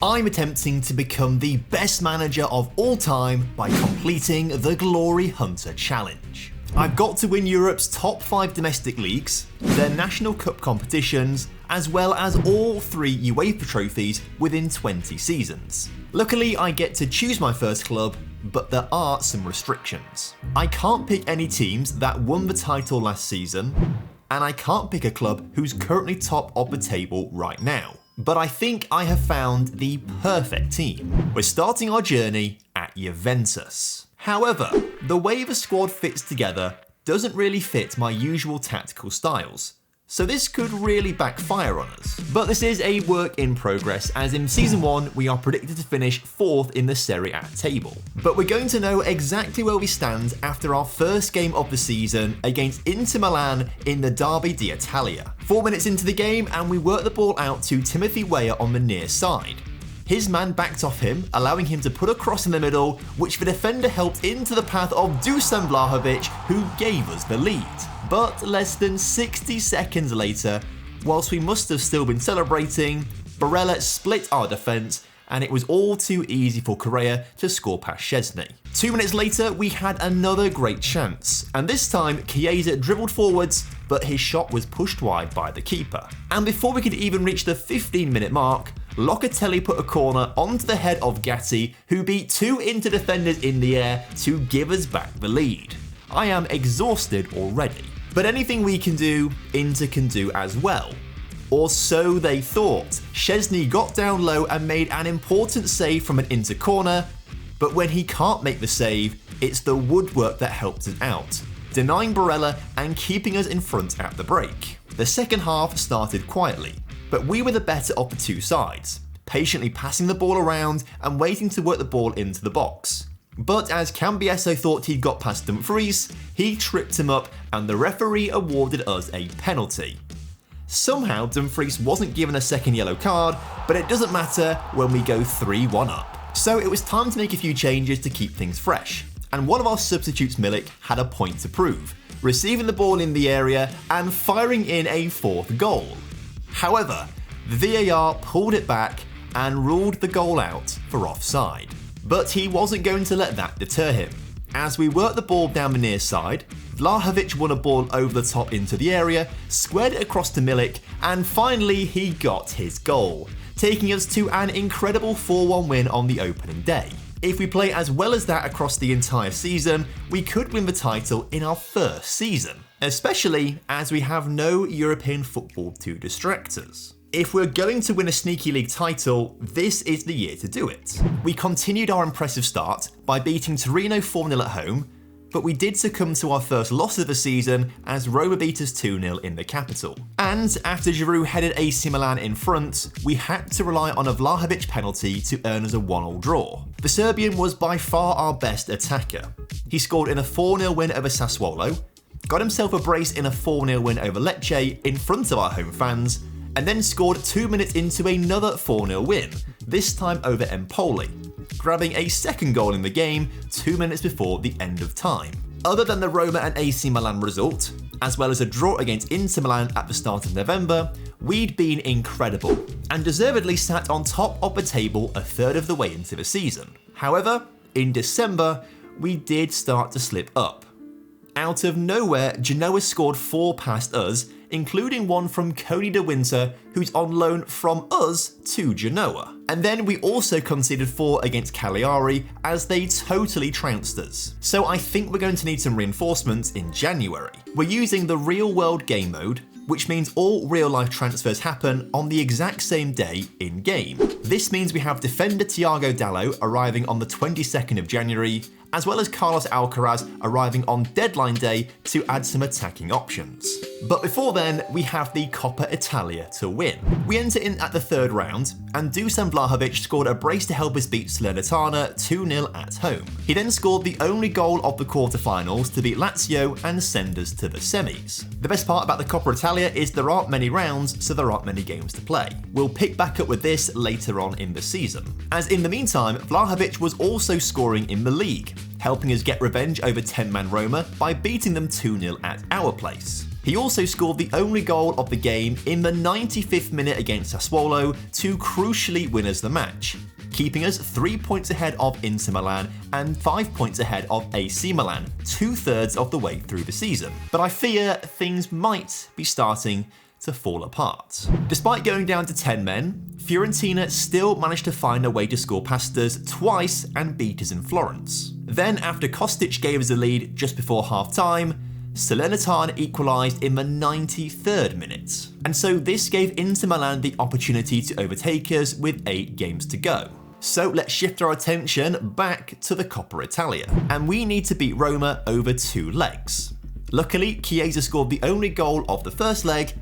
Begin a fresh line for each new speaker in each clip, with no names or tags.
I'm attempting to become the best manager of all time by completing the Glory Hunter Challenge. I've got to win Europe's top 5 domestic leagues, their national cup competitions, as well as all 3 UEFA trophies within 20 seasons. Luckily, I get to choose my first club, but there are some restrictions. I can't pick any teams that won the title last season, and I can't pick a club who's currently top of the table right now. But I think I have found the perfect team. We're starting our journey at Juventus. However, the way the squad fits together doesn't really fit my usual tactical styles, so this could really backfire on us. But this is a work in progress, as in Season 1 we are predicted to finish 4th in the Serie A table. But we're going to know exactly where we stand after our first game of the season against Inter Milan in the Derby d'Italia. 4 minutes into the game and we work the ball out to Timothy Weah on the near side. His man backed off him, allowing him to put a cross in the middle, which the defender helped into the path of Dusan Vlahovic, who gave us the lead. But less than 60 seconds later, whilst we must have still been celebrating, Barella split our defence, and it was all too easy for Correa to score past Szczesny. 2 minutes later, we had another great chance, and this time Chiesa dribbled forwards, but his shot was pushed wide by the keeper. And before we could even reach the 15-minute mark, Locatelli put a corner onto the head of Gatti, who beat 2 Inter defenders in the air to give us back the lead. I am exhausted already. But anything we can do, Inter can do as well. Or so they thought. Szczesny got down low and made an important save from an Inter corner, but when he can't make the save, it's the woodwork that helps us out, denying Barella and keeping us in front at the break. The second half started quietly, but we were the better of the 2 sides, patiently passing the ball around and waiting to work the ball into the box. But as Cambiasso thought he'd got past Dumfries, he tripped him up and the referee awarded us a penalty. Somehow Dumfries wasn't given a second yellow card, but it doesn't matter when we go 3-1 up. So it was time to make a few changes to keep things fresh, and one of our substitutes, Milik, had a point to prove, receiving the ball in the area and firing in a 4th goal. However, the VAR pulled it back and ruled the goal out for offside. But he wasn't going to let that deter him. As we worked the ball down the near side, Vlahovic won a ball over the top into the area, squared it across to Milik, and finally he got his goal, taking us to an incredible 4-1 win on the opening day. If we play as well as that across the entire season, we could win the title in our first season, especially as we have no European football to distract us. If we're going to win a sneaky league title, this is the year to do it. We continued our impressive start by beating Torino 4-0 at home, but we did succumb to our first loss of the season as Roma beat us 2-0 in the capital. And after Giroud headed AC Milan in front, we had to rely on a Vlahovic penalty to earn us a 1-1 draw. The Serbian was by far our best attacker. He scored in a 4-0 win over Sassuolo, got himself a brace in a 4-0 win over Lecce in front of our home fans, and then scored 2 minutes into another 4-0 win, this time over Empoli, grabbing a second goal in the game 2 minutes before the end of time. Other than the Roma and AC Milan result, as well as a draw against Inter Milan at the start of November, we'd been incredible, and deservedly sat on top of the table a third of the way into the season. However, in December, we did start to slip up. Out of nowhere, Genoa scored 4 past us, including one from Cody de Winter, who's on loan from us to Genoa. And then we also conceded 4 against Cagliari as they totally trounced us. So I think we're going to need some reinforcements in January. We're using the real world game mode, which means all real life transfers happen on the exact same day in game. This means we have defender Thiago Dallo arriving on the 22nd of January, as well as Carlos Alcaraz arriving on deadline day to add some attacking options. But before then, we have the Coppa Italia to win. We enter in at the 3rd round, and Dusan Vlahovic scored a brace to help us beat Salernitana 2-0 at home. He then scored the only goal of the quarterfinals to beat Lazio and send us to the semis. The best part about the Coppa Italia is there aren't many rounds, so there aren't many games to play. We'll pick back up with this later on in the season. As in the meantime, Vlahovic was also scoring in the league, helping us get revenge over 10-man Roma by beating them 2-0 at our place. He also scored the only goal of the game in the 95th minute against Sassuolo to crucially win us the match, keeping us 3 points ahead of Inter Milan and 5 points ahead of AC Milan, 2/3 of the way through the season. But I fear things might be starting to fall apart. Despite going down to 10 men, Fiorentina still managed to find a way to score past us twice and beat us in Florence. Then, after Kostic gave us a lead just before half-time, Salernitana equalised in the 93rd minute. And so this gave Inter Milan the opportunity to overtake us with 8 games to go. So let's shift our attention back to the Coppa Italia. And we need to beat Roma over 2 legs. Luckily, Chiesa scored the only goal of the first leg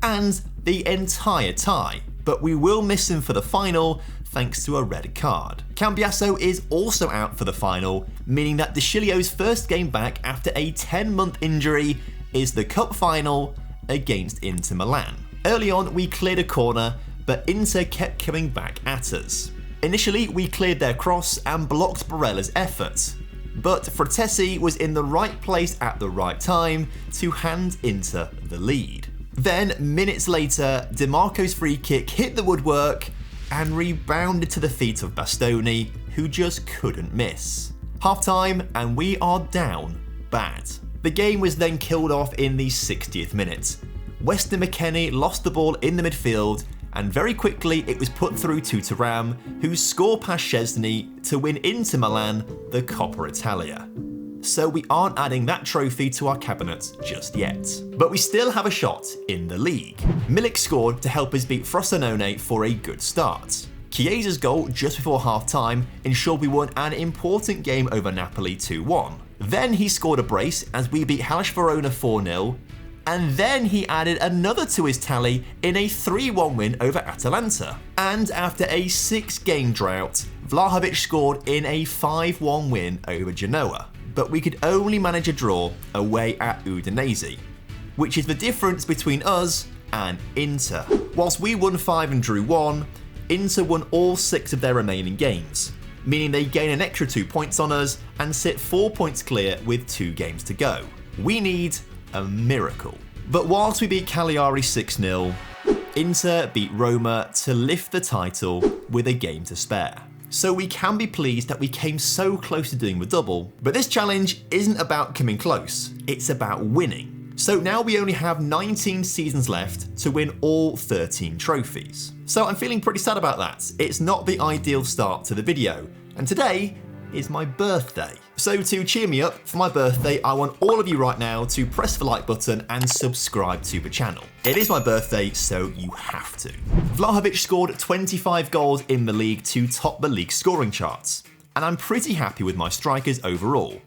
and the entire tie, but we will miss him for the final thanks to a red card. Cambiasso is also out for the final, meaning that De Sciglio's first game back after a 10-month injury is the cup final against Inter Milan. Early on, we cleared a corner, but Inter kept coming back at us. Initially, we cleared their cross and blocked Barella's effort, but Fratesi was in the right place at the right time to hand Inter the lead. Then, minutes later, DiMarco's free kick hit the woodwork and rebounded to the feet of Bastoni, who just couldn't miss. Half-time, and we are down bad. The game was then killed off in the 60th minute. Weston McKennie lost the ball in the midfield, and very quickly it was put through to Thuram, who scored past Szczesny to win Inter Milan the Coppa Italia. So we aren't adding that trophy to our cabinet just yet. But we still have a shot in the league. Milik scored to help us beat Frosinone for a good start. Chiesa's goal just before half-time ensured we won an important game over Napoli 2-1. Then he scored a brace as we beat Hellas Verona 4-0, and then he added another to his tally in a 3-1 win over Atalanta. And after a 6-game drought, Vlahovic scored in a 5-1 win over Genoa. But we could only manage a draw away at Udinese, which is the difference between us and Inter. Whilst we won 5 and drew 1, Inter won all 6 of their remaining games, meaning they gain an extra 2 points on us and sit 4 points clear with 2 games to go. We need a miracle. But whilst we beat Cagliari 6-0, Inter beat Roma to lift the title with a game to spare. So we can be pleased that we came so close to doing the double, but this challenge isn't about coming close, it's about winning. So now we only have 19 seasons left to win all 13 trophies. So I'm feeling pretty sad about that. It's not the ideal start to the video, and today is my birthday. So to cheer me up for my birthday, I want all of you right now to press the like button and subscribe to the channel. It is my birthday, so you have to. Vlahovic scored 25 goals in the league to top the league scoring charts, and I'm pretty happy with my strikers overall.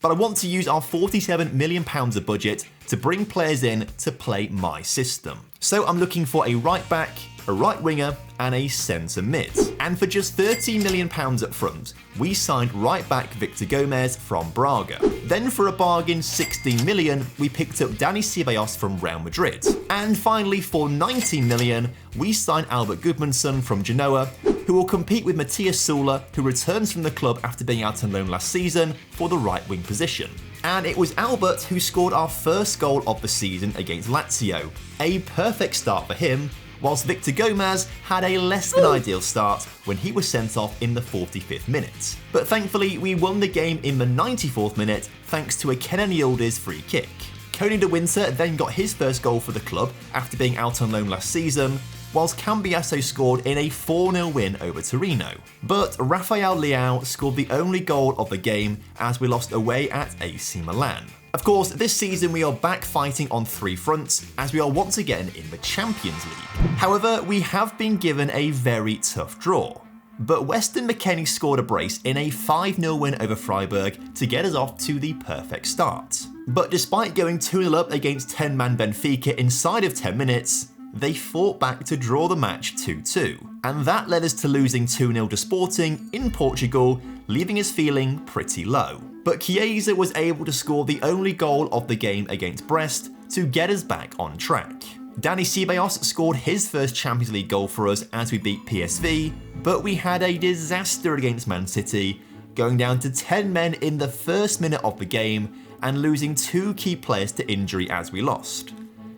But I want to use our £47 million of budget to bring players in to play my system. So I'm looking for a right back, a right winger, and a centre mid. And for just £13 million up front, we signed right back Victor Gomez from Braga. Then for a bargain $16 million, we picked up Dani Ceballos from Real Madrid. And finally for $19 million, we signed Albert Gudmundsson from Genoa, who will compete with Matthias Sola, who returns from the club after being out on loan last season, for the right wing position. And it was Albert who scored our first goal of the season against Lazio, a perfect start for him, whilst Victor Gomez had a less than ideal start when he was sent off in the 45th minute. But thankfully, we won the game in the 94th minute thanks to a Kenan Yildiz free kick. Koni de Winter then got his first goal for the club after being out on loan last season, whilst Cambiasso scored in a 4-0 win over Torino. But Rafael Leao scored the only goal of the game as we lost away at AC Milan. Of course, this season we are back fighting on 3 fronts as we are once again in the Champions League. However, we have been given a very tough draw. But Weston McKennie scored a brace in a 5-0 win over Freiburg to get us off to the perfect start. But despite going 2-0 up against 10-man Benfica inside of 10 minutes, they fought back to draw the match 2-2. And that led us to losing 2-0 to Sporting in Portugal, leaving us feeling pretty low. But Chiesa was able to score the only goal of the game against Brest to get us back on track. Dani Ceballos scored his first Champions League goal for us as we beat PSV, but we had a disaster against Man City, going down to 10 men in the first minute of the game and losing 2 key players to injury as we lost.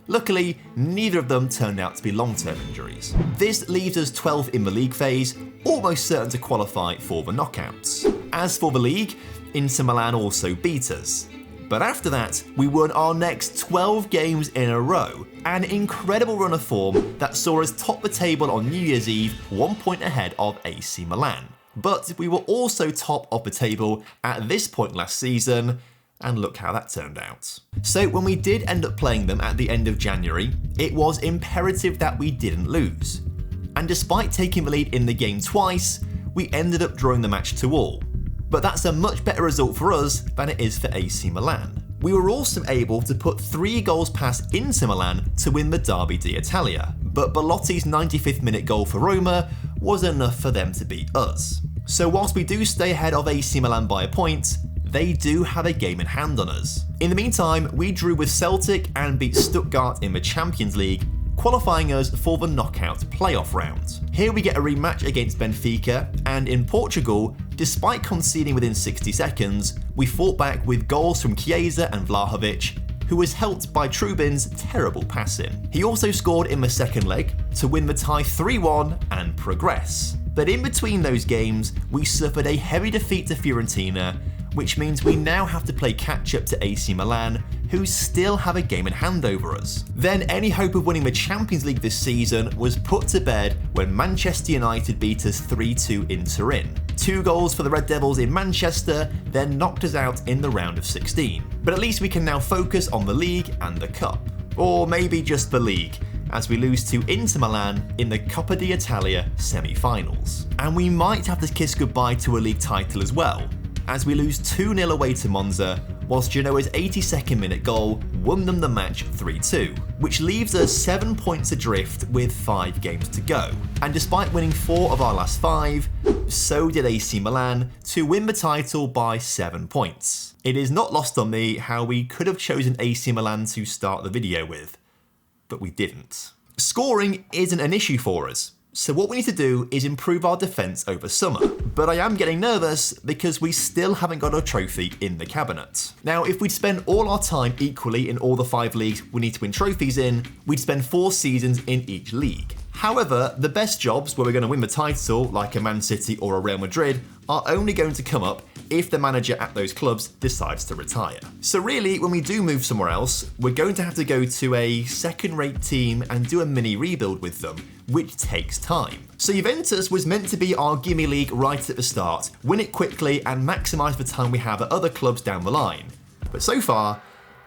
Luckily, neither of them turned out to be long-term injuries. This leaves us 12th in the league phase, almost certain to qualify for the knockouts. As for the league, Inter Milan also beat us. But after that, we won our next 12 games in a row, an incredible run of form that saw us top the table on New Year's Eve, 1 point ahead of AC Milan. But we were also top of the table at this point last season, and look how that turned out. So when we did end up playing them at the end of January, it was imperative that we didn't lose. And despite taking the lead in the game twice, we ended up drawing the match 2-2. But that's a much better result for us than it is for AC Milan. We were also able to put 3 goals past Inter Milan to win the Derby d'Italia, but Belotti's 95th minute goal for Roma was enough for them to beat us. So whilst we do stay ahead of AC Milan by a point, they do have a game in hand on us. In the meantime, we drew with Celtic and beat Stuttgart in the Champions League, qualifying us for the knockout playoff round. Here we get a rematch against Benfica, and in Portugal, despite conceding within 60 seconds, we fought back with goals from Chiesa and Vlahovic, who was helped by Trubin's terrible passing. He also scored in the second leg to win the tie 3-1 and progress. But in between those games, we suffered a heavy defeat to Fiorentina, which means we now have to play catch-up to AC Milan, who still have a game in hand over us. Then any hope of winning the Champions League this season was put to bed when Manchester United beat us 3-2 in Turin. 2 goals for the Red Devils in Manchester then knocked us out in the round of 16. But at least we can now focus on the league and the cup. Or maybe just the league, as we lose to Inter Milan in the Coppa d'Italia semi-finals. And we might have to kiss goodbye to a league title as well, as we lose 2-0 away to Monza, whilst Genoa's 82nd minute goal won them the match 3-2, which leaves us 7 points adrift with 5 games to go. And despite winning 4 of our last 5, so did AC Milan to win the title by 7 points. It is not lost on me how we could have chosen AC Milan to start the video with, but we didn't. Scoring isn't an issue for us, so what we need to do is improve our defence over summer. But I am getting nervous because we still haven't got a trophy in the cabinet. Now, if we'd spend all our time equally in all the 5 leagues we need to win trophies in, we'd spend 4 seasons in each league. However, the best jobs where we're going to win the title, like a Man City or a Real Madrid, are only going to come up if the manager at those clubs decides to retire. So really, when we do move somewhere else, we're going to have to go to a second-rate team and do a mini rebuild with them, which takes time. So Juventus was meant to be our gimme league right at the start, win it quickly and maximise the time we have at other clubs down the line. But so far,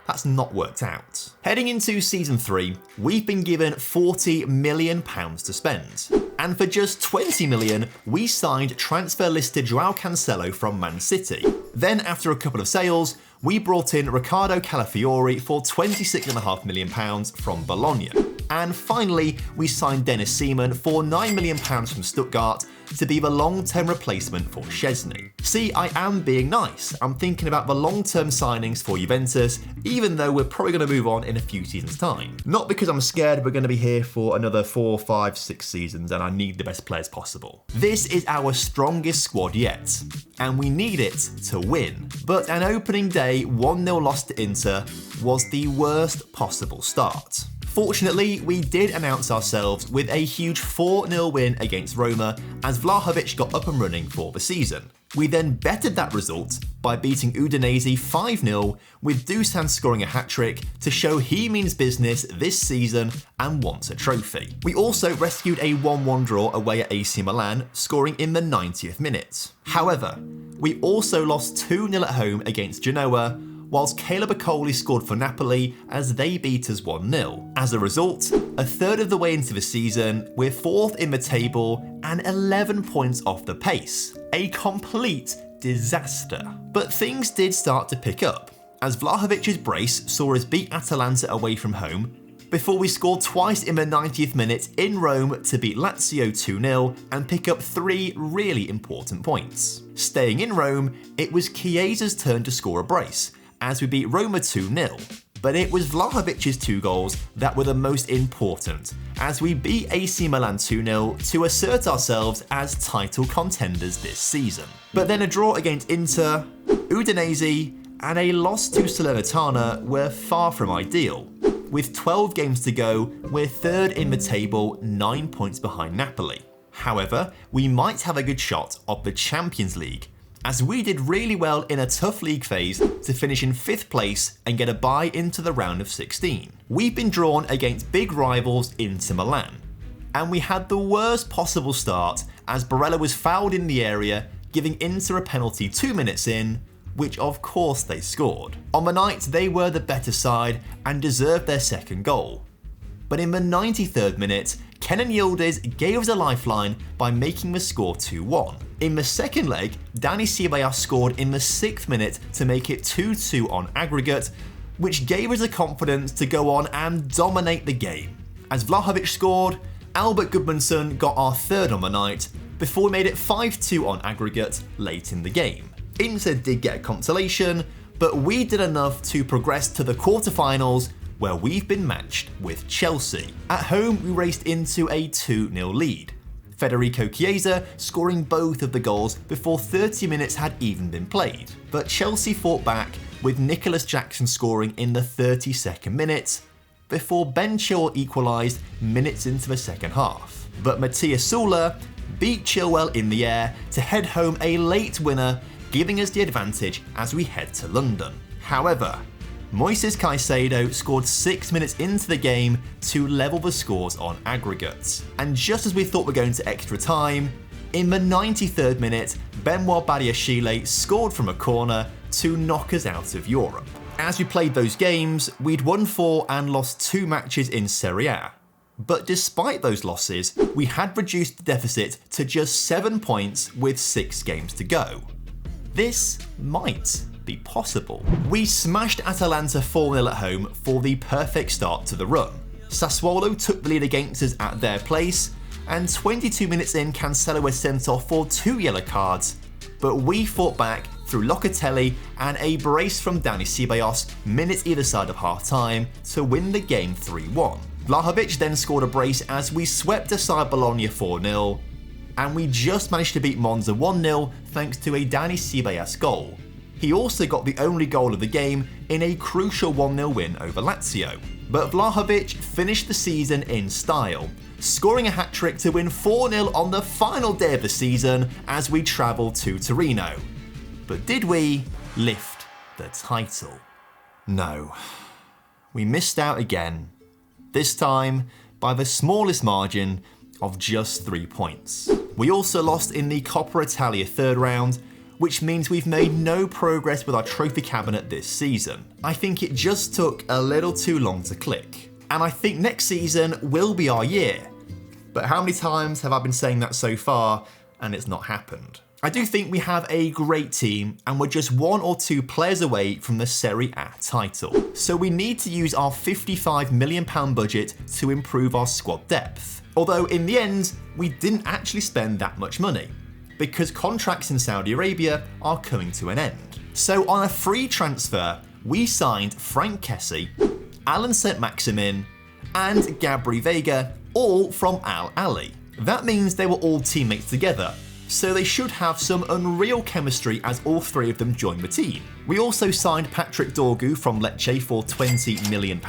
that's not worked out. Heading into season 3, we've been given £40 million to spend. And for just 20 million, we signed transfer-listed Joao Cancelo from Man City. Then, after a couple of sales, we brought in Riccardo Calafiori for £26.5 million from Bologna. And finally, we signed Dennis Seaman for £9 million from Stuttgart to be the long-term replacement for Szczesny. See, I am being nice. I'm thinking about the long-term signings for Juventus, even though we're probably going to move on in a few seasons' time. Not because I'm scared we're going to be here for another 4, 5, 6 seasons and I need the best players possible. This is our strongest squad yet, and we need it to win. But an opening day 1-0 loss to Inter was the worst possible start. Fortunately, we did announce ourselves with a huge 4-0 win against Roma as Vlahovic got up and running for the season. We then bettered that result by beating Udinese 5-0, with Dusan scoring a hat-trick to show he means business this season and wants a trophy. We also rescued a 1-1 draw away at AC Milan, scoring in the 90th minute. However, we also lost 2-0 at home against Genoa, whilst Caleb Akoli scored for Napoli as they beat us 1-0. As a result, a third of the way into the season, we're 4th in the table and 11 points off the pace. A complete disaster. But things did start to pick up, as Vlahovic's brace saw us beat Atalanta away from home, before we scored twice in the 90th minute in Rome to beat Lazio 2-0 and pick up 3 really important points. Staying in Rome, it was Chiesa's turn to score a brace, as we beat Roma 2-0. But it was Vlahovic's 2 goals that were the most important, as we beat AC Milan 2-0 to assert ourselves as title contenders this season. But then a draw against Inter, Udinese, and a loss to Salernitana were far from ideal. With 12 games to go, we're third in the table, 9 points behind Napoli. However, we might have a good shot of the Champions League, as we did really well in a tough league phase to finish in 5th place and get a bye into the round of 16. We've been drawn against big rivals Inter Milan, and we had the worst possible start as Barella was fouled in the area, giving Inter a penalty 2 minutes in, which of course they scored. On the night, they were the better side and deserved their second goal. But in the 93rd minute, Kenan Yildiz gave us a lifeline by making the score 2-1. In the second leg, Dani Ceballos scored in the 6th minute to make it 2-2 on aggregate, which gave us the confidence to go on and dominate the game. As Vlahovic scored, Albert Gudmundsson got our third on the night, before we made it 5-2 on aggregate late in the game. Inter did get a consolation, but we did enough to progress to the quarterfinals, where we've been matched with Chelsea. At home, we raced into a 2-0 lead, Federico Chiesa scoring both of the goals before 30 minutes had even been played. But Chelsea fought back, with Nicholas Jackson scoring in the 32nd minute, before Ben Chilwell equalised minutes into the second half. But Matthias Suller beat Chilwell in the air to head home a late winner, giving us the advantage as we head to London. However, Moises Caicedo scored 6 minutes into the game to level the scores on aggregates. And just as we thought we're going to extra time, in the 93rd minute, Benoit Badiashile scored from a corner to knock us out of Europe. As we played those games, we'd won 4 and lost 2 matches in Serie A. But despite those losses, we had reduced the deficit to just 7 points with 6 games to go. This might be possible. We smashed Atalanta 4-0 at home for the perfect start to the run. Sassuolo took the lead against us at their place, and 22 minutes in, Cancelo was sent off for 2 yellow cards, but we fought back through Locatelli and a brace from Dani Ceballos minutes either side of half-time to win the game 3-1. Vlahovic then scored a brace as we swept aside Bologna 4-0, and we just managed to beat Monza 1-0 thanks to a Dani Ceballos goal. He also got the only goal of the game in a crucial 1-0 win over Lazio. But Vlahovic finished the season in style, scoring a hat-trick to win 4-0 on the final day of the season as we travelled to Torino. But did we lift the title? No. We missed out again, this time by the smallest margin of just 3 points. We also lost in the Coppa Italia third round, which means we've made no progress with our trophy cabinet this season. I think it just took a little too long to click, and I think next season will be our year. But how many times have I been saying that so far, and it's not happened? I do think we have a great team, and we're just 1 or 2 players away from the Serie A title. So we need to use our £55 million budget to improve our squad depth. Although in the end, we didn't actually spend that much money, because contracts in Saudi Arabia are coming to an end. So on a free transfer, we signed Frank Kessie, Alan Saint-Maximin, and Gabri Veiga, all from Al Ahly. That means they were all teammates together, so they should have some unreal chemistry as all 3 of them join the team. We also signed Patrick Dorgu from Lecce for £20 million,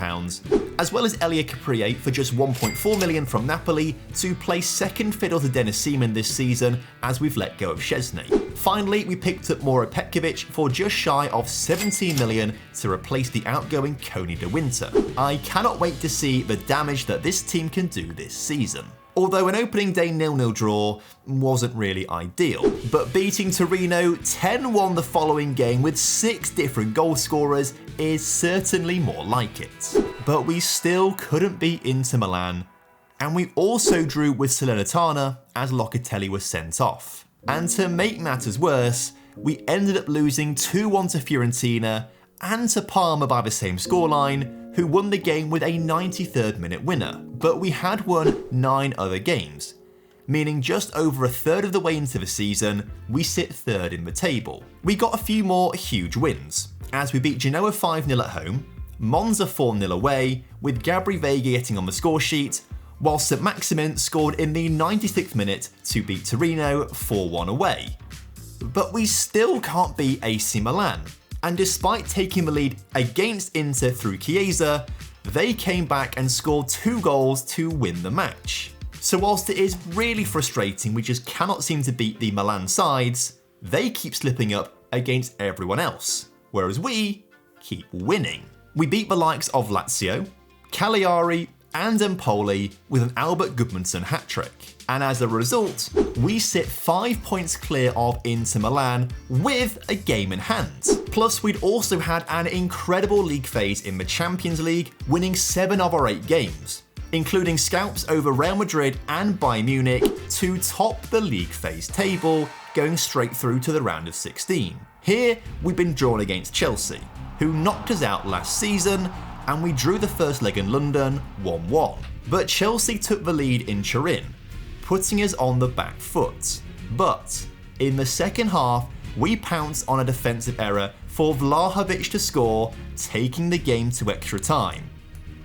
as well as Elia Caprie for just £1.4 million from Napoli to play second fiddle to Denis Seaman this season as we've let go of Szczesny. Finally, we picked up Moro Petkovic for just shy of £17 million to replace the outgoing Koni de Winter. I cannot wait to see the damage that this team can do this season. Although an opening day 0-0 draw wasn't really ideal, but beating Torino 10-1 the following game with 6 different goal scorers is certainly more like it. But we still couldn't beat Inter Milan, and we also drew with Salernitana as Locatelli was sent off. And to make matters worse, we ended up losing 2-1 to Fiorentina and to Parma by the same scoreline, who won the game with a 93rd minute winner. But we had won 9 other games, meaning just over a third of the way into the season, we sit 3rd in the table. We got a few more huge wins, as we beat Genoa 5-0 at home, Monza 4-0 away, with Gabri Veiga getting on the score sheet, while St Maximin scored in the 96th minute to beat Torino 4-1 away. But we still can't beat AC Milan, And despite taking the lead against Inter through Chiesa, they came back and scored 2 goals to win the match. So whilst it is really frustrating we just cannot seem to beat the Milan sides, they keep slipping up against everyone else, whereas we keep winning. We beat the likes of Lazio, Cagliari and Empoli with an Albert Gudmundsson hat-trick. And as a result, we sit 5 points clear of Inter Milan with a game in hand. Plus, we'd also had an incredible league phase in the Champions League, winning 7 of our 8 games, including scalps over Real Madrid and Bayern Munich to top the league phase table, going straight through to the round of 16. Here, we've been drawn against Chelsea, who knocked us out last season, and we drew the first leg in London 1-1. But Chelsea took the lead in Turin, putting us on the back foot. But in the second half, we pounced on a defensive error for Vlahovic to score, taking the game to extra time,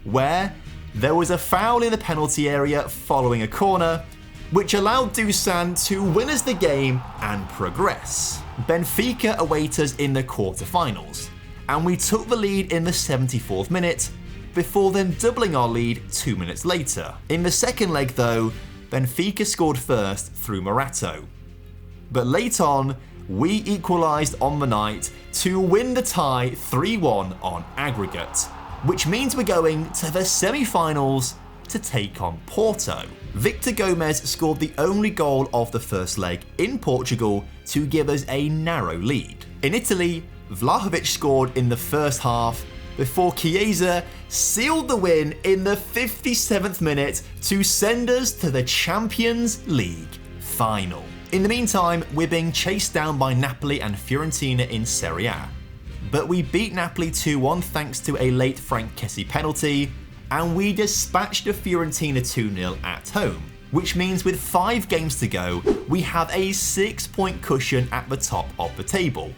where there was a foul in the penalty area following a corner, which allowed Dusan to win us the game and progress. Benfica await us in the quarterfinals, and we took the lead in the 74th minute, before then doubling our lead 2 minutes later. In the second leg though, Benfica scored first through Morato. But late on, we equalised on the night to win the tie 3-1 on aggregate, which means we're going to the semi-finals to take on Porto. Victor Gomez scored the only goal of the first leg in Portugal to give us a narrow lead. In Italy, Vlahovic scored in the first half before Chiesa sealed the win in the 57th minute to send us to the Champions League final. In the meantime, we're being chased down by Napoli and Fiorentina in Serie A. But we beat Napoli 2-1 thanks to a late Frank Kessie penalty, and we dispatched a Fiorentina 2-0 at home, which means with 5 games to go, we have a 6-point cushion at the top of the table.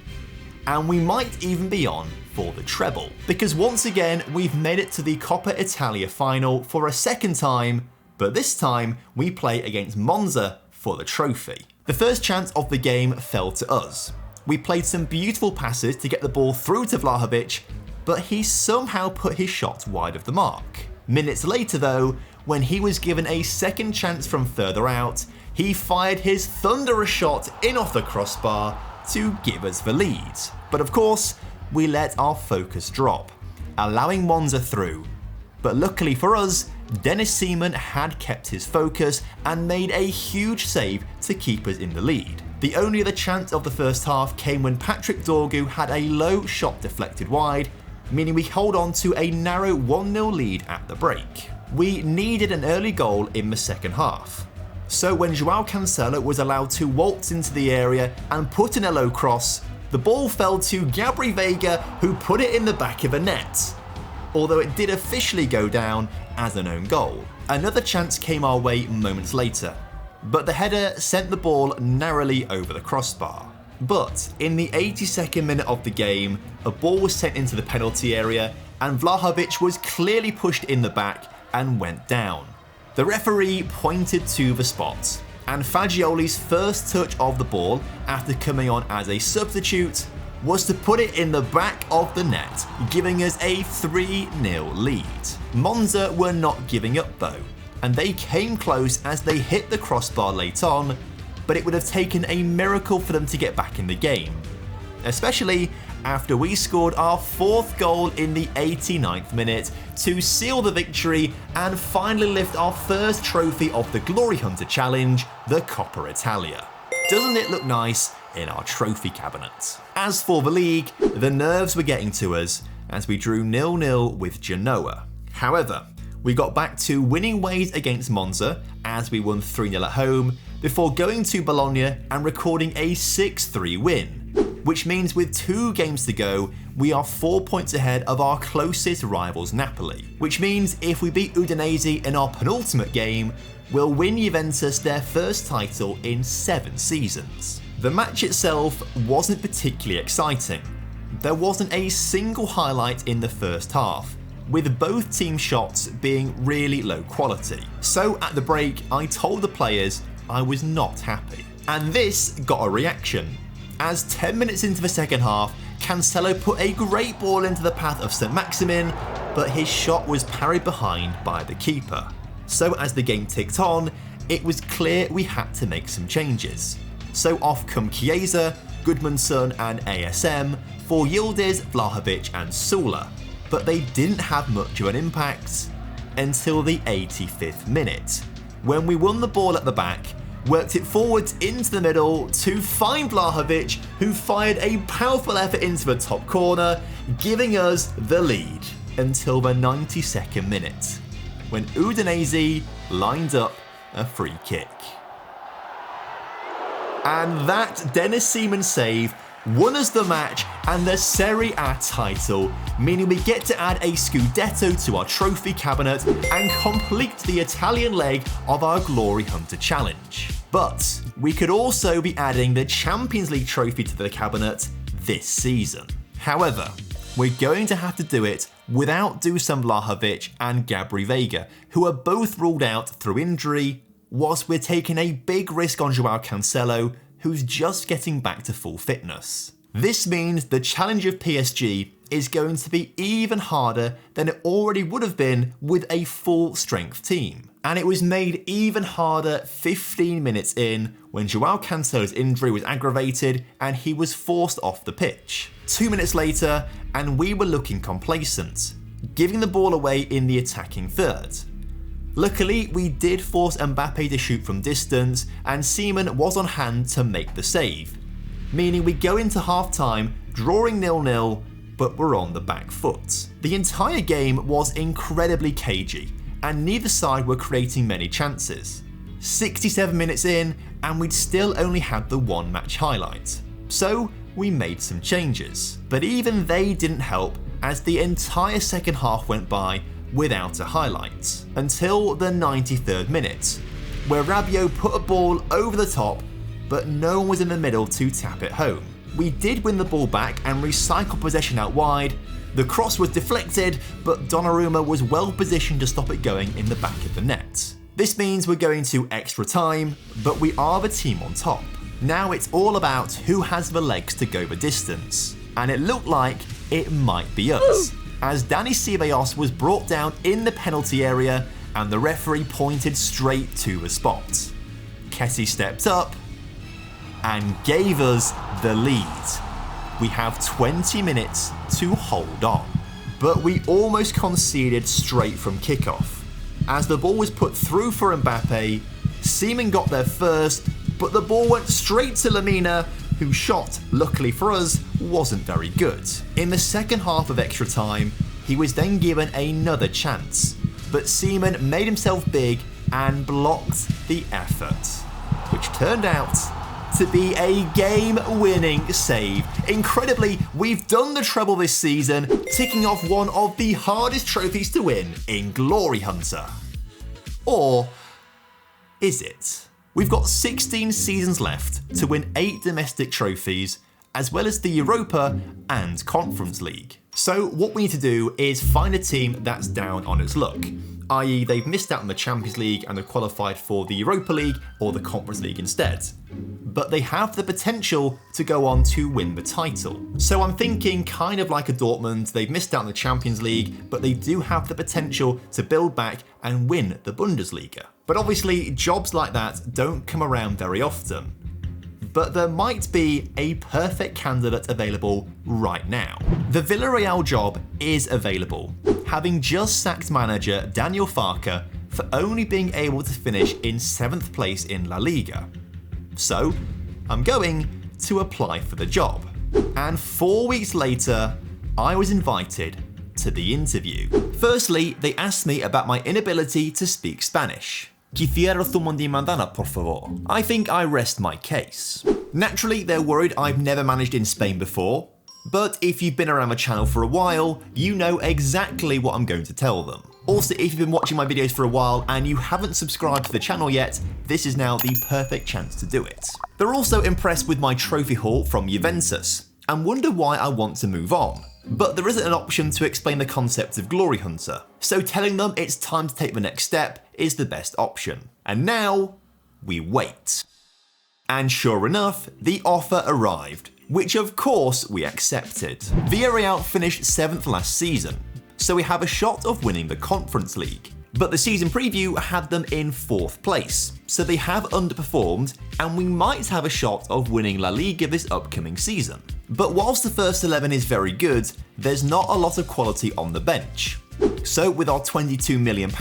And we might even be on for the treble, because once again we've made it to the Coppa Italia final for a second time, but this time we play against Monza for the trophy. The first chance of the game fell to us. We played some beautiful passes to get the ball through to Vlahovic, but he somehow put his shot wide of the mark. Minutes later though, when he was given a second chance from further out, he fired his thunderous shot in off the crossbar to give us the lead. But of course, we let our focus drop, allowing Monza through. But luckily for us, Dennis Seaman had kept his focus and made a huge save to keep us in the lead. The only other chance of the first half came when Patrick Dorgu had a low shot deflected wide, meaning we hold on to a narrow 1-0 lead at the break. We needed an early goal in the second half. So when Joao Cancelo was allowed to waltz into the area and put in a low cross, the ball fell to Gabri Veiga, who put it in the back of the net, although it did officially go down as an own goal. Another chance came our way moments later, but the header sent the ball narrowly over the crossbar. But in the 82nd minute of the game, a ball was sent into the penalty area and Vlahovic was clearly pushed in the back and went down. The referee pointed to the spot, and Fagioli's first touch of the ball after coming on as a substitute was to put it in the back of the net, giving us a 3-0 lead. Monza were not giving up though, and they came close as they hit the crossbar late on, but it would have taken a miracle for them to get back in the game, especially after we scored our 4th goal in the 89th minute to seal the victory and finally lift our first trophy of the Glory Hunter Challenge, the Coppa Italia. Doesn't it look nice in our trophy cabinet? As for the league, the nerves were getting to us as we drew 0-0 with Genoa. However, we got back to winning ways against Monza as we won 3-0 at home before going to Bologna and recording a 6-3 win, which means with 2 games to go, we are 4 points ahead of our closest rivals Napoli, which means if we beat Udinese in our penultimate game, we'll win Juventus their first title in 7 seasons. The match itself wasn't particularly exciting. There wasn't a single highlight in the first half, with both team shots being really low quality. So at the break, I told the players I was not happy. And this got a reaction, as 10 minutes into the second half, Cancelo put a great ball into the path of St Maximin, but his shot was parried behind by the keeper. So as the game ticked on, it was clear we had to make some changes. So off come Chiesa, Goodmanson and ASM for Yildiz, Vlahovic and Sula, but they didn't have much of an impact until the 85th minute, when we won the ball at the back, worked it forwards into the middle to find Vlahovic, who fired a powerful effort into the top corner, giving us the lead until the 92nd minute, when Udinese lined up a free kick. And that Dennis Seaman save won us the match and the Serie A title, meaning we get to add a Scudetto to our trophy cabinet and complete the Italian leg of our Glory Hunter challenge. But we could also be adding the Champions League trophy to the cabinet this season. However, we're going to have to do it without Dusan Vlahovic and Gabri Veiga, who are both ruled out through injury, whilst we're taking a big risk on Joao Cancelo, who's just getting back to full fitness. This means the challenge of PSG is going to be even harder than it already would have been with a full strength team. And it was made even harder 15 minutes in when Joao Cancelo's injury was aggravated and he was forced off the pitch. 2 minutes later, and we were looking complacent, giving the ball away in the attacking third. Luckily, we did force Mbappe to shoot from distance, and Seaman was on hand to make the save, meaning we go into half-time drawing 0-0, but we're on the back foot. The entire game was incredibly cagey, and neither side were creating many chances. 67 minutes in, and we'd still only had the one match highlight. So we made some changes, but even they didn't help, as the entire second half went by without a highlight, until the 93rd minute, where Rabiot put a ball over the top, but no one was in the middle to tap it home. We did win the ball back and recycle possession out wide. The cross was deflected, but Donnarumma was well positioned to stop it going in the back of the net. This means we're going to extra time, but we are the team on top. Now it's all about who has the legs to go the distance, and it looked like it might be us, as Dani Ceballos was brought down in the penalty area and the referee pointed straight to the spot. Kessie stepped up and gave us the lead. We have 20 minutes to hold on. But we almost conceded straight from kickoff. As the ball was put through for Mbappe, Seaman got there first, but the ball went straight to Lamina, whose shot, luckily for us, wasn't very good. In the second half of extra time, he was then given another chance, but Seaman made himself big and blocked the effort, which turned out to be a game-winning save. Incredibly, we've done the treble this season, ticking off one of the hardest trophies to win in Glory Hunter. Or is it? We've got 16 seasons left to win 8 domestic trophies, as well as the Europa and Conference League. So what we need to do is find a team that's down on its luck, i.e. they've missed out on the Champions League and they're qualified for the Europa League or the Conference League instead. But they have the potential to go on to win the title. So I'm thinking kind of like a Dortmund, they've missed out on the Champions League, but they do have the potential to build back and win the Bundesliga. But obviously, jobs like that don't come around very often. But there might be a perfect candidate available right now. The Villarreal job is available, having just sacked manager Daniel Farke for only being able to finish in 7th place in La Liga. So, I'm going to apply for the job. And 4 weeks later, I was invited to the interview. Firstly, they asked me about my inability to speak Spanish. Quisiera tu mandana, por favor. I think I rest my case. Naturally, they're worried I've never managed in Spain before, but if you've been around the channel for a while, you know exactly what I'm going to tell them. Also, if you've been watching my videos for a while and you haven't subscribed to the channel yet, this is now the perfect chance to do it. They're also impressed with my trophy haul from Juventus and wonder why I want to move on. But there isn't an option to explain the concept of Glory Hunter, so telling them it's time to take the next step is the best option. And now, we wait. And sure enough, the offer arrived, which of course we accepted. Villarreal finished 7th last season, so we have a shot of winning the Conference League. But the season preview had them in 4th place, so they have underperformed, and we might have a shot of winning La Liga this upcoming season. But whilst the first 11 is very good, there's not a lot of quality on the bench. So with our £22 million,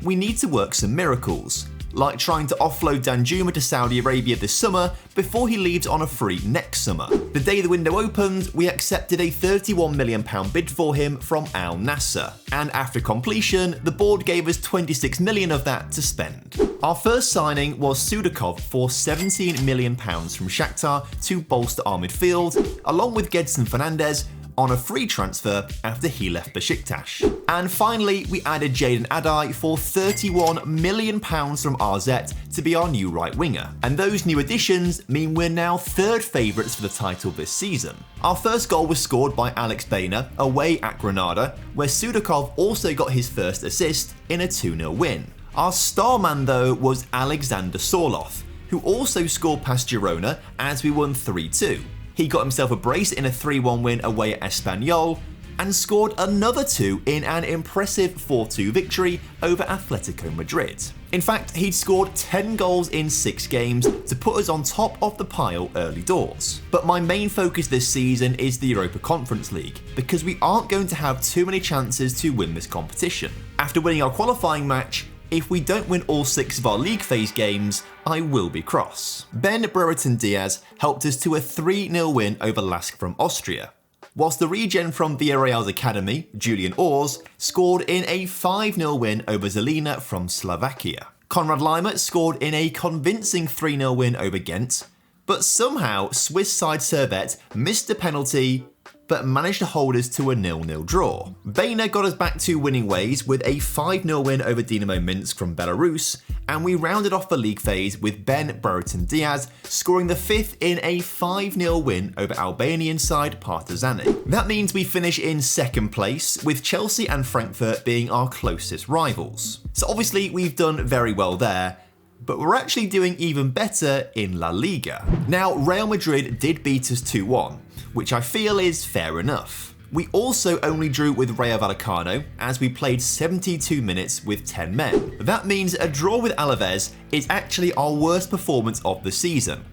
we need to work some miracles, like trying to offload Danjuma to Saudi Arabia this summer before he leaves on a free next summer. The day the window opened, we accepted a £31 million bid for him from Al Nassr, and after completion, the board gave us £26 million of that to spend. Our first signing was Sudakov for £17 million from Shakhtar to bolster our midfield, along with Gedson Fernandez on a free transfer after he left Besiktas. And finally, we added Jadon Adai for £31 million from RZ to be our new right winger. And those new additions mean we're now 3rd favourites for the title this season. Our first goal was scored by Alex Baena away at Granada, where Sudakov also got his first assist in a 2-0 win. Our star man though was Alexander Sorloth, who also scored past Girona as we won 3-2. He got himself a brace in a 3-1 win away at Espanyol, and scored another 2 in an impressive 4-2 victory over Atletico Madrid. In fact, he'd scored 10 goals in 6 games to put us on top of the pile early doors. But my main focus this season is the Europa Conference League, because we aren't going to have too many chances to win this competition. After winning our qualifying match, if we don't win all 6 of our league phase games, I will be cross. Ben Brereton Diaz helped us to a 3-0 win over Lask from Austria, whilst the regen from Villarreal's academy, Julian Ors, scored in a 5-0 win over Zelina from Slovakia. Konrad Laimer scored in a convincing 3-0 win over Ghent, but somehow Swiss side Servette missed a penalty but managed to hold us to a 0-0 draw. Baena got us back to winning ways with a 5-0 win over Dinamo Minsk from Belarus, and we rounded off the league phase with Ben Brereton Diaz scoring the 5th in a 5-0 win over Albanian side Partizani. That means we finish in 2nd place, with Chelsea and Frankfurt being our closest rivals. So obviously we've done very well there, but we're actually doing even better in La Liga. Now, Real Madrid did beat us 2-1, which I feel is fair enough. We also only drew with Rayo Vallecano, as we played 72 minutes with 10 men. That means a draw with Alaves is actually our worst performance of the season,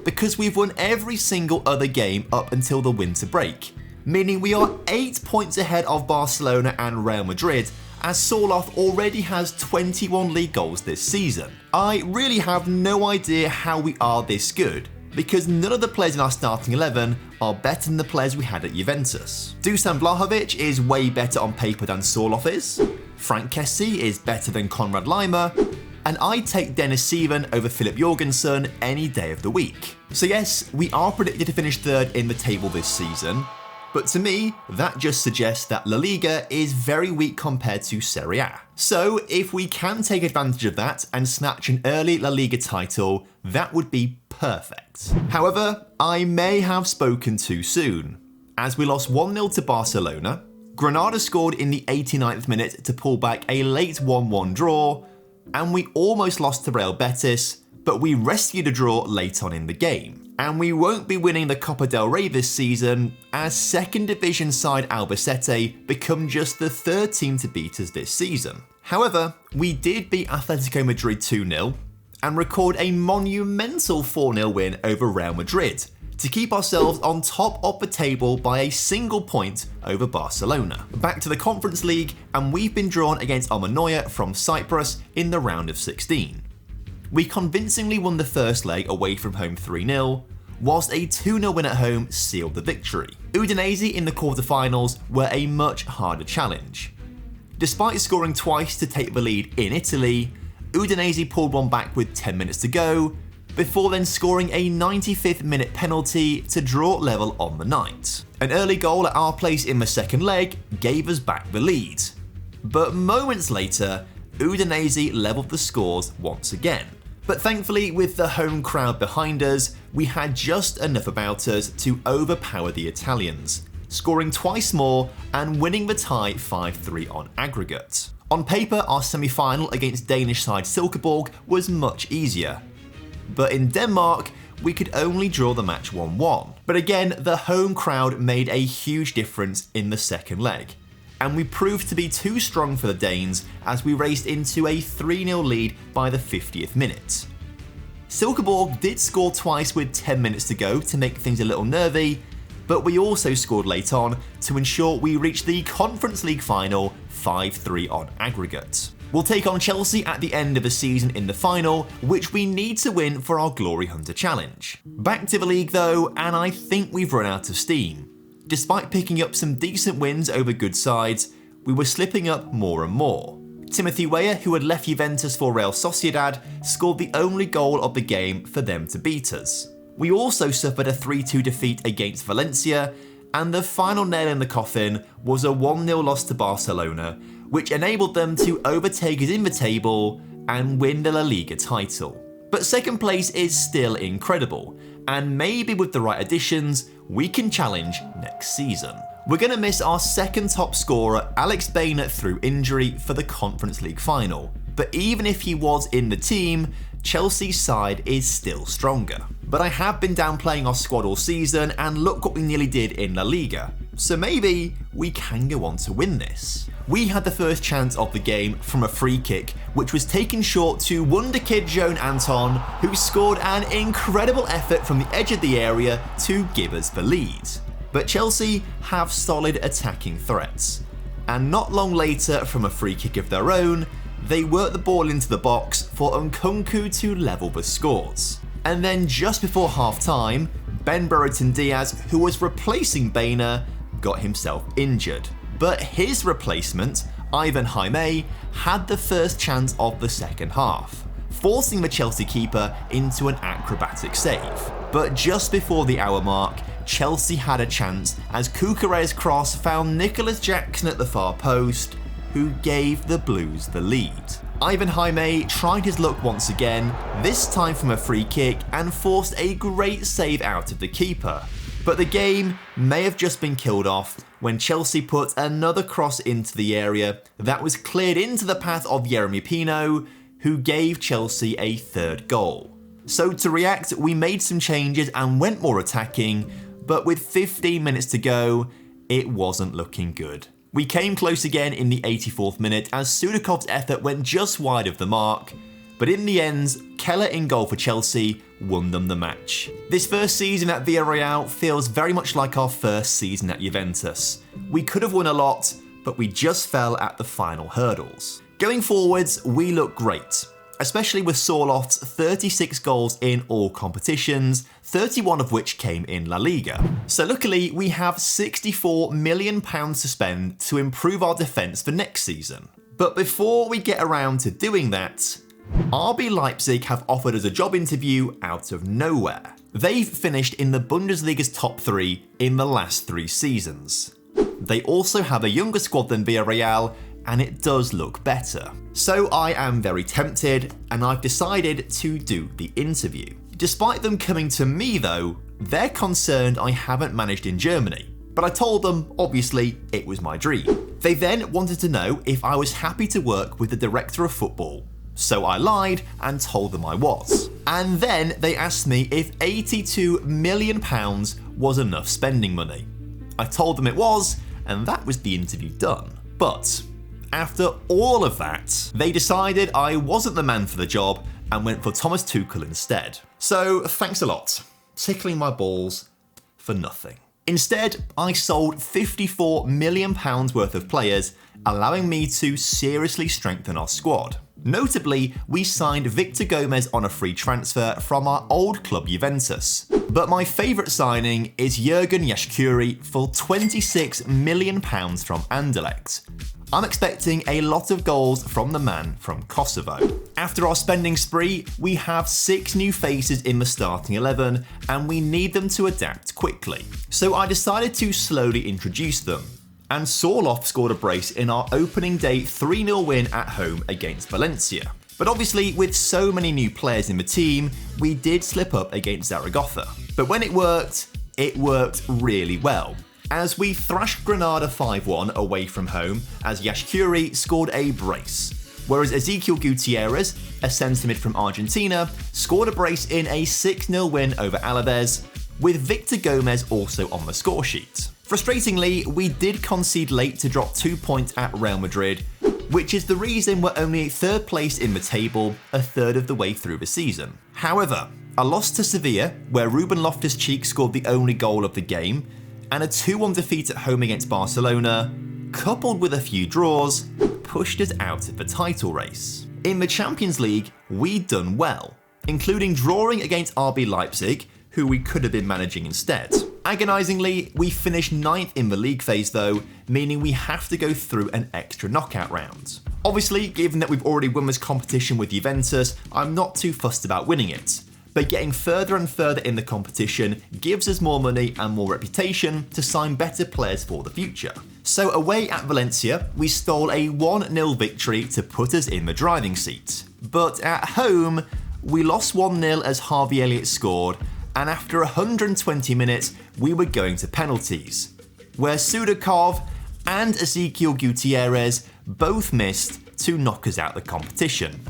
because we've won every single other game up until the winter break, meaning we are 8 points ahead of Barcelona and Real Madrid, as Sorloth already has 21 league goals this season. I really have no idea how we are this good, because none of the players in our starting 11 are better than the players we had at Juventus. Dusan Vlahovic is way better on paper than Sorloth is, Frank Kessie is better than Konrad Laimer, and I'd take Dennis Seven over Philip Jorgensen any day of the week. So yes, we are predicted to finish 3rd in the table this season, but to me, that just suggests that La Liga is very weak compared to Serie A. So if we can take advantage of that and snatch an early La Liga title, that would be perfect. However, I may have spoken too soon, as we lost 1-0 to Barcelona, Granada scored in the 89th minute to pull back a late 1-1 draw, and we almost lost to Real Betis, but we rescued a draw late on in the game. And we won't be winning the Copa del Rey this season, as 2nd division side Albacete become just the 3rd team to beat us this season. However, we did beat Atletico Madrid 2-0 and record a monumental 4-0 win over Real Madrid to keep ourselves on top of the table by a single point over Barcelona. Back to the Conference League, and we've been drawn against Almanoia from Cyprus in the round of 16. We convincingly won the first leg away from home 3-0, whilst a 2-0 win at home sealed the victory. Udinese in the quarterfinals were a much harder challenge. Despite scoring twice to take the lead in Italy, Udinese pulled one back with 10 minutes to go, before then scoring a 95th minute penalty to draw level on the night. An early goal at our place in the second leg gave us back the lead, but moments later, Udinese levelled the scores once again. But thankfully, with the home crowd behind us, we had just enough about us to overpower the Italians, scoring twice more and winning the tie 5-3 on aggregate. On paper, our semi-final against Danish side Silkeborg was much easier. But in Denmark, we could only draw the match 1-1. But again, the home crowd made a huge difference in the second leg, and we proved to be too strong for the Danes as we raced into a 3-0 lead by the 50th minute. Silkeborg did score twice with 10 minutes to go to make things a little nervy, but we also scored late on to ensure we reached the Conference League final 5-3 on aggregate. We'll take on Chelsea at the end of the season in the final, which we need to win for our Glory Hunter Challenge. Back to the league though, and I think we've run out of steam. Despite picking up some decent wins over good sides, we were slipping up more and more. Timothy Weah, who had left Juventus for Real Sociedad, scored the only goal of the game for them to beat us. We also suffered a 3-2 defeat against Valencia, and the final nail in the coffin was a 1-0 loss to Barcelona, which enabled them to overtake us in the table and win the La Liga title. But second place is still incredible, and maybe with the right additions, we can challenge next season. We're going to miss our second top scorer, Alex Bainer, through injury for the Conference League final. But even if he was in the team, Chelsea's side is still stronger. But I have been downplaying our squad all season, and look what we nearly did in La Liga. So maybe we can go on to win this. We had the first chance of the game from a free kick, which was taken short to wonder kid Joan Anton, who scored an incredible effort from the edge of the area to give us the lead. But Chelsea have solid attacking threats, and not long later, from a free kick of their own, they worked the ball into the box for Nkunku to level the scores. And then just before half time, Ben Brereton Diaz, who was replacing Bainer, got himself injured. But his replacement, Ivan Jaime, had the first chance of the second half, forcing the Chelsea keeper into an acrobatic save. But just before the hour mark, Chelsea had a chance as Cucurella's cross found Nicholas Jackson at the far post, who gave the Blues the lead. Ivan Jaime tried his luck once again, this time from a free kick, and forced a great save out of the keeper. But the game may have just been killed off when Chelsea put another cross into the area that was cleared into the path of Yeremy Pino, who gave Chelsea a third goal. So to react, we made some changes and went more attacking, but with 15 minutes to go, it wasn't looking good. We came close again in the 84th minute as Sudakov's effort went just wide of the mark, but in the end, Keller in goal for Chelsea won them the match. This first season at Villarreal feels very much like our first season at Juventus. We could have won a lot, but we just fell at the final hurdles. Going forwards, we look great, especially with Sorloth's 36 goals in all competitions, 31 of which came in La Liga. So luckily, we have £64 million to spend to improve our defence for next season. But before we get around to doing that, RB Leipzig have offered us a job interview out of nowhere. They've finished in the Bundesliga's top 3 in the last 3 seasons. They also have a younger squad than Villarreal, and it does look better. So I am very tempted, and I've decided to do the interview. Despite them coming to me though, they're concerned I haven't managed in Germany. But I told them, obviously, it was my dream. They then wanted to know if I was happy to work with the director of football. So I lied and told them I was. And then they asked me if £82 million was enough spending money. I told them it was, and that was the interview done. But after all of that, they decided I wasn't the man for the job and went for Thomas Tuchel instead. So thanks a lot, tickling my balls for nothing. Instead, I sold £54 million worth of players, allowing me to seriously strengthen our squad. Notably, we signed Victor Gomez on a free transfer from our old club Juventus. But my favourite signing is Jurgen Yashkuri for £26 million from Anderlecht. I'm expecting a lot of goals from the man from Kosovo. After our spending spree, we have 6 new faces in the starting 11, and we need them to adapt quickly. So I decided to slowly introduce them. And Sorloth scored a brace in our opening day 3-0 win at home against Valencia. But obviously, with so many new players in the team, we did slip up against Zaragoza. But when it worked really well, as we thrashed Granada 5-1 away from home as Yashkuri scored a brace. whereas Ezequiel Gutierrez, a centre mid from Argentina, scored a brace in a 6-0 win over Alaves, with Victor Gomez also on the score sheet. Frustratingly, we did concede late to drop 2 points at Real Madrid, which is the reason we're only third place in the table a third of the way through the season. However, a loss to Sevilla, where Ruben Loftus-Cheek scored the only goal of the game, and a 2-1 defeat at home against Barcelona, coupled with a few draws, pushed us out of the title race. In the Champions League, we'd done well, including drawing against RB Leipzig, who we could have been managing instead. Agonisingly, we finished 9th in the league phase though, meaning we have to go through an extra knockout round. Obviously, given that we've already won this competition with Juventus, I'm not too fussed about winning it. But getting further and further in the competition gives us more money and more reputation to sign better players for the future. So away at Valencia, we stole a 1-0 victory to put us in the driving seat. But at home, we lost 1-0 as Harvey Elliott scored, and after 120 minutes, we were going to penalties, where Sudakov and Ezequiel Gutierrez both missed to knock us out the competition.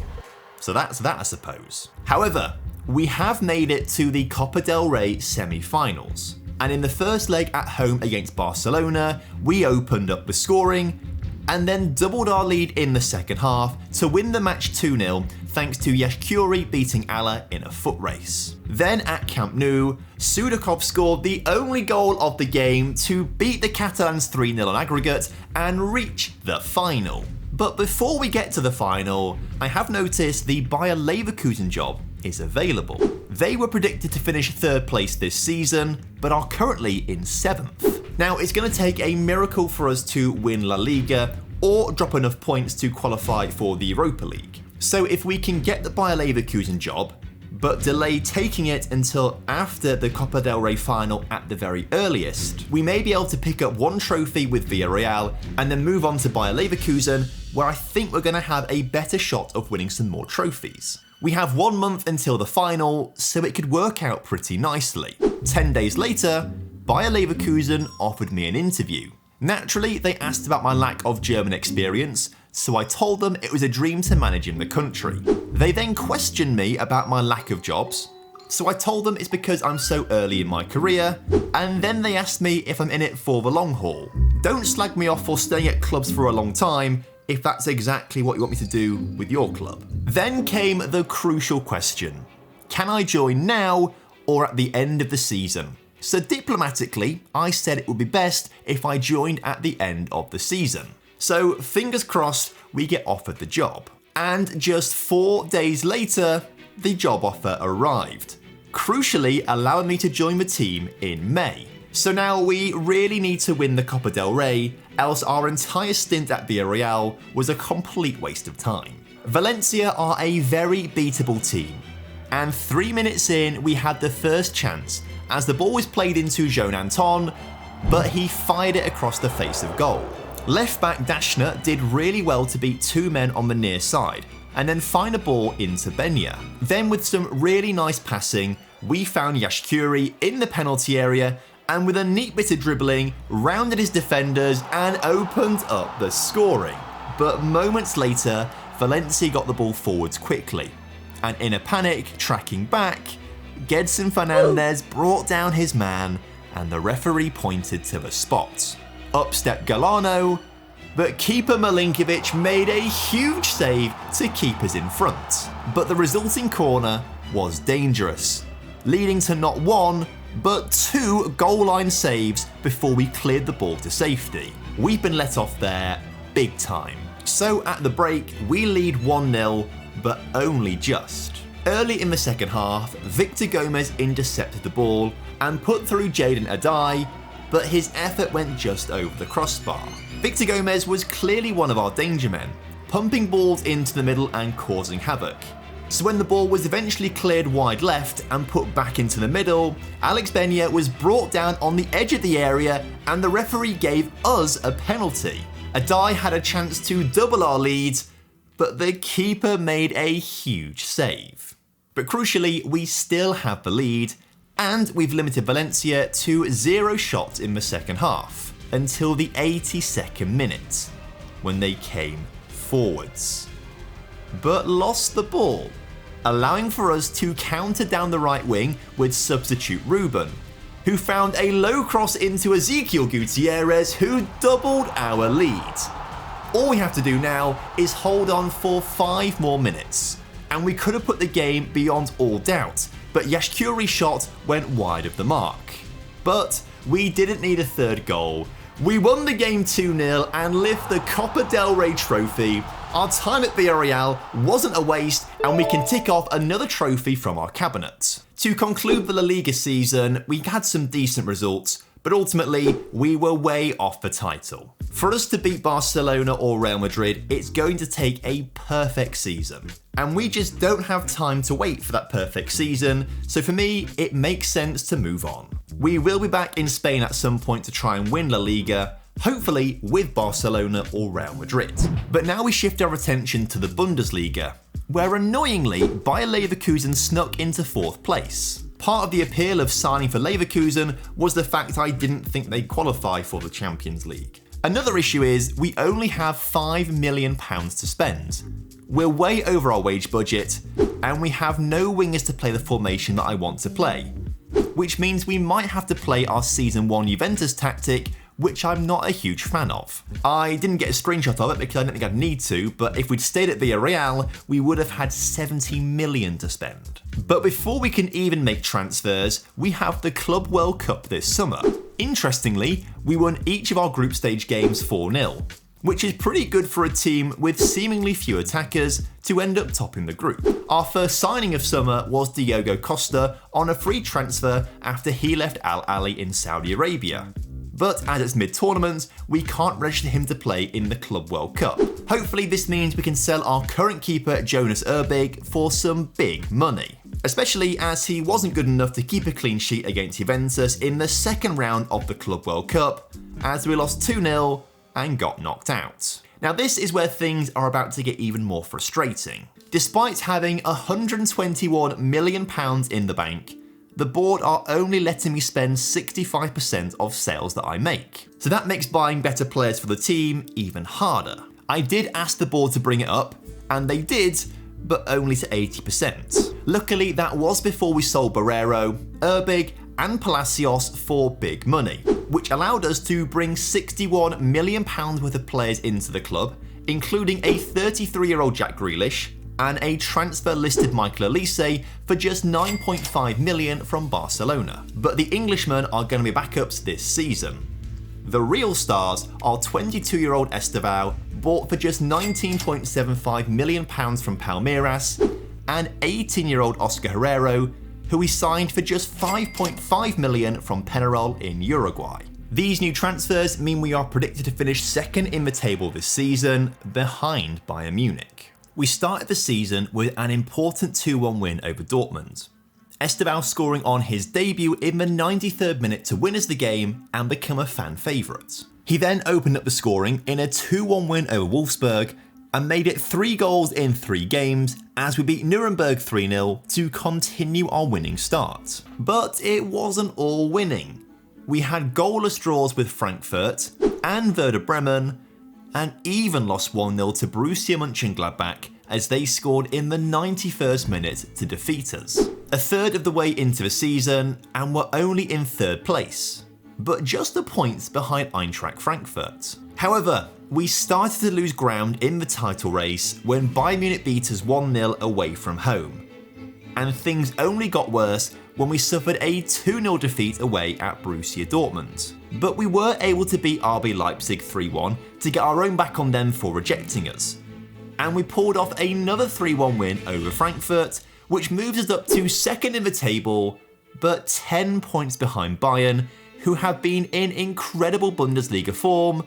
So that's that, I suppose. However, we have made it to the Copa del Rey semi-finals, and in the first leg at home against Barcelona, we opened up the scoring and then doubled our lead in the second half to win the match 2-0 thanks to Yashkuri beating Allah in a foot race. Then at Camp Nou, Sudakov scored the only goal of the game to beat the Catalans 3-0 on aggregate and reach the final. But before we get to the final, I have noticed the Bayer Leverkusen job is available. They were predicted to finish 3rd place this season, but are currently in 7th. Now, it's going to take a miracle for us to win La Liga or drop enough points to qualify for the Europa League. So if we can get the Bayer Leverkusen job, but delay taking it until after the Copa del Rey final at the very earliest, we may be able to pick up 1 trophy with Villarreal and then move on to Bayer Leverkusen, where I think we're going to have a better shot of winning some more trophies. We have 1 month until the final, so it could work out pretty nicely. 10 days later, Bayer Leverkusen offered me an interview. Naturally, they asked about my lack of German experience, so I told them it was a dream to manage in the country. They then questioned me about my lack of jobs, so I told them it's because I'm so early in my career, and then they asked me if I'm in it for the long haul. Don't slag me off for staying at clubs for a long time, if that's exactly what you want me to do with your club. Then came the crucial question: can I join now or at the end of the season? So diplomatically, I said it would be best if I joined at the end of the season. So fingers crossed we get offered the job. And just 4 days later, the job offer arrived, crucially allowing me to join the team in May. So now we really need to win the Copa del Rey, else our entire stint at Villarreal was a complete waste of time. Valencia are a very beatable team, and 3 minutes in we had the first chance as the ball was played into Joan Anton, but he fired it across the face of goal. Left back Dashner did really well to beat 2 men on the near side, and then find a ball into Benya. Then with some really nice passing, we found Yashkuri in the penalty area, and with a neat bit of dribbling, rounded his defenders and opened up the scoring. But moments later, Valencia got the ball forwards quickly, and in a panic, tracking back, Gedson Fernandez brought down his man, and the referee pointed to the spot. Up stepped Galano, but keeper Milinkovic made a huge save to keep us in front. But the resulting corner was dangerous, leading to not 1, but 2 goal line saves before we cleared the ball to safety. We've been let off there big time. So at the break, we lead 1-0, but only just. Early in the second half, Victor Gomez intercepted the ball and put through Jaden Adai, but his effort went just over the crossbar. Victor Gomez was clearly one of our danger men, pumping balls into the middle and causing havoc. So when the ball was eventually cleared wide left and put back into the middle, Alex Benya was brought down on the edge of the area and the referee gave us a penalty. Adai had a chance to double our lead, but the keeper made a huge save. But crucially, we still have the lead, and we've limited Valencia to 0 shots in the second half, until the 82nd minute, when they came forwards. but lost the ball, allowing for us to counter down the right wing with substitute Ruben, who found a low cross into Ezekiel Gutierrez, who doubled our lead. All we have to do now is hold on for 5 more minutes, and we could have put the game beyond all doubt, but Yashkuri's shot went wide of the mark. But we didn't need a third goal. We won the game 2-0 and lift the Copa del Rey trophy. Our time at Villarreal wasn't a waste, and we can tick off another trophy from our cabinet. To conclude the La Liga season, we had some decent results, but ultimately we were way off the title. For us to beat Barcelona or Real Madrid, it's going to take a perfect season. And we just don't have time to wait for that perfect season, so for me, it makes sense to move on. We will be back in Spain at some point to try and win La Liga, hopefully with Barcelona or Real Madrid. But now we shift our attention to the Bundesliga, where annoyingly Bayer Leverkusen snuck into 4th place. Part of the appeal of signing for Leverkusen was the fact I didn't think they'd qualify for the Champions League. Another issue is we only have £5 million to spend. We're way over our wage budget, and we have no wingers to play the formation that I want to play, which means we might have to play our Season 1 Juventus tactic, which I'm not a huge fan of. I didn't get a screenshot of it because I didn't think I'd need to, but if we'd stayed at Villarreal, we would have had 70 million to spend. But before we can even make transfers, we have the Club World Cup this summer. Interestingly, we won each of our group stage games 4-0, which is pretty good for a team with seemingly few attackers to end up topping the group. Our first signing of summer was Diogo Costa on a free transfer after he left Al Ahly in Saudi Arabia. But as it's mid-tournament, we can't register him to play in the Club World Cup. Hopefully this means we can sell our current keeper Jonas Erbig for some big money, especially as he wasn't good enough to keep a clean sheet against Juventus in the second round of the Club World Cup, as we lost 2-0 and got knocked out. Now this is where things are about to get even more frustrating. Despite having £121 million in the bank, the board are only letting me spend 65% of sales that I make. So that makes buying better players for the team even harder. I did ask the board to bring it up, and they did, but only to 80%. Luckily, that was before we sold Barreiro, Erbig, and Palacios for big money, which allowed us to bring £61 million worth of players into the club, including a 33-year-old Jack Grealish, and a transfer-listed Michael Olise for just $9.5 million from Barcelona. But the Englishmen are going to be backups this season. The real stars are 22-year-old Estevao, bought for just £19.75 million from Palmeiras, and 18-year-old Oscar Herrero, who we signed for just $5.5 million from Penarol in Uruguay. These new transfers mean we are predicted to finish second in the table this season, behind Bayern Munich. We started the season with an important 2-1 win over Dortmund. Estevao scoring on his debut in the 93rd minute to win us the game and become a fan favourite. He then opened up the scoring in a 2-1 win over Wolfsburg and made it 3 goals in 3 games as we beat Nuremberg 3-0 to continue our winning start. But it wasn't all winning. We had goalless draws with Frankfurt and Werder Bremen, and even lost 1-0 to Borussia Mönchengladbach as they scored in the 91st minute to defeat us. A third of the way into the season, and we're only in 3rd place, but just a point behind Eintracht Frankfurt. However, we started to lose ground in the title race when Bayern Munich beat us 1-0 away from home. And things only got worse when we suffered a 2-0 defeat away at Borussia Dortmund. But we were able to beat RB Leipzig 3-1 to get our own back on them for rejecting us. And we pulled off another 3-1 win over Frankfurt, which moves us up to second in the table, but 10 points behind Bayern, who have been in incredible Bundesliga form,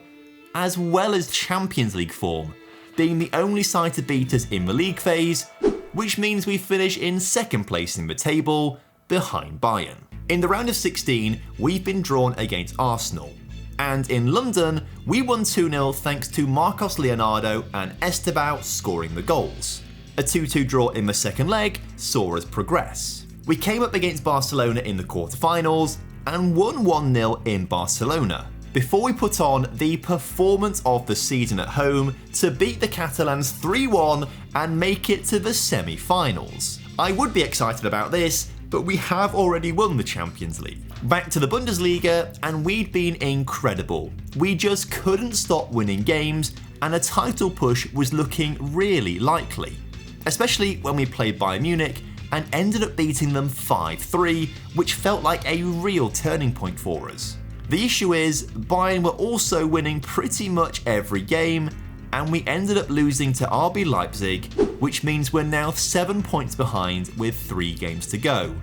as well as Champions League form, being the only side to beat us in the league phase, which means we finish in second place in the table, behind Bayern. In the round of 16, we've been drawn against Arsenal, and in London, we won 2-0 thanks to Marcos Leonardo and Estevao scoring the goals. A 2-2 draw in the second leg saw us progress. We came up against Barcelona in the quarterfinals and won 1-0 in Barcelona, before we put on the performance of the season at home to beat the Catalans 3-1 and make it to the semi-finals. I would be excited about this, but we have already won the Champions League. Back to the Bundesliga, and we'd been incredible. We just couldn't stop winning games, and a title push was looking really likely. Especially when we played Bayern Munich and ended up beating them 5-3, which felt like a real turning point for us. The issue is, Bayern were also winning pretty much every game, and we ended up losing to RB Leipzig, which means we're now 7 points behind with 3 games to go.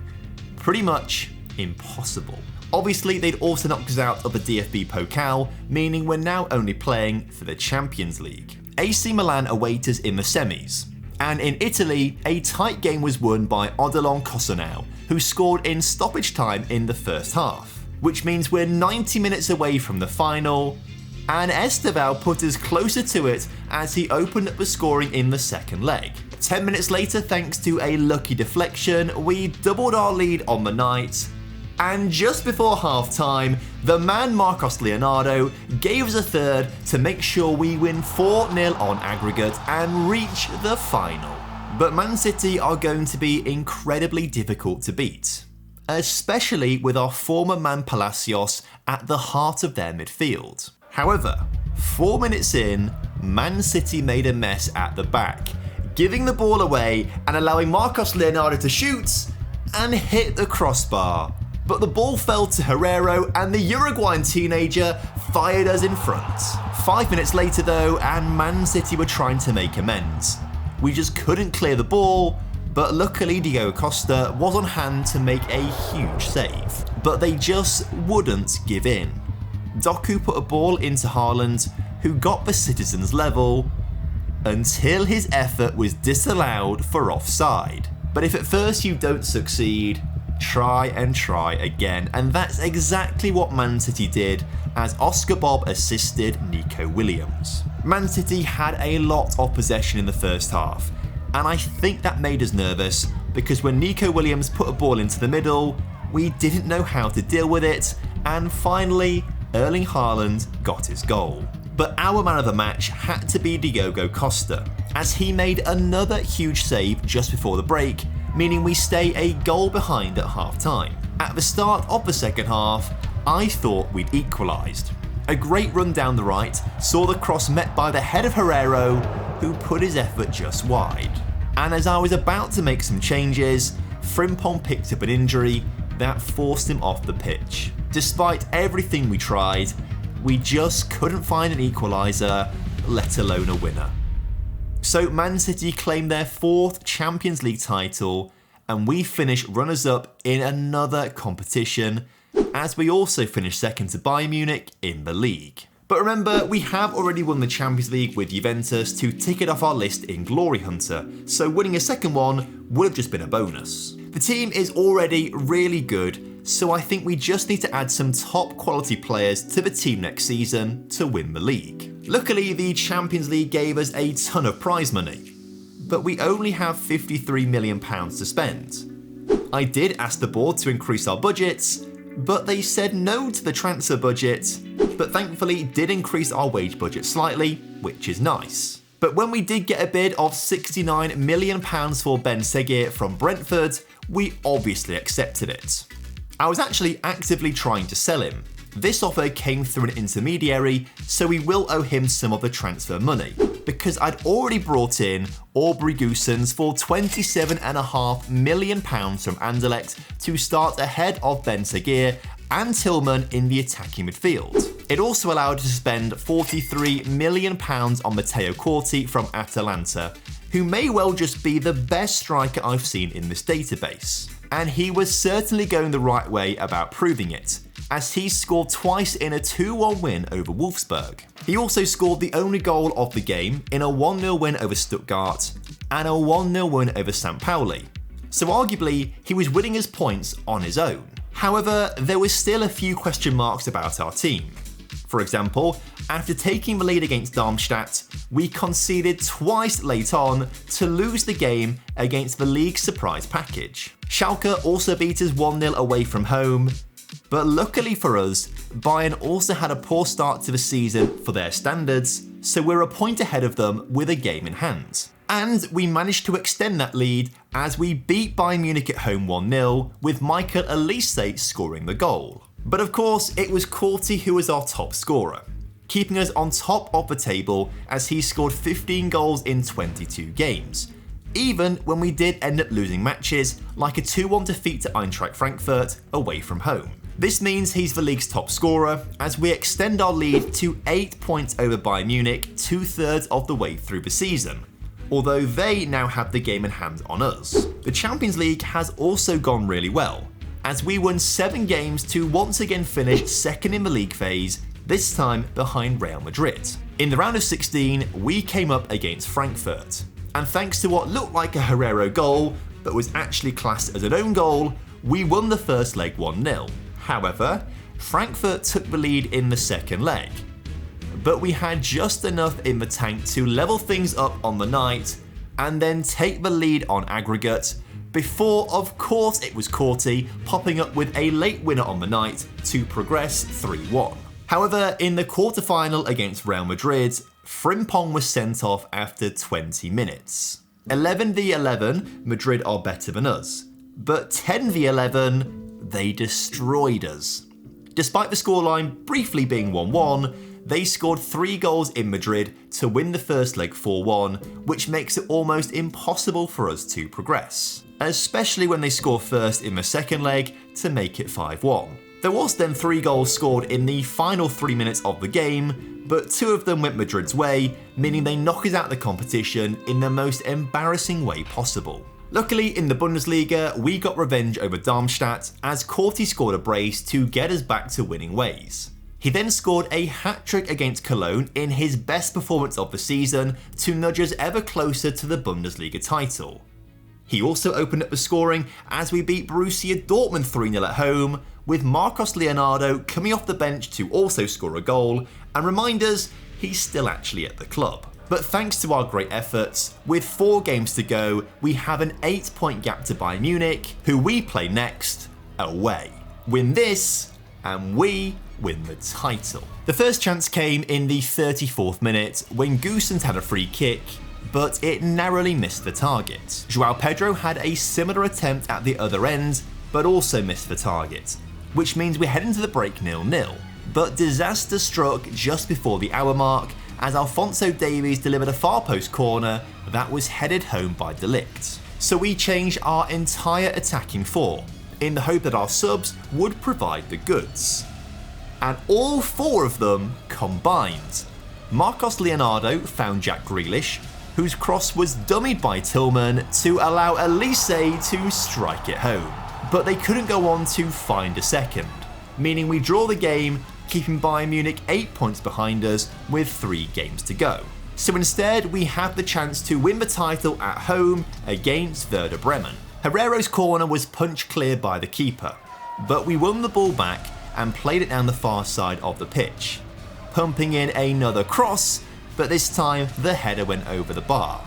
Pretty much impossible. Obviously, they'd also knocked us out of the DFB Pokal, meaning we're now only playing for the Champions League. AC Milan await us in the semis. And in Italy, a tight game was won by Odilon Cossonau, who scored in stoppage time in the first half. Which means we're 90 minutes away from the final, and Esteval put us closer to it as he opened up the scoring in the second leg. 10 minutes later, thanks to a lucky deflection, we doubled our lead on the night, and just before half-time, the man Marcos Leonardo gave us a third to make sure we win 4-0 on aggregate and reach the final. But Man City are going to be incredibly difficult to beat, especially with our former man Palacios at the heart of their midfield. However, 4 minutes in, Man City made a mess at the back, giving the ball away and allowing Marcos Leonardo to shoot and hit the crossbar. But the ball fell to Herrero and the Uruguayan teenager fired us in front. 5 minutes later though, and Man City were trying to make amends. We just couldn't clear the ball, but luckily Diego Costa was on hand to make a huge save. But they just wouldn't give in. Doku put a ball into Haaland, who got the citizens level, until his effort was disallowed for offside. But if at first you don't succeed, try and try again, and that's exactly what Man City did as Oscar Bob assisted Nico Williams. Man City had a lot of possession in the first half, and I think that made us nervous because when Nico Williams put a ball into the middle, we didn't know how to deal with it, and finally Erling Haaland got his goal. But our man of the match had to be Diogo Costa, as he made another huge save just before the break, meaning we stay a goal behind at half-time. At the start of the second half, I thought we'd equalised. A great run down the right saw the cross met by the head of Herrero, who put his effort just wide. And as I was about to make some changes, Frimpong picked up an injury that forced him off the pitch. Despite everything we tried, we just couldn't find an equaliser, let alone a winner. So Man City claimed their 4th Champions League title, and we finished runners-up in another competition, as we also finished second to Bayern Munich in the league. But remember, we have already won the Champions League with Juventus to tick it off our list in Glory Hunter, so winning a second one would have just been a bonus. The team is already really good, so I think we just need to add some top quality players to the team next season to win the league. Luckily, the Champions League gave us a ton of prize money, but we only have £53 million to spend. I did ask the board to increase our budgets, but they said no to the transfer budget, but thankfully did increase our wage budget slightly, which is nice. But when we did get a bid of £69 million for Ben Seguir from Brentford, we obviously accepted it. I was actually actively trying to sell him. This offer came through an intermediary, so we will owe him some of the transfer money, because I'd already brought in Aubrey Goossens for £27.5 million from Anderlecht to start ahead of Ben Seguir and Tillman in the attacking midfield. It also allowed us to spend £43 million on Matteo Corti from Atalanta, who may well just be the best striker I've seen in this database. And he was certainly going the right way about proving it, as he scored twice in a 2-1 win over Wolfsburg. He also scored the only goal of the game in a 1-0 win over Stuttgart and a 1-0 win over St. Pauli. So arguably, he was winning his points on his own. However, there was still a few question marks about our team. For example, after taking the lead against Darmstadt, we conceded twice late on to lose the game against the league's surprise package. Schalke also beat us 1-0 away from home, But luckily for us, Bayern also had a poor start to the season for their standards, so we're a point ahead of them with a game in hand. And we managed to extend that lead as we beat Bayern Munich at home 1-0, with Michael Olise scoring the goal. But of course, it was Courty who was our top scorer, keeping us on top of the table as he scored 15 goals in 22 games, even when we did end up losing matches like a 2-1 defeat to Eintracht Frankfurt away from home. This means he's the league's top scorer as we extend our lead to 8 points over Bayern Munich 2/3 of the way through the season, although they now have the game in hand on us. The Champions League has also gone really well, as we won 7 games to once again finish second in the league phase, this time behind Real Madrid. In the round of 16, we came up against Frankfurt, and thanks to what looked like a Herrero goal, but was actually classed as an own goal, we won the first leg 1-0. However, Frankfurt took the lead in the second leg, but we had just enough in the tank to level things up on the night and then take the lead on aggregate before, of course, it was Courty popping up with a late winner on the night to progress 3-1. However, in the quarterfinal against Real Madrid, Frimpong was sent off after 20 minutes. 11v11, Madrid are better than us, but 10v11, they destroyed us. Despite the scoreline briefly being 1-1, they scored 3 goals in Madrid to win the first leg 4-1, which makes it almost impossible for us to progress, especially when they score first in the second leg to make it 5-1. There was then 3 goals scored in the final 3 minutes of the game, but 2 of them went Madrid's way, meaning they knock us out of the competition in the most embarrassing way possible. Luckily, in the Bundesliga, we got revenge over Darmstadt as Courty scored a brace to get us back to winning ways. He then scored a hat-trick against Cologne in his best performance of the season to nudge us ever closer to the Bundesliga title. He also opened up the scoring as we beat Borussia Dortmund 3-0 at home, with Marcos Leonardo coming off the bench to also score a goal and remind us he's still actually at the club. But thanks to our great efforts, with 4 games to go, we have an 8-point gap to Bayern Munich, who we play next, away. Win this, and we win the title. The first chance came in the 34th minute when Goossens had a free kick, but it narrowly missed the target. Joao Pedro had a similar attempt at the other end, but also missed the target, which means we're heading to the break 0-0. But disaster struck just before the hour mark as Alphonso Davies delivered a far post corner that was headed home by De Ligt. So we changed our entire attacking 4, in the hope that our subs would provide the goods. And all 4 of them combined. Marcos Leonardo found Jack Grealish, whose cross was dummied by Tillman to allow Olise to strike it home. But they couldn't go on to find a second, meaning we draw the game, keeping Bayern Munich 8 points behind us with 3 games to go. So instead, we have the chance to win the title at home against Werder Bremen. Herrero's corner was punched clear by the keeper, but we won the ball back and played it down the far side of the pitch, pumping in another cross, but this time the header went over the bar.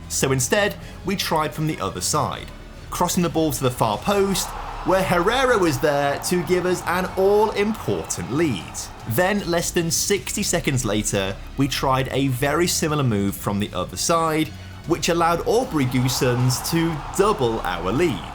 So instead, we tried from the other side, crossing the ball to the far post, where Herrero was there to give us an all-important lead. Then, less than 60 seconds later, we tried a very similar move from the other side, which allowed Aubrey Goossens to double our lead.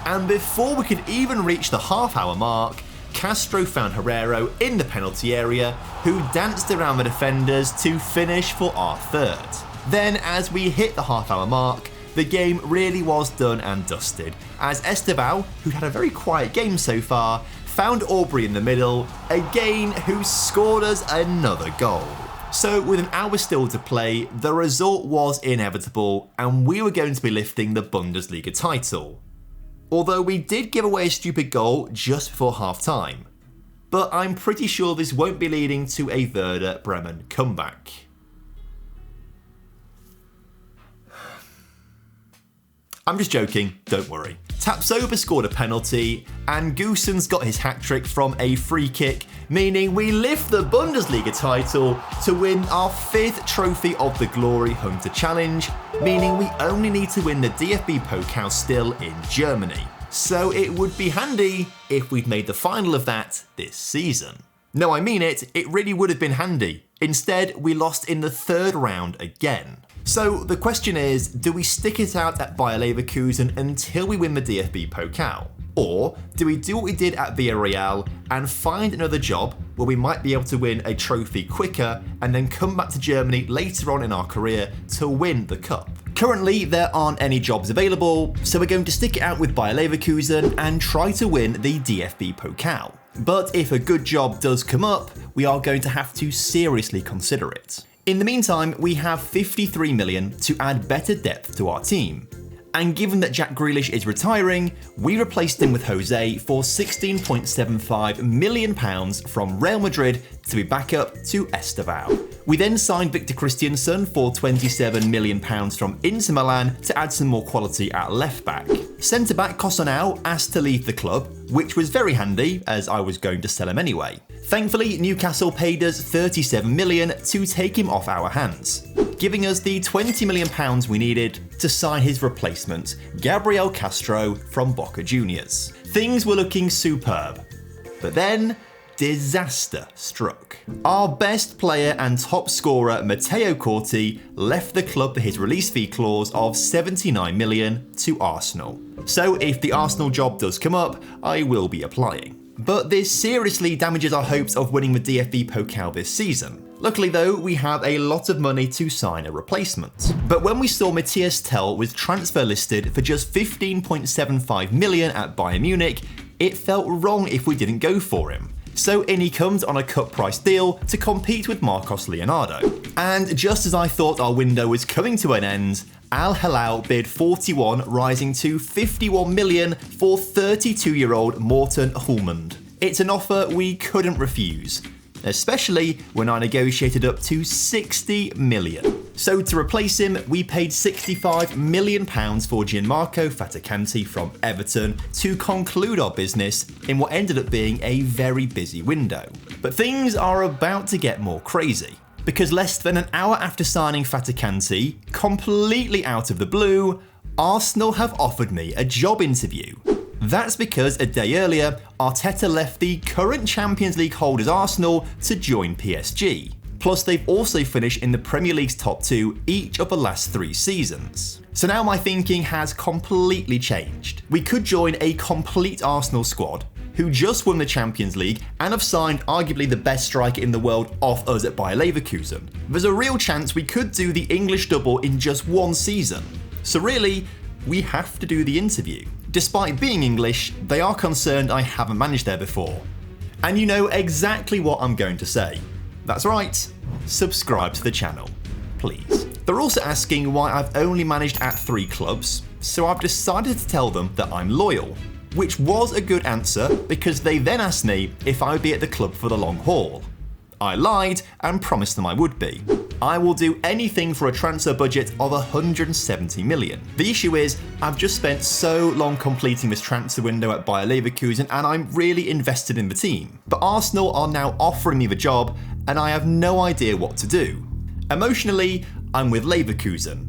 And before we could even reach the half-hour mark, Castro found Herrero in the penalty area, who danced around the defenders to finish for our third. Then, as we hit the half-hour mark, the game really was done and dusted, as Estevao, who had a very quiet game so far, found Aubrey in the middle, again who scored us another goal. So with an hour still to play, the result was inevitable and we were going to be lifting the Bundesliga title. Although we did give away a stupid goal just before half time. But I'm pretty sure this won't be leading to a Werder Bremen comeback. I'm just joking, don't worry. Tapsoba scored a penalty, and Goossens got his hat-trick from a free kick, meaning we lift the Bundesliga title to win our 5th trophy of the Glory Hunter Challenge, meaning we only need to win the DFB Pokal still in Germany. So it would be handy if we'd made the final of that this season. No, I mean it really would have been handy. Instead, we lost in the third round again. So the question is, do we stick it out at Bayer Leverkusen until we win the DFB Pokal? Or do we do what we did at Villarreal and find another job where we might be able to win a trophy quicker and then come back to Germany later on in our career to win the cup? Currently, there aren't any jobs available, so we're going to stick it out with Bayer Leverkusen and try to win the DFB Pokal. But if a good job does come up, we are going to have to seriously consider it. In the meantime, we have 53 million to add better depth to our team. And given that Jack Grealish is retiring, we replaced him with Jose for £16.75 million from Real Madrid to be back up to Estaval. We then signed Victor Christiansen for £27 million from Inter Milan to add some more quality at left back. Centre back Cossonau asked to leave the club, which was very handy as I was going to sell him anyway. Thankfully, Newcastle paid us £37 million to take him off our hands, giving us the £20 million we needed to sign his replacement, Gabriel Castro from Boca Juniors. Things were looking superb, but then disaster struck. Our best player and top scorer, Matteo Corti, left the club for his release fee clause of £79 million to Arsenal. So if the Arsenal job does come up, I will be applying. But this seriously damages our hopes of winning the DFB Pokal this season. Luckily though, we have a lot of money to sign a replacement. But when we saw Matthias Tell was transfer listed for just 15.75 million at Bayern Munich, it felt wrong if we didn't go for him. So in he comes on a cut price deal to compete with Marcos Leonardo. And just as I thought our window was coming to an end, Al Hilal bid 41, rising to 51 million for 32-year-old Morten Hulmand. It's an offer we couldn't refuse, especially when I negotiated up to 60 million. So to replace him, we paid £65 million for Gianmarco Faticanti from Everton to conclude our business in what ended up being a very busy window. But things are about to get more crazy, because less than an hour after signing Faticanti, completely out of the blue, Arsenal have offered me a job interview. That's because a day earlier, Arteta left the current Champions League holders Arsenal to join PSG. Plus, they've also finished in the Premier League's top two each of the last 3 seasons. So now my thinking has completely changed. We could join a complete Arsenal squad, who just won the Champions League and have signed arguably the best striker in the world off us at Bayer Leverkusen. There's a real chance we could do the English double in just 1 season. So really, we have to do the interview. Despite being English, they are concerned I haven't managed there before. And you know exactly what I'm going to say. That's right, subscribe to the channel, please. They're also asking why I've only managed at 3 clubs, so I've decided to tell them that I'm loyal, which was a good answer because they then asked me if I would be at the club for the long haul. I lied and promised them I would be. I will do anything for a transfer budget of 170 million. The issue is, I've just spent so long completing this transfer window at Bayer Leverkusen and I'm really invested in the team. But Arsenal are now offering me the job and I have no idea what to do. Emotionally, I'm with Leverkusen.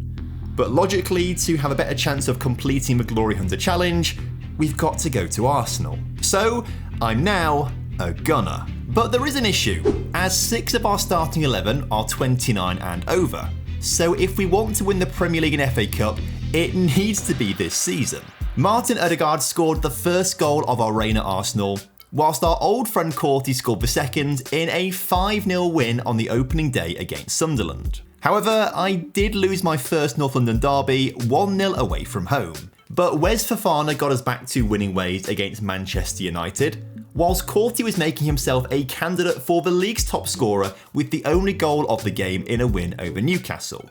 But logically, to have a better chance of completing the Glory Hunter challenge, we've got to go to Arsenal. So, I'm now a gunner. But there is an issue, as 6 of our starting 11 are 29 and over. So if we want to win the Premier League and FA Cup, it needs to be this season. Martin Odegaard scored the first goal of our reign at Arsenal, whilst our old friend Corti scored the second in a 5-0 win on the opening day against Sunderland. However, I did lose my first North London derby 1-0 away from home. But Wes Fofana got us back to winning ways against Manchester United, whilst Corti was making himself a candidate for the league's top scorer with the only goal of the game in a win over Newcastle.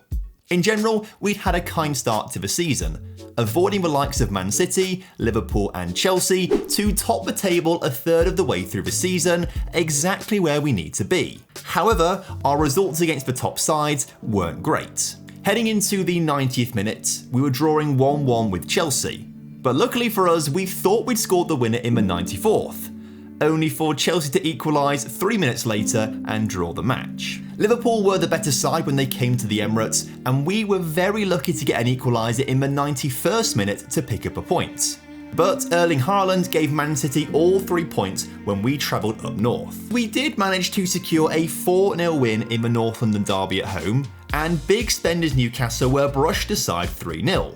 In general, we'd had a kind start to the season, avoiding the likes of Man City, Liverpool and Chelsea to top the table a third of the way through the season, exactly where we need to be. However, our results against the top sides weren't great. Heading into the 90th minute, we were drawing 1-1 with Chelsea, but luckily for us, we thought we'd scored the winner in the 94th. Only for Chelsea to equalise 3 minutes later and draw the match. Liverpool were the better side when they came to the Emirates, and we were very lucky to get an equaliser in the 91st minute to pick up a point. But Erling Haaland gave Man City all 3 points when we travelled up north. We did manage to secure a 4-0 win in the North London derby at home, and big spenders Newcastle were brushed aside 3-0.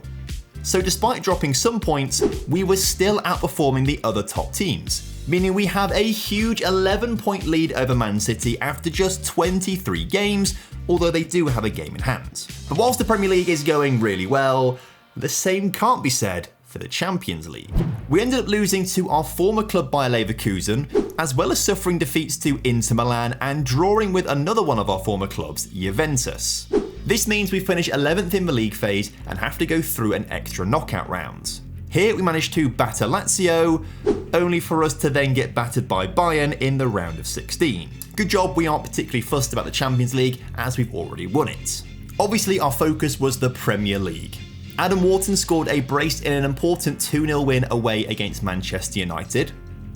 So despite dropping some points, we were still outperforming the other top teams, meaning we have a huge 11-point lead over Man City after just 23 games, although they do have a game in hand. But whilst the Premier League is going really well, the same can't be said for the Champions League. We ended up losing to our former club Bayer Leverkusen, as well as suffering defeats to Inter Milan and drawing with another one of our former clubs, Juventus. This means we finish 11th in the league phase and have to go through an extra knockout round. Here we managed to batter Lazio, only for us to then get battered by Bayern in the round of 16. Good job we aren't particularly fussed about the Champions League, as we've already won it. Obviously our focus was the Premier League. Adam Wharton scored a brace in an important 2-0 win away against Manchester United.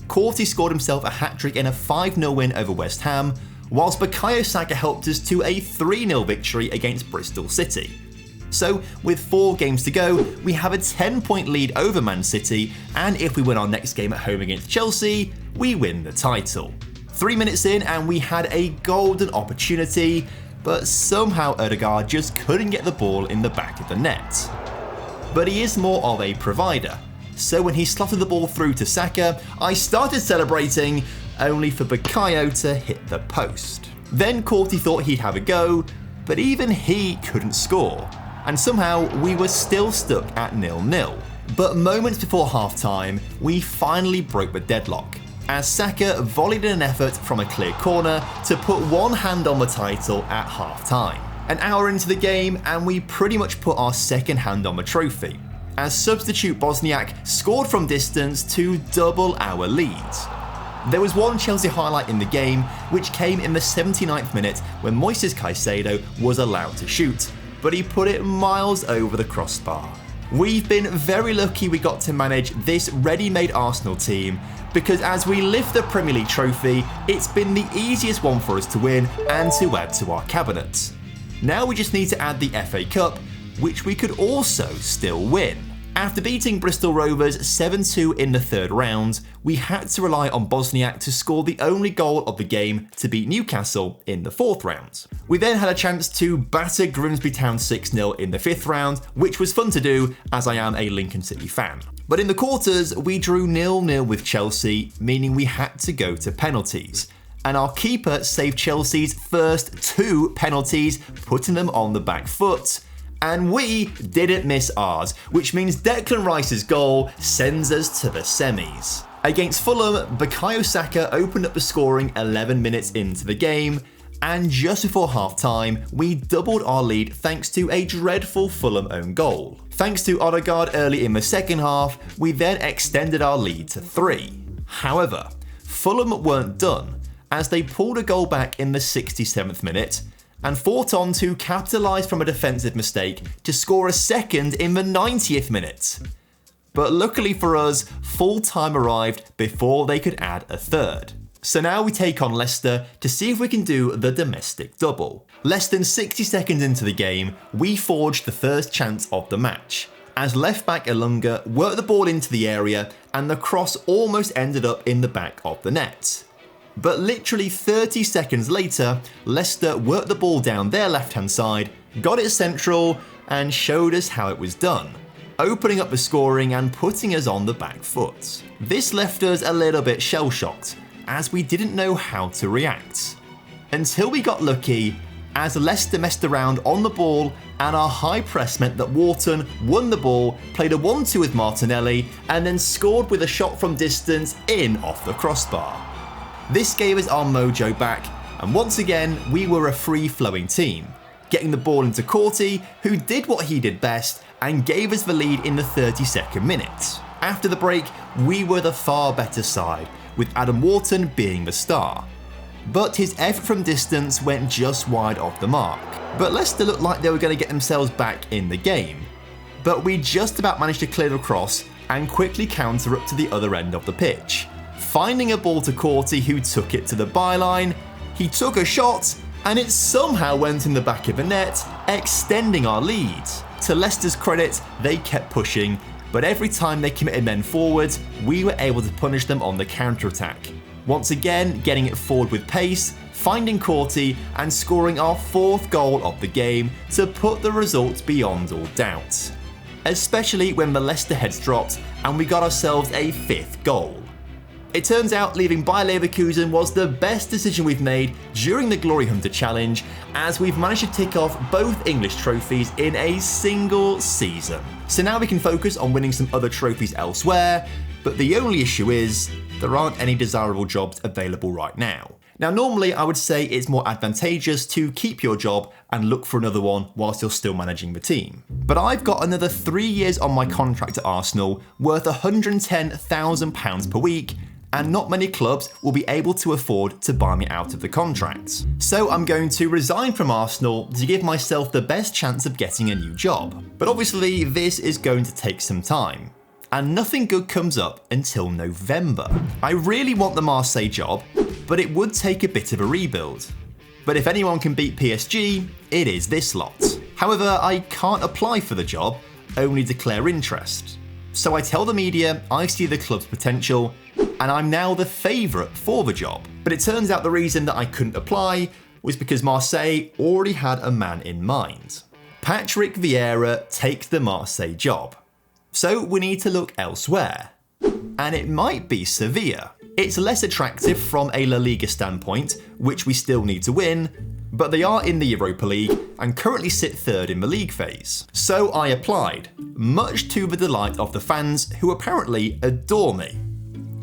Courty scored himself a hat-trick in a 5-0 win over West Ham, whilst Bukayo Saka helped us to a 3-0 victory against Bristol City. So, with 4 games to go, we have a 10-point lead over Man City, and if we win our next game at home against Chelsea, we win the title. 3 minutes in and we had a golden opportunity, but somehow Ødegaard just couldn't get the ball in the back of the net. But he is more of a provider, so when he slotted the ball through to Saka, I started celebrating, only for Bukayo to hit the post. Then Courty thought he'd have a go, but even he couldn't score, and somehow we were still stuck at 0-0. But moments before half-time, we finally broke the deadlock, as Saka volleyed in an effort from a clear corner to put one hand on the title at half-time. An hour into the game and we pretty much put our second hand on the trophy, as substitute Bosniak scored from distance to double our leads. There was one Chelsea highlight in the game, which came in the 79th minute when Moises Caicedo was allowed to shoot, but he put it miles over the crossbar. We've been very lucky we got to manage this ready-made Arsenal team, because as we lift the Premier League trophy, it's been the easiest one for us to win and to add to our cabinet. Now we just need to add the FA Cup, which we could also still win. After beating Bristol Rovers 7-2 in the third round, we had to rely on Bosniak to score the only goal of the game to beat Newcastle in the fourth round. We then had a chance to batter Grimsby Town 6-0 in the fifth round, which was fun to do as I am a Lincoln City fan. But in the quarters, we drew 0-0 with Chelsea, meaning we had to go to penalties. And our keeper saved Chelsea's first 2 penalties, putting them on the back foot. And we didn't miss ours, which means Declan Rice's goal sends us to the semis. Against Fulham, Bukayo Saka opened up the scoring 11 minutes into the game, and just before half-time, we doubled our lead thanks to a dreadful Fulham own goal. Thanks to Ødegaard early in the second half, we then extended our lead to 3. However, Fulham weren't done, as they pulled a goal back in the 67th minute, and fought on to capitalise from a defensive mistake to score a second in the 90th minute. But luckily for us, full time arrived before they could add a third. So now we take on Leicester to see if we can do the domestic double. Less than 60 seconds into the game, we forged the first chance of the match, as left-back Elunga worked the ball into the area and the cross almost ended up in the back of the net. But literally 30 seconds later, Leicester worked the ball down their left-hand side, got it central, and showed us how it was done, opening up the scoring and putting us on the back foot. This left us a little bit shell-shocked, as we didn't know how to react. Until we got lucky, as Leicester messed around on the ball and our high press meant that Wharton won the ball, played a 1-2 with Martinelli, and then scored with a shot from distance in off the crossbar. This gave us our mojo back, and once again, we were a free-flowing team, getting the ball into Courty, who did what he did best and gave us the lead in the 32nd minute. After the break, we were the far better side, with Adam Wharton being the star. But his effort from distance went just wide off the mark. But Leicester looked like they were going to get themselves back in the game. But we just about managed to clear the cross and quickly counter up to the other end of the pitch, finding a ball to Courty, who took it to the byline. He took a shot and it somehow went in the back of the net, extending our lead. To Leicester's credit, they kept pushing but every time they committed men forward, we were able to punish them on the counter-attack. Once again, getting it forward with pace, finding Corti, and scoring our 4th goal of the game to put the result beyond all doubt. Especially when the Leicester heads dropped and we got ourselves a 5th goal. It turns out leaving Bayer Leverkusen was the best decision we've made during the Glory Hunter Challenge, as we've managed to tick off both English trophies in a single season. So now we can focus on winning some other trophies elsewhere, but the only issue is there aren't any desirable jobs available right now. Now normally I would say it's more advantageous to keep your job and look for another one whilst you're still managing the team. But I've got another 3 years on my contract at Arsenal worth £110,000 per week, and not many clubs will be able to afford to buy me out of the contract. So I'm going to resign from Arsenal to give myself the best chance of getting a new job. But obviously this is going to take some time, and nothing good comes up until November. I really want the Marseille job, but it would take a bit of a rebuild. But if anyone can beat PSG, it is this lot. However, I can't apply for the job, only declare interest. So I tell the media I see the club's potential, and I'm now the favourite for the job. But it turns out the reason that I couldn't apply was because Marseille already had a man in mind. Patrick Vieira takes the Marseille job. So we need to look elsewhere. And it might be Sevilla. It's less attractive from a La Liga standpoint, which we still need to win, but they are in the Europa League and currently sit 3rd in the league phase. So I applied, much to the delight of the fans, who apparently adore me.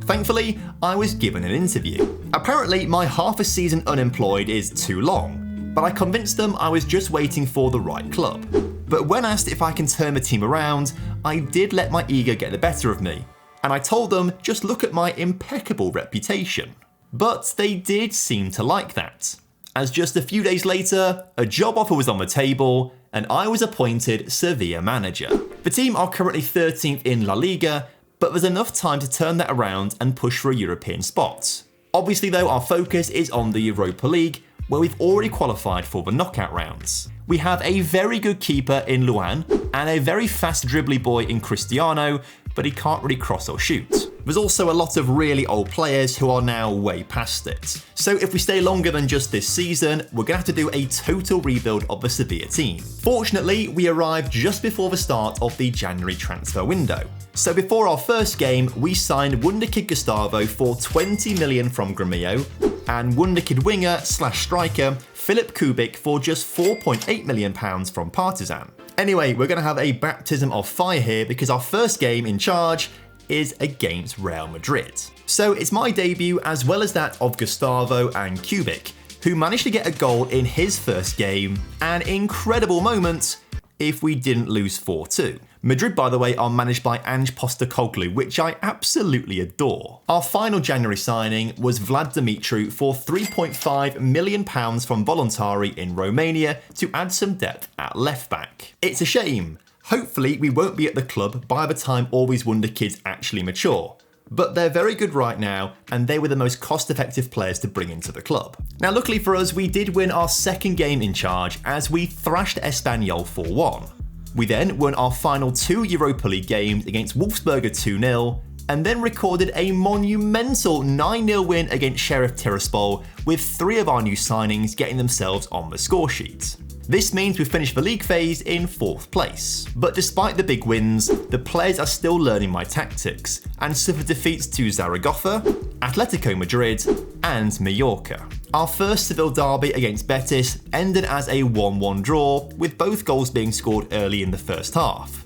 Thankfully, I was given an interview. Apparently, my half a season unemployed is too long, but I convinced them I was just waiting for the right club. But when asked if I can turn the team around, I did let my ego get the better of me, and I told them just look at my impeccable reputation. But they did seem to like that, as just a few days later, a job offer was on the table, and I was appointed Sevilla manager. The team are currently 13th in La Liga, but there's enough time to turn that around and push for a European spot. Obviously though, our focus is on the Europa League, where we've already qualified for the knockout rounds. We have a very good keeper in Luan, and a very fast dribbly boy in Cristiano, but he can't really cross or shoot. There's also a lot of really old players who are now way past it. So if we stay longer than just this season, we're gonna have to do a total rebuild of the Sevilla team. Fortunately, we arrived just before the start of the January transfer window. So before our first game, we signed Wunderkid Gustavo for 20 million from Gremio, and Wunderkid winger/striker Philip Kubik for just £4.8 million from Partizan. Anyway, we're going to have a baptism of fire here because our first game in charge is against Real Madrid. So it's my debut as well as that of Gustavo and Kubik, who managed to get a goal in his first game, an incredible moment if we didn't lose 4-2. Madrid, by the way, are managed by Ange Postecoglou, which I absolutely adore. Our final January signing was Vlad Dumitru for £3.5 million from Voluntari in Romania to add some depth at left back. It's a shame. Hopefully we won't be at the club by the time all these wonder kids actually mature. But they're very good right now, and they were the most cost-effective players to bring into the club. Now luckily for us, we did win our second game in charge as we thrashed Espanyol 4-1. We then won our final 2 Europa League games against Wolfsberger 2-0, and then recorded a monumental 9-0 win against Sheriff Tiraspol, with 3 of our new signings getting themselves on the score sheet. This means we finished the league phase in 4th place. But despite the big wins, the players are still learning my tactics, and suffered defeats to Zaragoza, Atletico Madrid, and Mallorca. Our first Seville derby against Betis ended as a 1-1 draw, with both goals being scored early in the first half.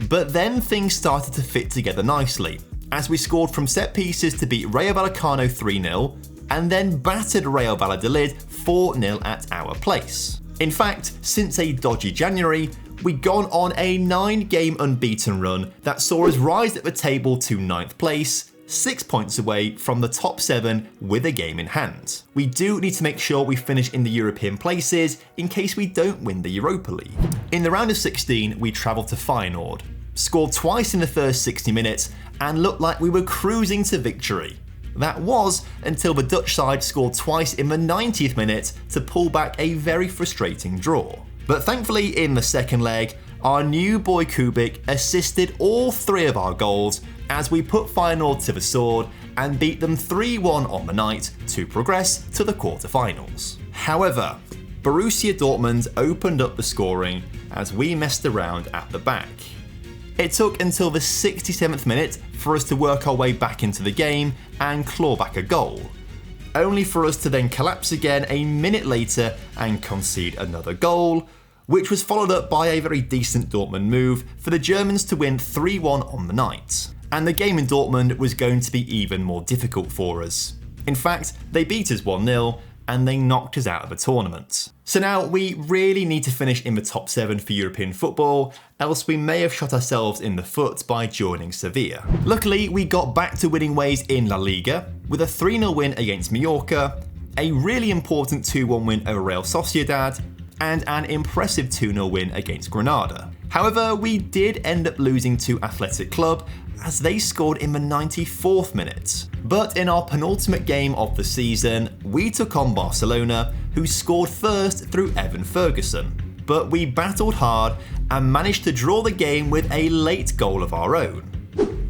But then things started to fit together nicely, as we scored from set pieces to beat Rayo Vallecano 3-0, and then battered Real Valladolid 4-0 at our place. In fact, since a dodgy January, we'd gone on a 9-game unbeaten run that saw us rise at the table to 9th place, 6 points away from the top 7 with a game in hand. We do need to make sure we finish in the European places in case we don't win the Europa League. In the round of 16, we travelled to Feyenoord, scored twice in the first 60 minutes, and looked like we were cruising to victory. That was until the Dutch side scored twice in the 90th minute to pull back a very frustrating draw. But thankfully in the second leg, our new boy Kubik assisted all 3 of our goals as we put Feyenoord to the sword and beat them 3-1 on the night to progress to the quarter-finals. However, Borussia Dortmund opened up the scoring as we messed around at the back. It took until the 67th minute for us to work our way back into the game and claw back a goal, only for us to then collapse again a minute later and concede another goal, which was followed up by a very decent Dortmund move for the Germans to win 3-1 on the night. And the game in Dortmund was going to be even more difficult for us. In fact, they beat us 1-0 and they knocked us out of the tournament. So now we really need to finish in the top 7 for European football, else we may have shot ourselves in the foot by joining Sevilla. Luckily, we got back to winning ways in La Liga with a 3-0 win against Mallorca, a really important 2-1 win over Real Sociedad, and an impressive 2-0 win against Granada. However, we did end up losing to Athletic Club as they scored in the 94th minute. But in our penultimate game of the season, we took on Barcelona, who scored first through Evan Ferguson. But we battled hard and managed to draw the game with a late goal of our own.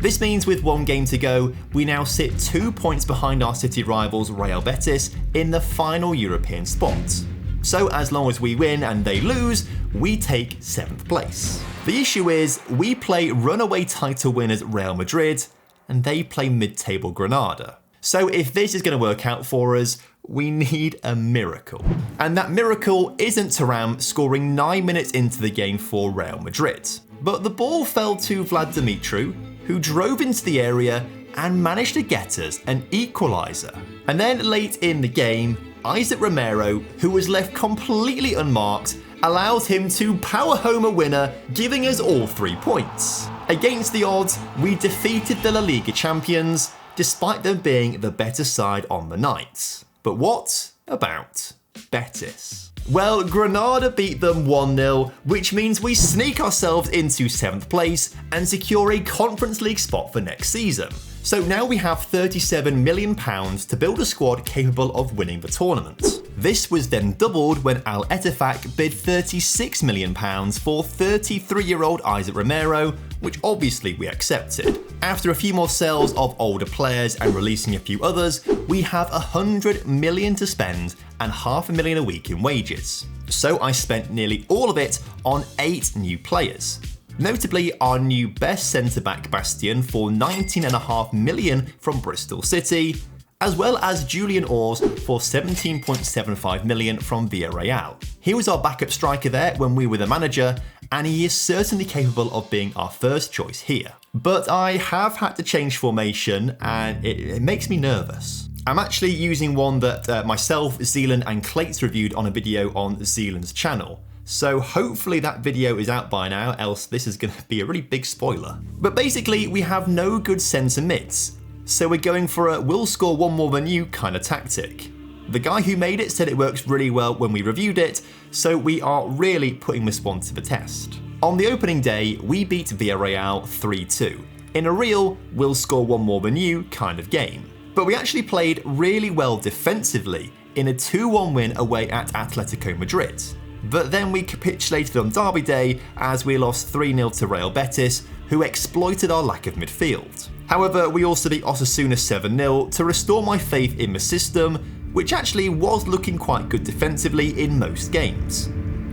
This means with 1 game to go, we now sit 2 points behind our city rivals Real Betis in the final European spot. So as long as we win and they lose, we take 7th place. The issue is, we play runaway title winners Real Madrid, and they play mid-table Granada. So if this is going to work out for us, we need a miracle. And that miracle isn't Thuram scoring 9 minutes into the game for Real Madrid. But the ball fell to Vlad Dumitru, who drove into the area and managed to get us an equaliser. And then late in the game, Isaac Romero, who was left completely unmarked, allowed him to power home a winner, giving us all 3 points. Against the odds, we defeated the La Liga champions, despite them being the better side on the night. But what about Betis? Well, Granada beat them 1-0, which means we sneak ourselves into 7th place and secure a Conference League spot for next season. So now we have £37 million to build a squad capable of winning the tournament. This was then doubled when Al Ettifaq bid £36 million for 33-year-old Isaac Romero, which obviously we accepted. After a few more sales of older players and releasing a few others, we have £100 million to spend and £500,000 a week in wages. So I spent nearly all of it on 8 new players. Notably, our new best centre-back Bastian for £19.5 million from Bristol City, as well as Julian Ors for £17.75 million from Villarreal. He was our backup striker there when we were the manager, and he is certainly capable of being our first choice here. But I have had to change formation, and it makes me nervous. I'm actually using one that myself, Zealand and Clates reviewed on a video on Zealand's channel. So hopefully that video is out by now, else this is going to be a really big spoiler. But basically, we have no good centre mids, so we're going for a we'll score 1 more than you kind of tactic. The guy who made it said it works really well when we reviewed it, so we are really putting this one to the test. On the opening day, we beat Villarreal 3-2, in a real we'll score 1 more than you kind of game. But we actually played really well defensively in a 2-1 win away at Atletico Madrid. But then we capitulated on Derby Day as we lost 3-0 to Real Betis, who exploited our lack of midfield. However, we also beat Osasuna 7-0 to restore my faith in the system, which actually was looking quite good defensively in most games.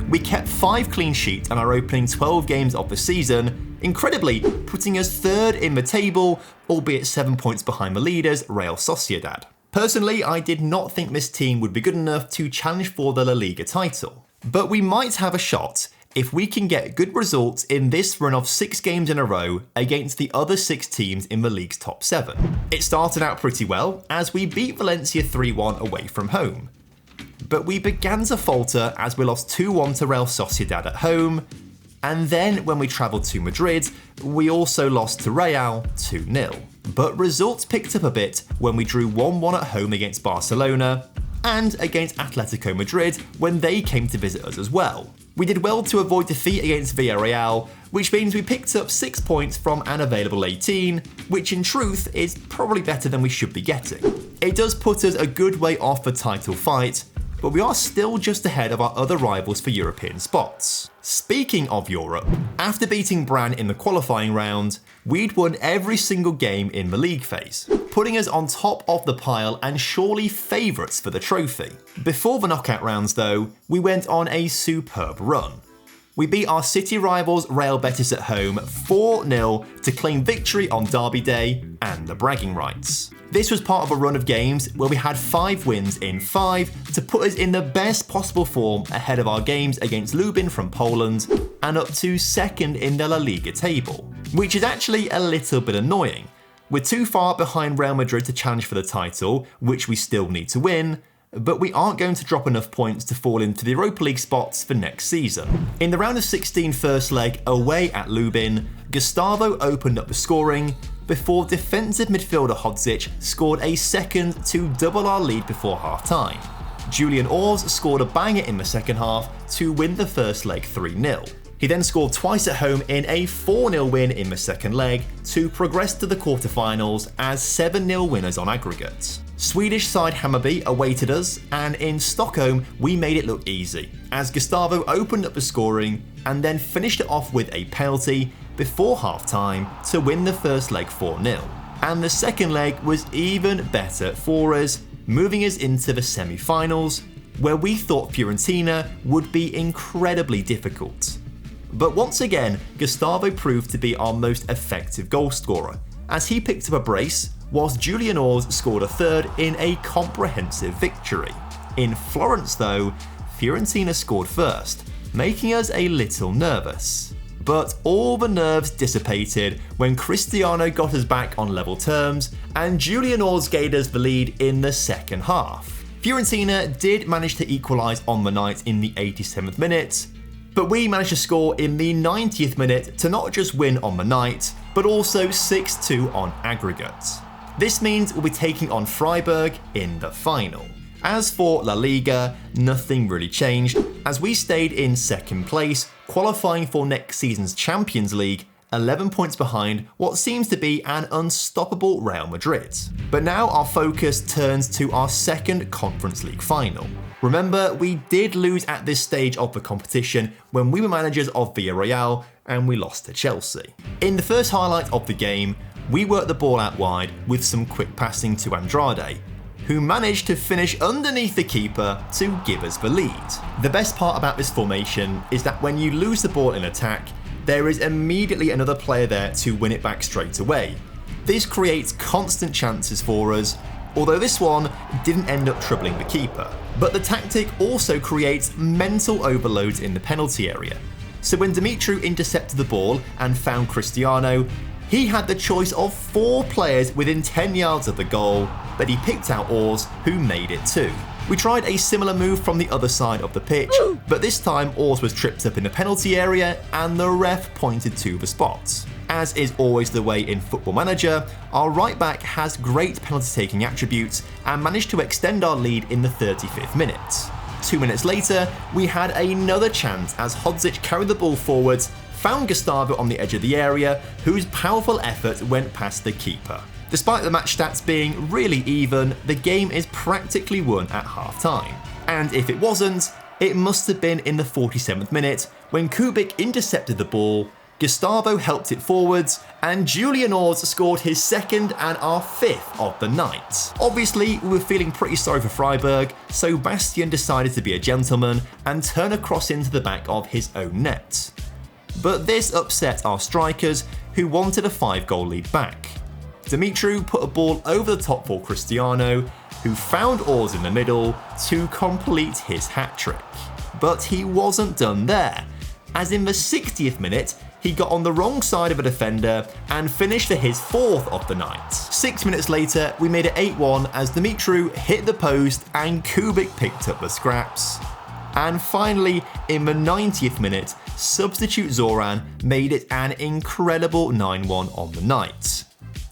We kept 5 clean sheets on our opening 12 games of the season, incredibly putting us 3rd in the table, albeit 7 points behind the leaders, Real Sociedad. Personally, I did not think this team would be good enough to challenge for the La Liga title. But we might have a shot if we can get good results in this run of 6 games in a row against the other 6 teams in the league's top 7. It started out pretty well as we beat Valencia 3-1 away from home. But we began to falter as we lost 2-1 to Real Sociedad at home, and then when we travelled to Madrid, we also lost to Real 2-0. But results picked up a bit when we drew 1-1 at home against Barcelona, and against Atletico Madrid when they came to visit us as well. We did well to avoid defeat against Villarreal, which means we picked up 6 points from an available 18, which in truth is probably better than we should be getting. It does put us a good way off the title fight, but we are still just ahead of our other rivals for European spots. Speaking of Europe, after beating Bran in the qualifying round, we'd won every single game in the league phase, putting us on top of the pile and surely favourites for the trophy. Before the knockout rounds though, we went on a superb run. We beat our city rivals Real Betis at home 4-0 to claim victory on Derby Day and the bragging rights. This was part of a run of games where we had 5 wins in 5 to put us in the best possible form ahead of our games against Lubin from Poland and up to second in the La Liga table, which is actually a little bit annoying. We're too far behind Real Madrid to challenge for the title, which we still need to win, but we aren't going to drop enough points to fall into the Europa League spots for next season. In the round of 16 first leg away at Lubin, Gustavo opened up the scoring before defensive midfielder Hodzic scored a second to double our lead before half-time. Julian Ors scored a banger in the second half to win the first leg 3-0. He then scored twice at home in a 4-0 win in the second leg to progress to the quarter-finals as 7-0 winners on aggregate. Swedish side Hammarby awaited us, and in Stockholm we made it look easy, as Gustavo opened up the scoring and then finished it off with a penalty before half-time to win the first leg 4-0. And the second leg was even better for us, moving us into the semi-finals, where we thought Fiorentina would be incredibly difficult. But once again, Gustavo proved to be our most effective goal scorer, as he picked up a brace, whilst Julian Ors scored a third in a comprehensive victory. In Florence though, Fiorentina scored first, making us a little nervous. But all the nerves dissipated when Cristiano got us back on level terms and Julian Ors gave us the lead in the second half. Fiorentina did manage to equalise on the night in the 87th minute, but we managed to score in the 90th minute to not just win on the night, but also 6-2 on aggregate. This means we'll be taking on Freiburg in the final. As for La Liga, nothing really changed, as we stayed in second place, qualifying for next season's Champions League, 11 points behind what seems to be an unstoppable Real Madrid. But now our focus turns to our second Conference League final. Remember, we did lose at this stage of the competition when we were managers of Villarreal and we lost to Chelsea. In the first highlight of the game, we worked the ball out wide with some quick passing to Andrade, who managed to finish underneath the keeper to give us the lead. The best part about this formation is that when you lose the ball in attack, there is immediately another player there to win it back straight away. This creates constant chances for us, although this one didn't end up troubling the keeper. But the tactic also creates mental overloads in the penalty area. So when Dimitru intercepted the ball and found Cristiano, he had the choice of 4 players within 10 yards of the goal, but he picked out Ors, who made it too. We tried a similar move from the other side of the pitch, but this time Ors was tripped up in the penalty area and the ref pointed to the spot. As is always the way in Football Manager, our right back has great penalty taking attributes and managed to extend our lead in the 35th minute. 2 minutes later, we had another chance as Hodzic carried the ball forwards, found Gustavo on the edge of the area, whose powerful effort went past the keeper. Despite the match stats being really even, the game is practically won at half-time. And if it wasn't, it must have been in the 47th minute when Kubik intercepted the ball, Gustavo helped it forwards, and Julian Ors scored his second and our 5th of the night. Obviously, we were feeling pretty sorry for Freiburg, so Bastian decided to be a gentleman and turn a cross into the back of his own net. But this upset our strikers, who wanted a 5-goal lead back. Dimitru put a ball over the top for Cristiano, who found Ors in the middle to complete his hat-trick. But he wasn't done there, as in the 60th minute, he got on the wrong side of a defender and finished for his 4th of the night. 6 minutes later, we made it 8-1 as Dimitru hit the post and Kubik picked up the scraps. And finally, in the 90th minute, substitute Zoran made it an incredible 9-1 on the night.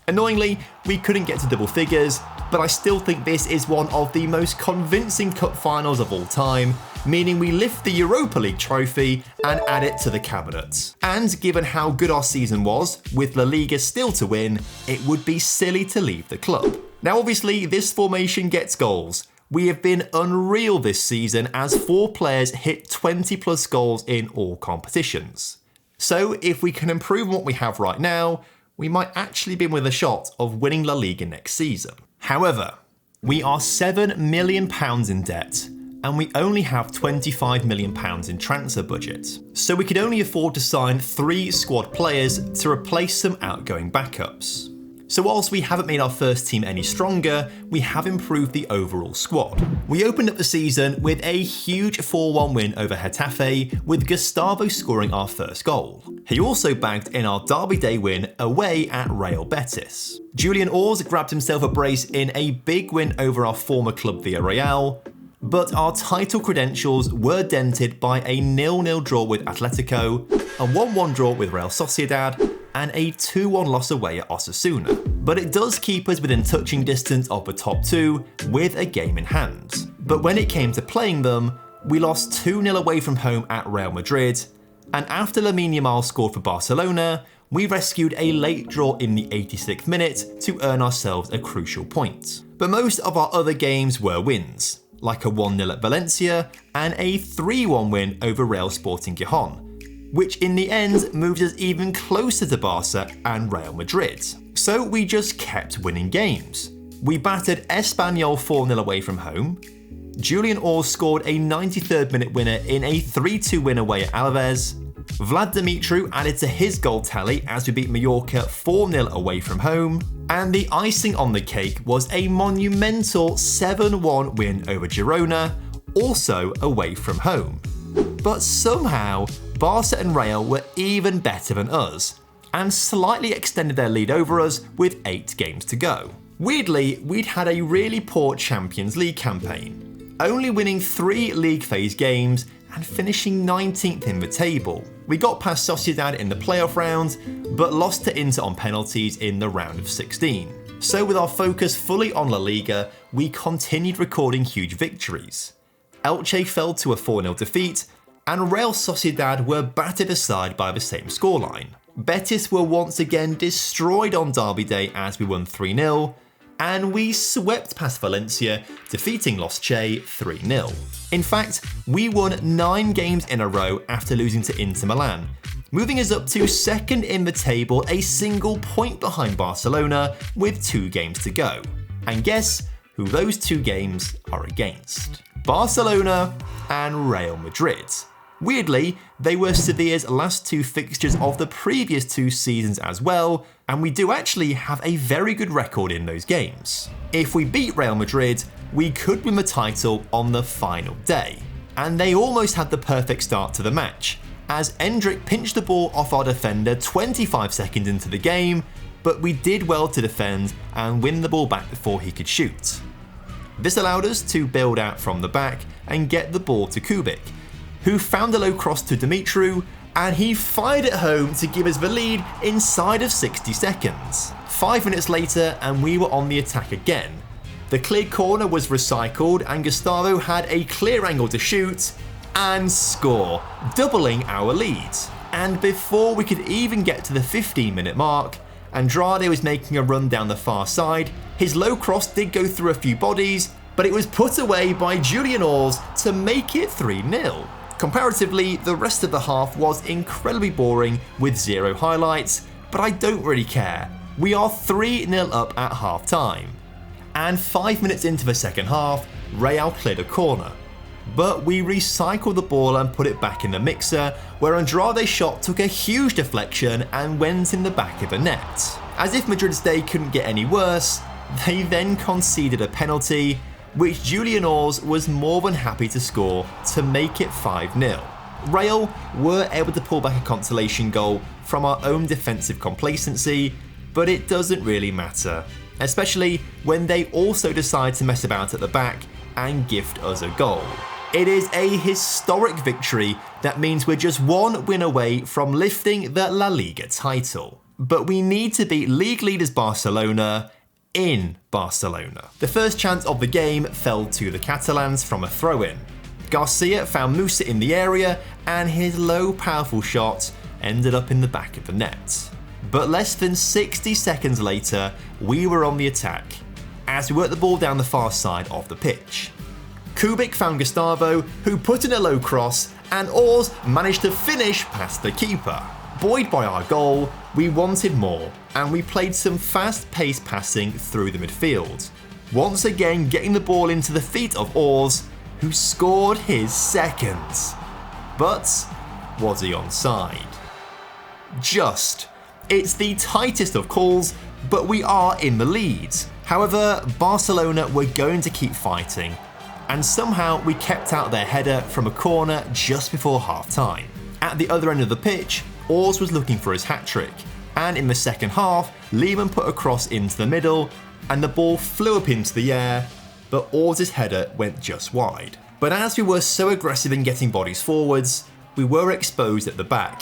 Annoyingly, we couldn't get to double figures, but I still think this is one of the most convincing cup finals of all time, meaning we lift the Europa League trophy and add it to the cabinet. And given how good our season was, with La Liga still to win, it would be silly to leave the club. Now obviously this formation gets goals, We have been unreal this season as 4 players hit 20 plus goals in all competitions. So if we can improve on what we have right now, we might actually be within a shot of winning La Liga next season. However, we are £7 million in debt, and we only have £25 million in transfer budget. So we could only afford to sign 3 squad players to replace some outgoing backups. So whilst we haven't made our first team any stronger, we have improved the overall squad. We opened up the season with a huge 4-1 win over Getafe, with Gustavo scoring our first goal. He also bagged in our Derby Day win away at Real Betis. Julian Ors grabbed himself a brace in a big win over our former club Villarreal, but our title credentials were dented by a 0-0 draw with Atletico, a 1-1 draw with Real Sociedad, and a 2-1 loss away at Osasuna. But it does keep us within touching distance of the top 2 with a game in hand. But when it came to playing them, we lost 2-0 away from home at Real Madrid, and after Lamine Yamal scored for Barcelona, we rescued a late draw in the 86th minute to earn ourselves a crucial point. But most of our other games were wins, like a 1-0 at Valencia and a 3-1 win over Real Sporting Gijón, which in the end moved us even closer to Barca and Real Madrid. So we just kept winning games. We battered Espanyol 4-0 away from home. Julian Ors scored a 93rd minute winner in a 3-2 win away at Alaves. Vlad Dumitru added to his goal tally as we beat Mallorca 4-0 away from home. And the icing on the cake was a monumental 7-1 win over Girona, also away from home. But somehow, Barca and Real were even better than us, and slightly extended their lead over us with 8 games to go. Weirdly, we'd had a really poor Champions League campaign, only winning 3 league phase games and finishing 19th in the table. We got past Sociedad in the playoff round, but lost to Inter on penalties in the round of 16. So with our focus fully on La Liga, we continued recording huge victories. Elche fell to a 4-0 defeat, and Real Sociedad were battered aside by the same scoreline. Betis were once again destroyed on Derby Day as we won 3-0, and we swept past Valencia, defeating Los Che 3-0. In fact, we won 9 games in a row after losing to Inter Milan, moving us up to second in the table, a single point behind Barcelona with 2 games to go. And guess who those 2 games are against? Barcelona and Real Madrid. Weirdly, they were Sevilla's last 2 fixtures of the previous 2 seasons as well, and we do actually have a very good record in those games. If we beat Real Madrid, we could win the title on the final day. And they almost had the perfect start to the match, as Endrick pinched the ball off our defender 25 seconds into the game, but we did well to defend and win the ball back before he could shoot. This allowed us to build out from the back and get the ball to Kubik, who found a low cross to Dumitru, and he fired it home to give us the lead inside of 60 seconds. 5 minutes later, and we were on the attack again. The cleared corner was recycled, and Gustavo had a clear angle to shoot and score, doubling our lead. And before we could even get to the 15-minute mark, Andrade was making a run down the far side. His low cross did go through a few bodies, but it was put away by Julian Ors to make it 3-0. Comparatively, the rest of the half was incredibly boring with 0 highlights, but I don't really care. We are 3-0 up at half time. And 5 minutes into the second half, Real cleared a corner. But we recycled the ball and put it back in the mixer, where Andrade's shot took a huge deflection and went in the back of the net. As if Madrid's day couldn't get any worse, they then conceded a penalty, which Julian Ors was more than happy to score to make it 5-0. Real were able to pull back a consolation goal from our own defensive complacency, but it doesn't really matter, especially when they also decide to mess about at the back and gift us a goal. It is a historic victory that means we're just 1 win away from lifting the La Liga title. But we need to beat league leaders Barcelona in Barcelona. The first chance of the game fell to the Catalans from a throw-in. Garcia found Musa in the area, and his low, powerful shot ended up in the back of the net. But less than 60 seconds later, we were on the attack, as we worked the ball down the far side of the pitch. Kubik found Gustavo, who put in a low cross, and Ors managed to finish past the keeper. Buoyed by our goal, we wanted more, and we played some fast-paced passing through the midfield, once again getting the ball into the feet of Ors, who scored his second. But was he onside? Just. It's the tightest of calls, but we are in the lead. However, Barcelona were going to keep fighting, and somehow we kept out their header from a corner just before half-time. At the other end of the pitch, Ors was looking for his hat-trick, and in the second half, Lehmann put a cross into the middle, and the ball flew up into the air, but Ors' header went just wide. But as we were so aggressive in getting bodies forwards, we were exposed at the back,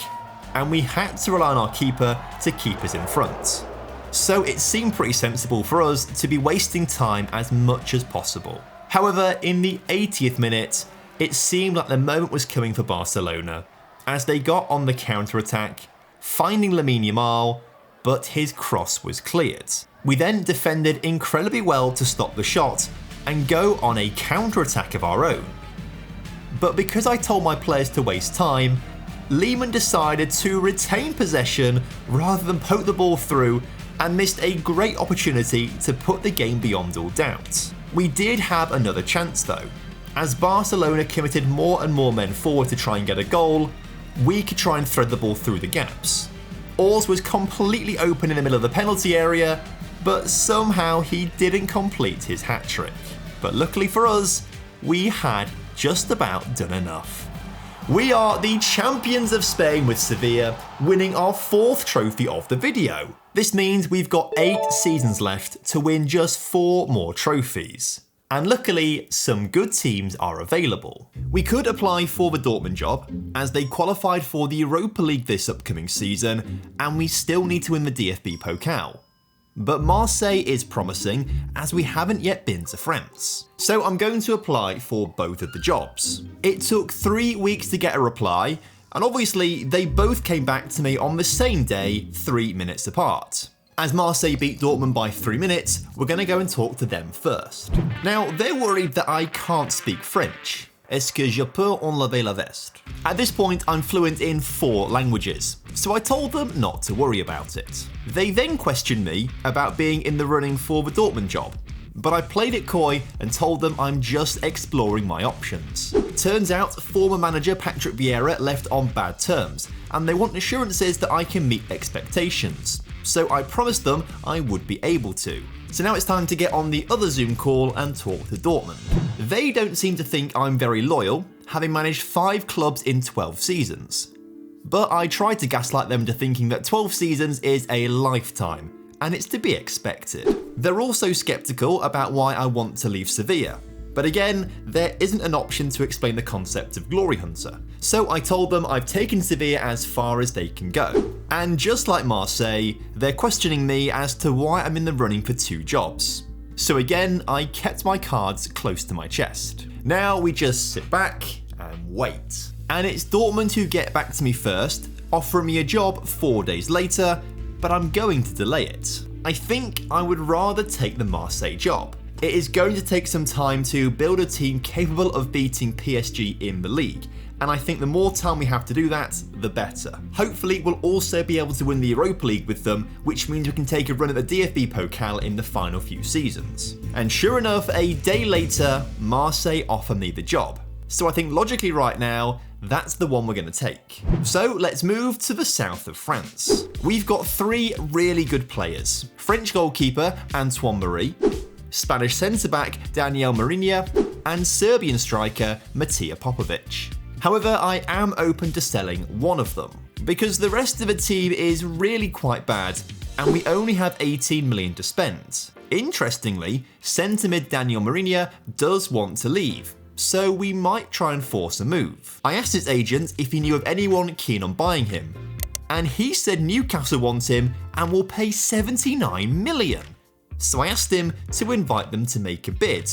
and we had to rely on our keeper to keep us in front. So it seemed pretty sensible for us to be wasting time as much as possible. However, in the 80th minute, it seemed like the moment was coming for Barcelona, as they got on the counter-attack, finding Lamine Yamal, but his cross was cleared. We then defended incredibly well to stop the shot and go on a counter-attack of our own. But because I told my players to waste time, Lehmann decided to retain possession rather than poke the ball through and missed a great opportunity to put the game beyond all doubt. We did have another chance though. As Barcelona committed more and more men forward to try and get a goal, we could try and thread the ball through the gaps. Ors was completely open in the middle of the penalty area, but somehow he didn't complete his hat-trick. But luckily for us, we had just about done enough. We are the champions of Spain with Sevilla, winning our 4th trophy of the video. This means we've got 8 seasons left to win just 4 more trophies. And luckily, some good teams are available. We could apply for the Dortmund job, as they qualified for the Europa League this upcoming season, and we still need to win the DFB Pokal. But Marseille is promising, as we haven't yet been to France. So I'm going to apply for both of the jobs. It took 3 weeks to get a reply, and obviously they both came back to me on the same day, 3 minutes apart. As Marseille beat Dortmund by 3 minutes, we're going to go and talk to them first. Now, they're worried that I can't speak French. Est-ce que je peux enlever la veste? At this point, I'm fluent in 4 languages, so I told them not to worry about it. They then questioned me about being in the running for the Dortmund job, but I played it coy and told them I'm just exploring my options. Turns out, former manager Patrick Vieira left on bad terms, and they want assurances that I can meet expectations. So I promised them I would be able to. So now it's time to get on the other Zoom call and talk to Dortmund. They don't seem to think I'm very loyal, having managed 5 clubs in 12 seasons. But I tried to gaslight them into thinking that 12 seasons is a lifetime, and it's to be expected. They're also skeptical about why I want to leave Sevilla. But again, there isn't an option to explain the concept of Glory Hunter. So I told them I've taken Sevilla as far as they can go. And just like Marseille, they're questioning me as to why I'm in the running for 2 jobs. So again, I kept my cards close to my chest. Now we just sit back and wait. And it's Dortmund who get back to me first, offering me a job 4 days later, but I'm going to delay it. I think I would rather take the Marseille job. It is going to take some time to build a team capable of beating PSG in the league, and I think the more time we have to do that, the better. Hopefully we'll also be able to win the Europa League with them, which means we can take a run at the DFB Pokal in the final few seasons. And sure enough, a day later, Marseille offer me the job. So I think logically right now, that's the one we're going to take. So let's move to the south of France. We've got 3 really good players. French goalkeeper Antoine Marie, Spanish centre-back Daniel Marinia, and Serbian striker Matija Popovic. However, I am open to selling one of them, because the rest of the team is really quite bad, and we only have 18 million to spend. Interestingly, centre-mid Daniel Marinia does want to leave, so we might try and force a move. I asked his agent if he knew of anyone keen on buying him, and he said Newcastle want him and will pay 79 million. So I asked him to invite them to make a bid.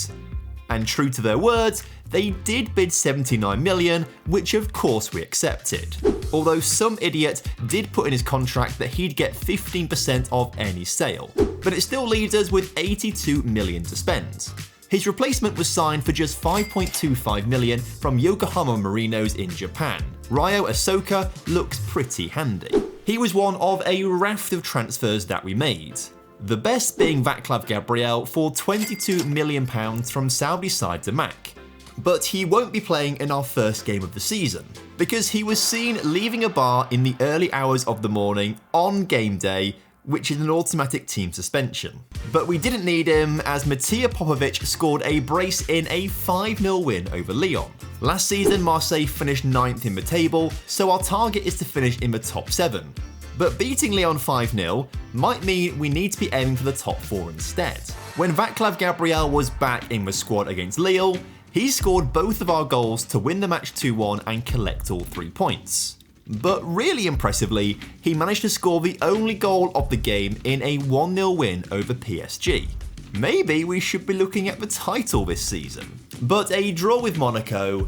And true to their words, they did bid 79 million, which of course we accepted. Although some idiot did put in his contract that he'd get 15% of any sale. But it still leaves us with 82 million to spend. His replacement was signed for just 5.25 million from Yokohama Marinos in Japan. Ryo Ahsoka looks pretty handy. He was one of a raft of transfers that we made. The best being Vaclav Gabriel for £22 million from Saudi side Damac. But he won't be playing in our first game of the season, because he was seen leaving a bar in the early hours of the morning on game day, which is an automatic team suspension. But we didn't need him, as Matija Popovic scored a brace in a 5-0 win over Lyon. Last season, Marseille finished 9th in the table, so our target is to finish in the top 7. But beating Lyon 5-0 might mean we need to be aiming for the top 4 instead. When Vaclav Gabriel was back in the squad against Lille, he scored both of our goals to win the match 2-1 and collect all 3 points. But really impressively, he managed to score the only goal of the game in a 1-0 win over PSG. Maybe we should be looking at the title this season. But a draw with Monaco,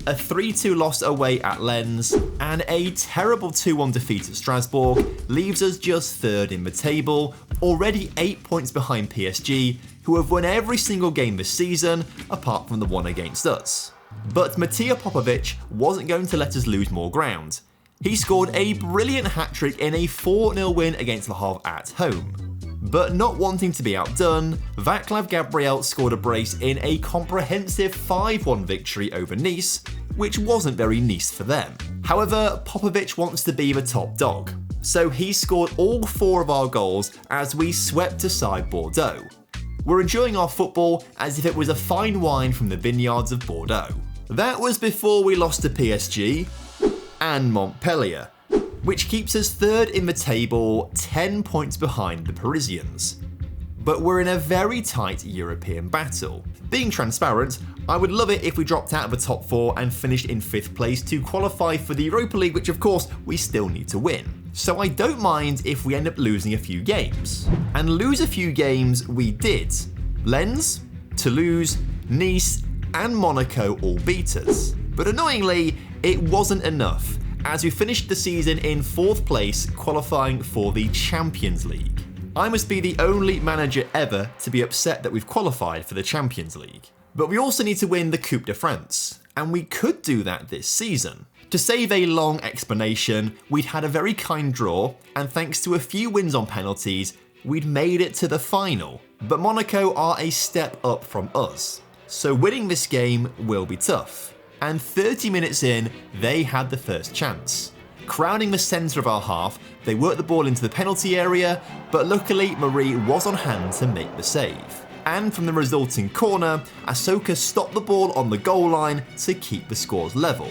a 3-2 loss away at Lens, and a terrible 2-1 defeat at Strasbourg leaves us just 3rd in the table, already 8 points behind PSG, who have won every single game this season, apart from the one against us. But Matija Popovic wasn't going to let us lose more ground. He scored a brilliant hat-trick in a 4-0 win against Le Havre at home. But not wanting to be outdone, Vaclav Gabriel scored a brace in a comprehensive 5-1 victory over Nice, which wasn't very Nice for them. However, Popovic wants to be the top dog, so he scored all 4 of our goals as we swept aside Bordeaux. We're enjoying our football as if it was a fine wine from the vineyards of Bordeaux. That was before we lost to PSG and Montpellier, which keeps us 3rd in the table, 10 points behind the Parisians. But we're in a very tight European battle. Being transparent, I would love it if we dropped out of the top 4 and finished in 5th place to qualify for the Europa League, which of course we still need to win. So I don't mind if we end up losing a few games. And lose a few games we did. Lens, Toulouse, Nice, and Monaco all beat us. But annoyingly, it wasn't enough, as we finished the season in 4th place, qualifying for the Champions League. I must be the only manager ever to be upset that we've qualified for the Champions League. But we also need to win the Coupe de France, and we could do that this season. To save a long explanation, we'd had a very kind draw, and thanks to a few wins on penalties, we'd made it to the final. But Monaco are a step up from us, so winning this game will be tough. And 30 minutes in, they had the first chance. Crowning the centre of our half, they worked the ball into the penalty area, but luckily Marie was on hand to make the save. And from the resulting corner, Ahsoka stopped the ball on the goal line to keep the scores level.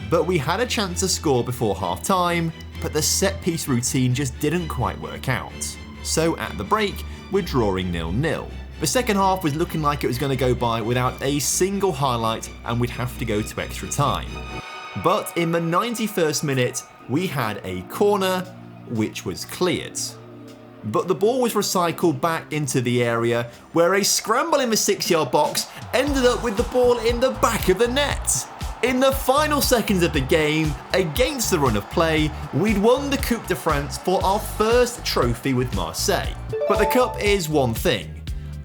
But we had a chance to score before half time, but the set piece routine just didn't quite work out. So at the break, we're drawing 0-0. The second half was looking like it was going to go by without a single highlight, and we'd have to go to extra time. But in the 91st minute, we had a corner, which was cleared. But the ball was recycled back into the area, where a scramble in the 6-yard box ended up with the ball in the back of the net. In the final seconds of the game, against the run of play, we'd won the Coupe de France for our first trophy with Marseille. But the cup is one thing.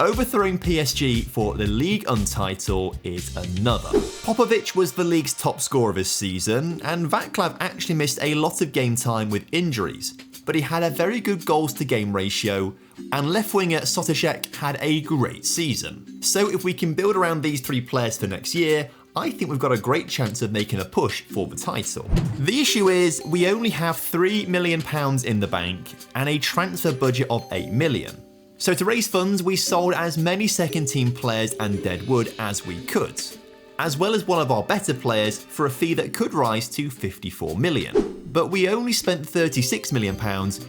Overthrowing PSG for the Ligue 1 title is another. Popovic was the league's top scorer this season, and Vaclav actually missed a lot of game time with injuries, but he had a very good goals to game ratio, and left winger Sotashek had a great season. So if we can build around these 3 players for next year, I think we've got a great chance of making a push for the title. The issue is we only have £3 million in the bank and a transfer budget of £8 million. So to raise funds, we sold as many second team players and dead wood as we could, as well as one of our better players for a fee that could rise to £54 million. But we only spent £36 million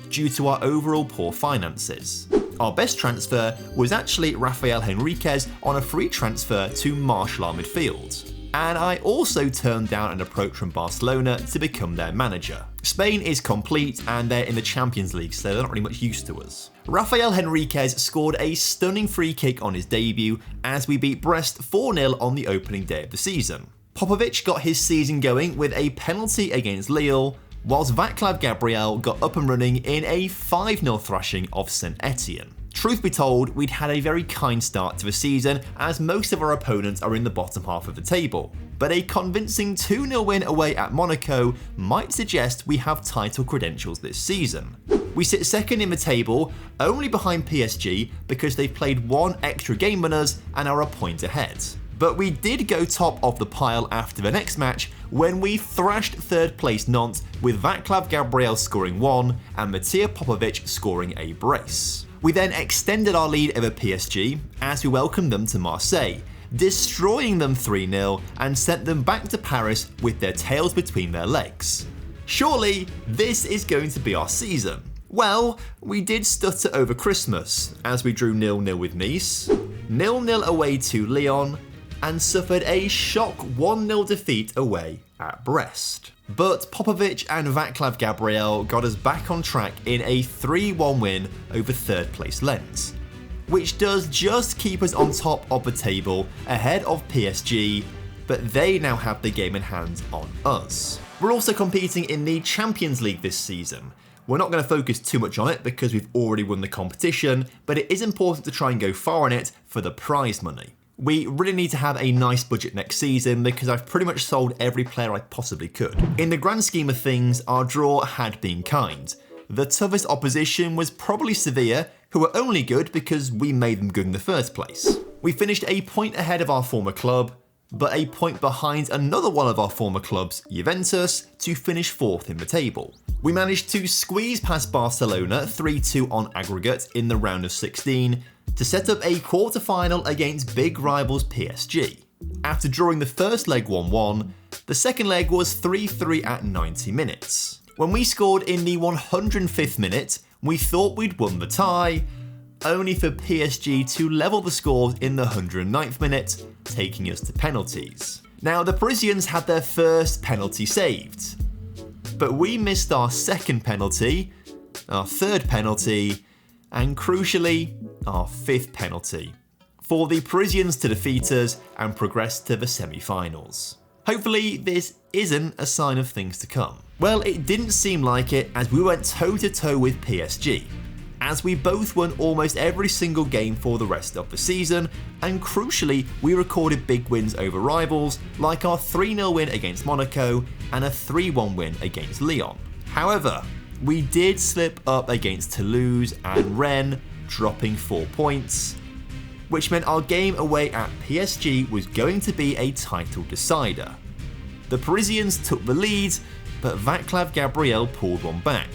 due to our overall poor finances. Our best transfer was actually Rafael Henriquez on a free transfer to Marshall our midfield. And I also turned down an approach from Barcelona to become their manager. Spain is complete and they're in the Champions League, so they're not really much use to us. Rafael Henriquez scored a stunning free kick on his debut as we beat Brest 4-0 on the opening day of the season. Popovic got his season going with a penalty against Lille, whilst Vaclav Gabriel got up and running in a 5-0 thrashing of Saint Etienne. Truth be told, we'd had a very kind start to the season as most of our opponents are in the bottom half of the table, but a convincing 2-0 win away at Monaco might suggest we have title credentials this season. We sit second in the table, only behind PSG because they've played one extra game than us and are a point ahead. But we did go top of the pile after the next match when we thrashed third place Nantes with Vaclav Gabriel scoring 1 and Matija Popovic scoring a brace. We then extended our lead over PSG as we welcomed them to Marseille, destroying them 3-0 and sent them back to Paris with their tails between their legs. Surely this is going to be our season. Well, we did stutter over Christmas as we drew 0-0 with Nice, 0-0 away to Lyon, and suffered a shock 1-0 defeat away at Brest. But Popovic and Vaclav Gabriel got us back on track in a 3-1 win over third place Lens, which does just keep us on top of the table ahead of PSG, but they now have the game in hand on us. We're also competing in the Champions League this season. We're not going to focus too much on it because we've already won the competition, but it is important to try and go far in it for the prize money. We really need to have a nice budget next season because I've pretty much sold every player I possibly could. In the grand scheme of things, our draw had been kind. The toughest opposition was probably Sevilla, who were only good because we made them good in the first place. We finished a point ahead of our former club, but a point behind another one of our former clubs, Juventus, to finish fourth in the table. We managed to squeeze past Barcelona 3-2 on aggregate in the round of 16 to set up a quarter-final against big rivals PSG. After drawing the first leg 1-1, the second leg was 3-3 at 90 minutes. When we scored in the 105th minute, we thought we'd won the tie, only for PSG to level the scores in the 109th minute, taking us to penalties. Now, the Parisians had their first penalty saved, but we missed our second penalty, our third penalty, and crucially, our fifth penalty, for the Parisians to defeat us and progress to the semi-finals. Hopefully, this isn't a sign of things to come. Well, it didn't seem like it as we went toe-to-toe with PSG, as we both won almost every single game for the rest of the season, and crucially, we recorded big wins over rivals like our 3-0 win against Monaco and a 3-1 win against Lyon. However, we did slip up against Toulouse and Rennes, dropping 4 points, which meant our game away at PSG was going to be a title decider. The Parisians took the lead, but Vaclav Gabriel pulled one back.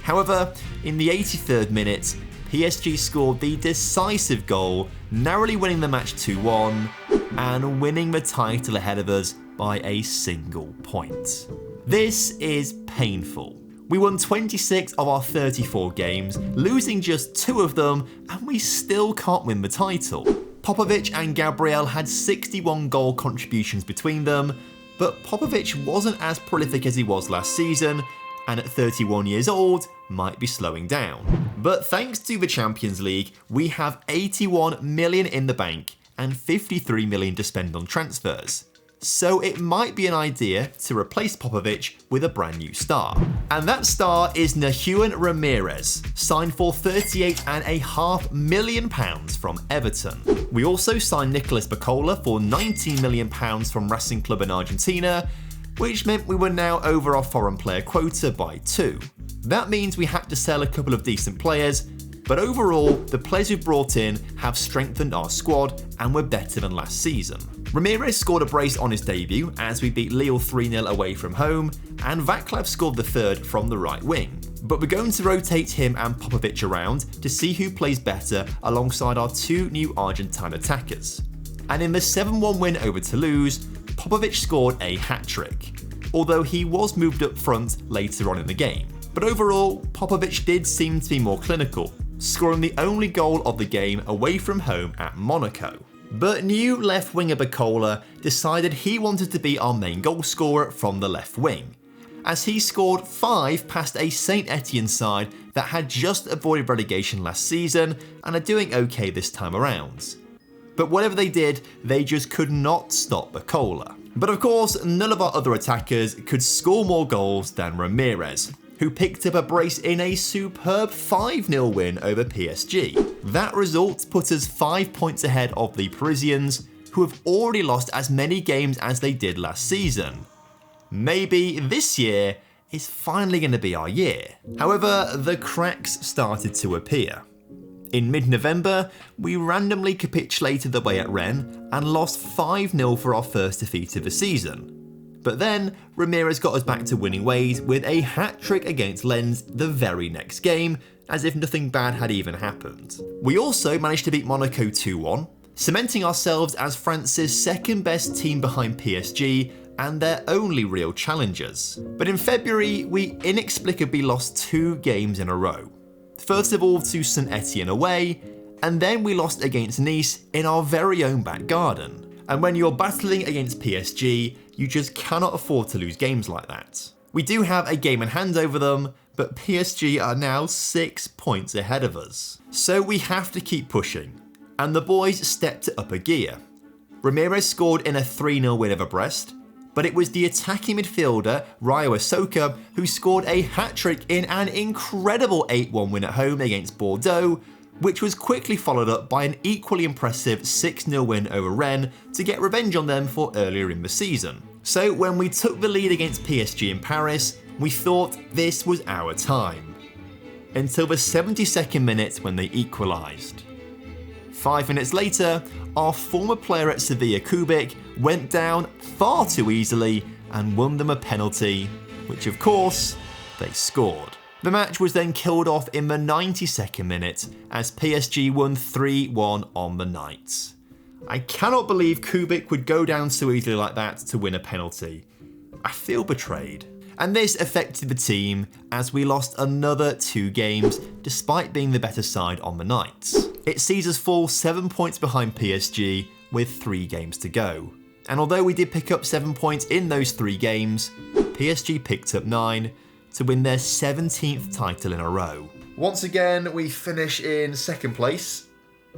However, in the 83rd minute, PSG scored the decisive goal, narrowly winning the match 2-1 and winning the title ahead of us by a single point. This is painful. We won 26 of our 34 games, losing just 2 of them, and we still can't win the title. Popovic and Gabriel had 61 goal contributions between them, but Popovic wasn't as prolific as he was last season, and at 31 years old, might be slowing down. But thanks to the Champions League, we have 81 million in the bank and 53 million to spend on transfers. So it might be an idea to replace Popovic with a brand new star. And that star is Nahuan Ramirez, signed for £38.5 million from Everton. We also signed Nicolas Bacola for £19 million from Racing Club in Argentina, which meant we were now over our foreign player quota by 2. That means we had to sell a couple of decent players, but overall, the players we brought in have strengthened our squad and were better than last season. Ramirez scored a brace on his debut as we beat Lille 3-0 away from home, and Vaclav scored the third from the right wing. But we're going to rotate him and Popovic around to see who plays better alongside our 2 new Argentine attackers. And in the 7-1 win over Toulouse, Popovic scored a hat-trick, although he was moved up front later on in the game. But overall, Popovic did seem to be more clinical, scoring the only goal of the game away from home at Monaco. But new left winger Bacola decided he wanted to be our main goal scorer from the left wing, as he scored 5 past a Saint Etienne side that had just avoided relegation last season and are doing okay this time around. But whatever they did, they just could not stop Bacola. But of course, none of our other attackers could score more goals than Ramirez, who picked up a brace in a superb 5-0 win over PSG. That result put us 5 points ahead of the Parisians, who have already lost as many games as they did last season. Maybe this year is finally going to be our year. However, the cracks started to appear. In mid-November, we randomly capitulated away at Rennes and lost 5-0 for our first defeat of the season. But then, Ramirez got us back to winning ways with a hat-trick against Lens the very next game, as if nothing bad had even happened. We also managed to beat Monaco 2-1, cementing ourselves as France's second best team behind PSG and their only real challengers. But in February, we inexplicably lost 2 games in a row. First of all to St Etienne away, and then we lost against Nice in our very own back garden. And when you're battling against PSG, you just cannot afford to lose games like that. We do have a game in hand over them, but PSG are now 6 points ahead of us. So we have to keep pushing, and the boys stepped it up a gear. Ramirez scored in a 3-0 win over Brest, but it was the attacking midfielder, Ryo Asoka, who scored a hat-trick in an incredible 8-1 win at home against Bordeaux, which was quickly followed up by an equally impressive 6-0 win over Rennes to get revenge on them for earlier in the season. So when we took the lead against PSG in Paris, we thought this was our time. Until the 72nd minute when they equalised. 5 minutes later, our former player at Sevilla, Kubik, went down far too easily and won them a penalty, which of course, they scored. The match was then killed off in the 92nd minute as PSG won 3-1 on the night. I cannot believe Kubik would go down so easily like that to win a penalty. I feel betrayed. And this affected the team as we lost another 2 games despite being the better side on the night. It sees us fall 7 points behind PSG with 3 games to go. And although we did pick up 7 points in those 3 games, PSG picked up 9 to win their 17th title in a row. Once again, we finish in 2nd place,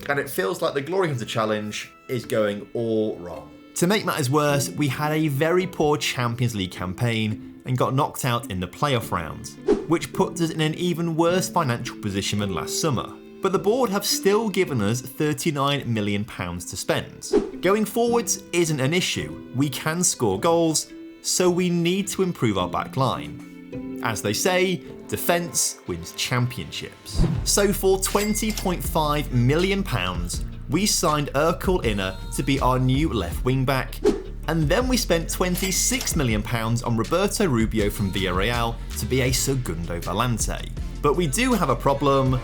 and it feels like the Glory Hunter Challenge is going all wrong. To make matters worse, we had a very poor Champions League campaign and got knocked out in the playoff round, which puts us in an even worse financial position than last summer. But the board have still given us £39 million to spend. Going forwards isn't an issue, we can score goals, so we need to improve our back line. As they say, defence wins championships. So for £20.5 million, we signed Urkel Inner to be our new left wing back, and then we spent £26 million on Roberto Rubio from Villarreal to be a Segundo Volante. But we do have a problem,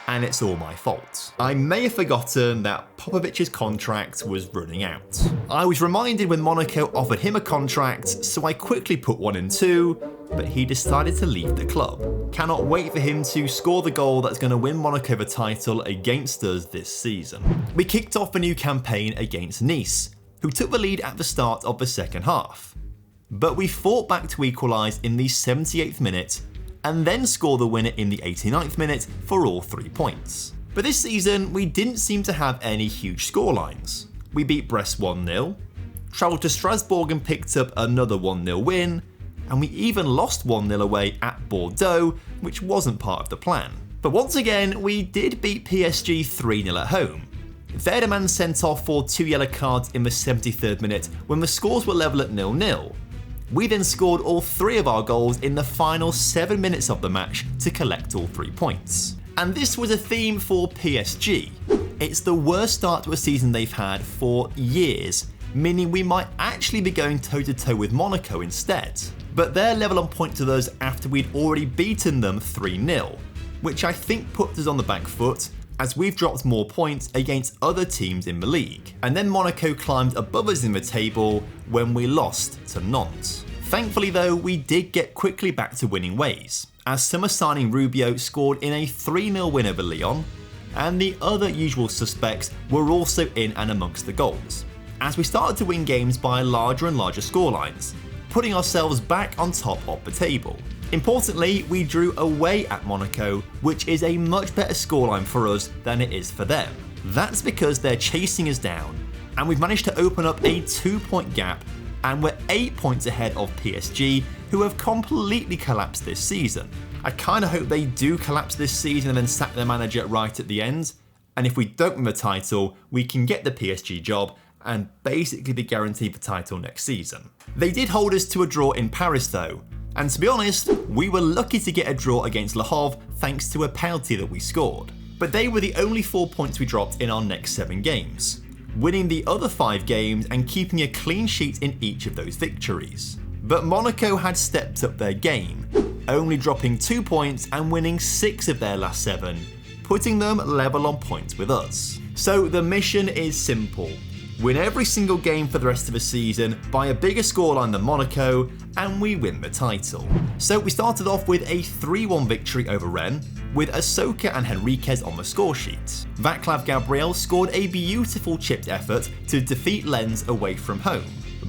and it's all my fault. I may have forgotten that Popovic's contract was running out. I was reminded when Monaco offered him a contract, so I quickly put 1 and 2, but he decided to leave the club. Cannot wait for him to score the goal that's going to win Monaco the title against us this season. We kicked off a new campaign against Nice, who took the lead at the start of the second half. But we fought back to equalise in the 78th minute, and then score the winner in the 89th minute for all 3 points. But this season, we didn't seem to have any huge scorelines. We beat Brest 1-0, travelled to Strasbourg and picked up another 1-0 win, and we even lost 1-0 away at Bordeaux, which wasn't part of the plan. But once again, we did beat PSG 3-0 at home. Verdeman sent off for 2 yellow cards in the 73rd minute when the scores were level at 0-0. We then scored all 3 of our goals in the final 7 minutes of the match to collect all 3 points. And this was a theme for PSG. It's the worst start to a season they've had for years, meaning we might actually be going toe-to-toe with Monaco instead. But they're level on points with us after we'd already beaten them 3-0, which I think puts us on the back foot, as we've dropped more points against other teams in the league. And then Monaco climbed above us in the table when we lost to Nantes. Thankfully though, we did get quickly back to winning ways, as summer signing Rubio scored in a 3-0 win over Lyon, and the other usual suspects were also in and amongst the goals, as we started to win games by larger and larger scorelines, putting ourselves back on top of the table. Importantly, we drew away at Monaco, which is a much better scoreline for us than it is for them. That's because they're chasing us down, and we've managed to open up a 2-point gap, and we're 8 points ahead of PSG, who who have completely collapsed this season. I kinda hope they do collapse this season and then sack their manager right at the end, and if we don't win the title, we can get the PSG job and basically be guaranteed the title next season. They did hold us to a draw in Paris though, and to be honest, we were lucky to get a draw against Le Havre thanks to a penalty that we scored. But they were the only 4 points we dropped in our next 7 games, winning the other 5 games and keeping a clean sheet in each of those victories. But Monaco had stepped up their game, only dropping 2 points and winning 6 of their last 7, putting them level on points with us. So the mission is simple. Win every single game for the rest of the season by a bigger scoreline than Monaco, and we win the title. So we started off with a 3-1 victory over Rennes, with Ahsoka and Henriquez on the score sheet. Václav Gabriel scored a beautiful chipped effort to defeat Lens away from home.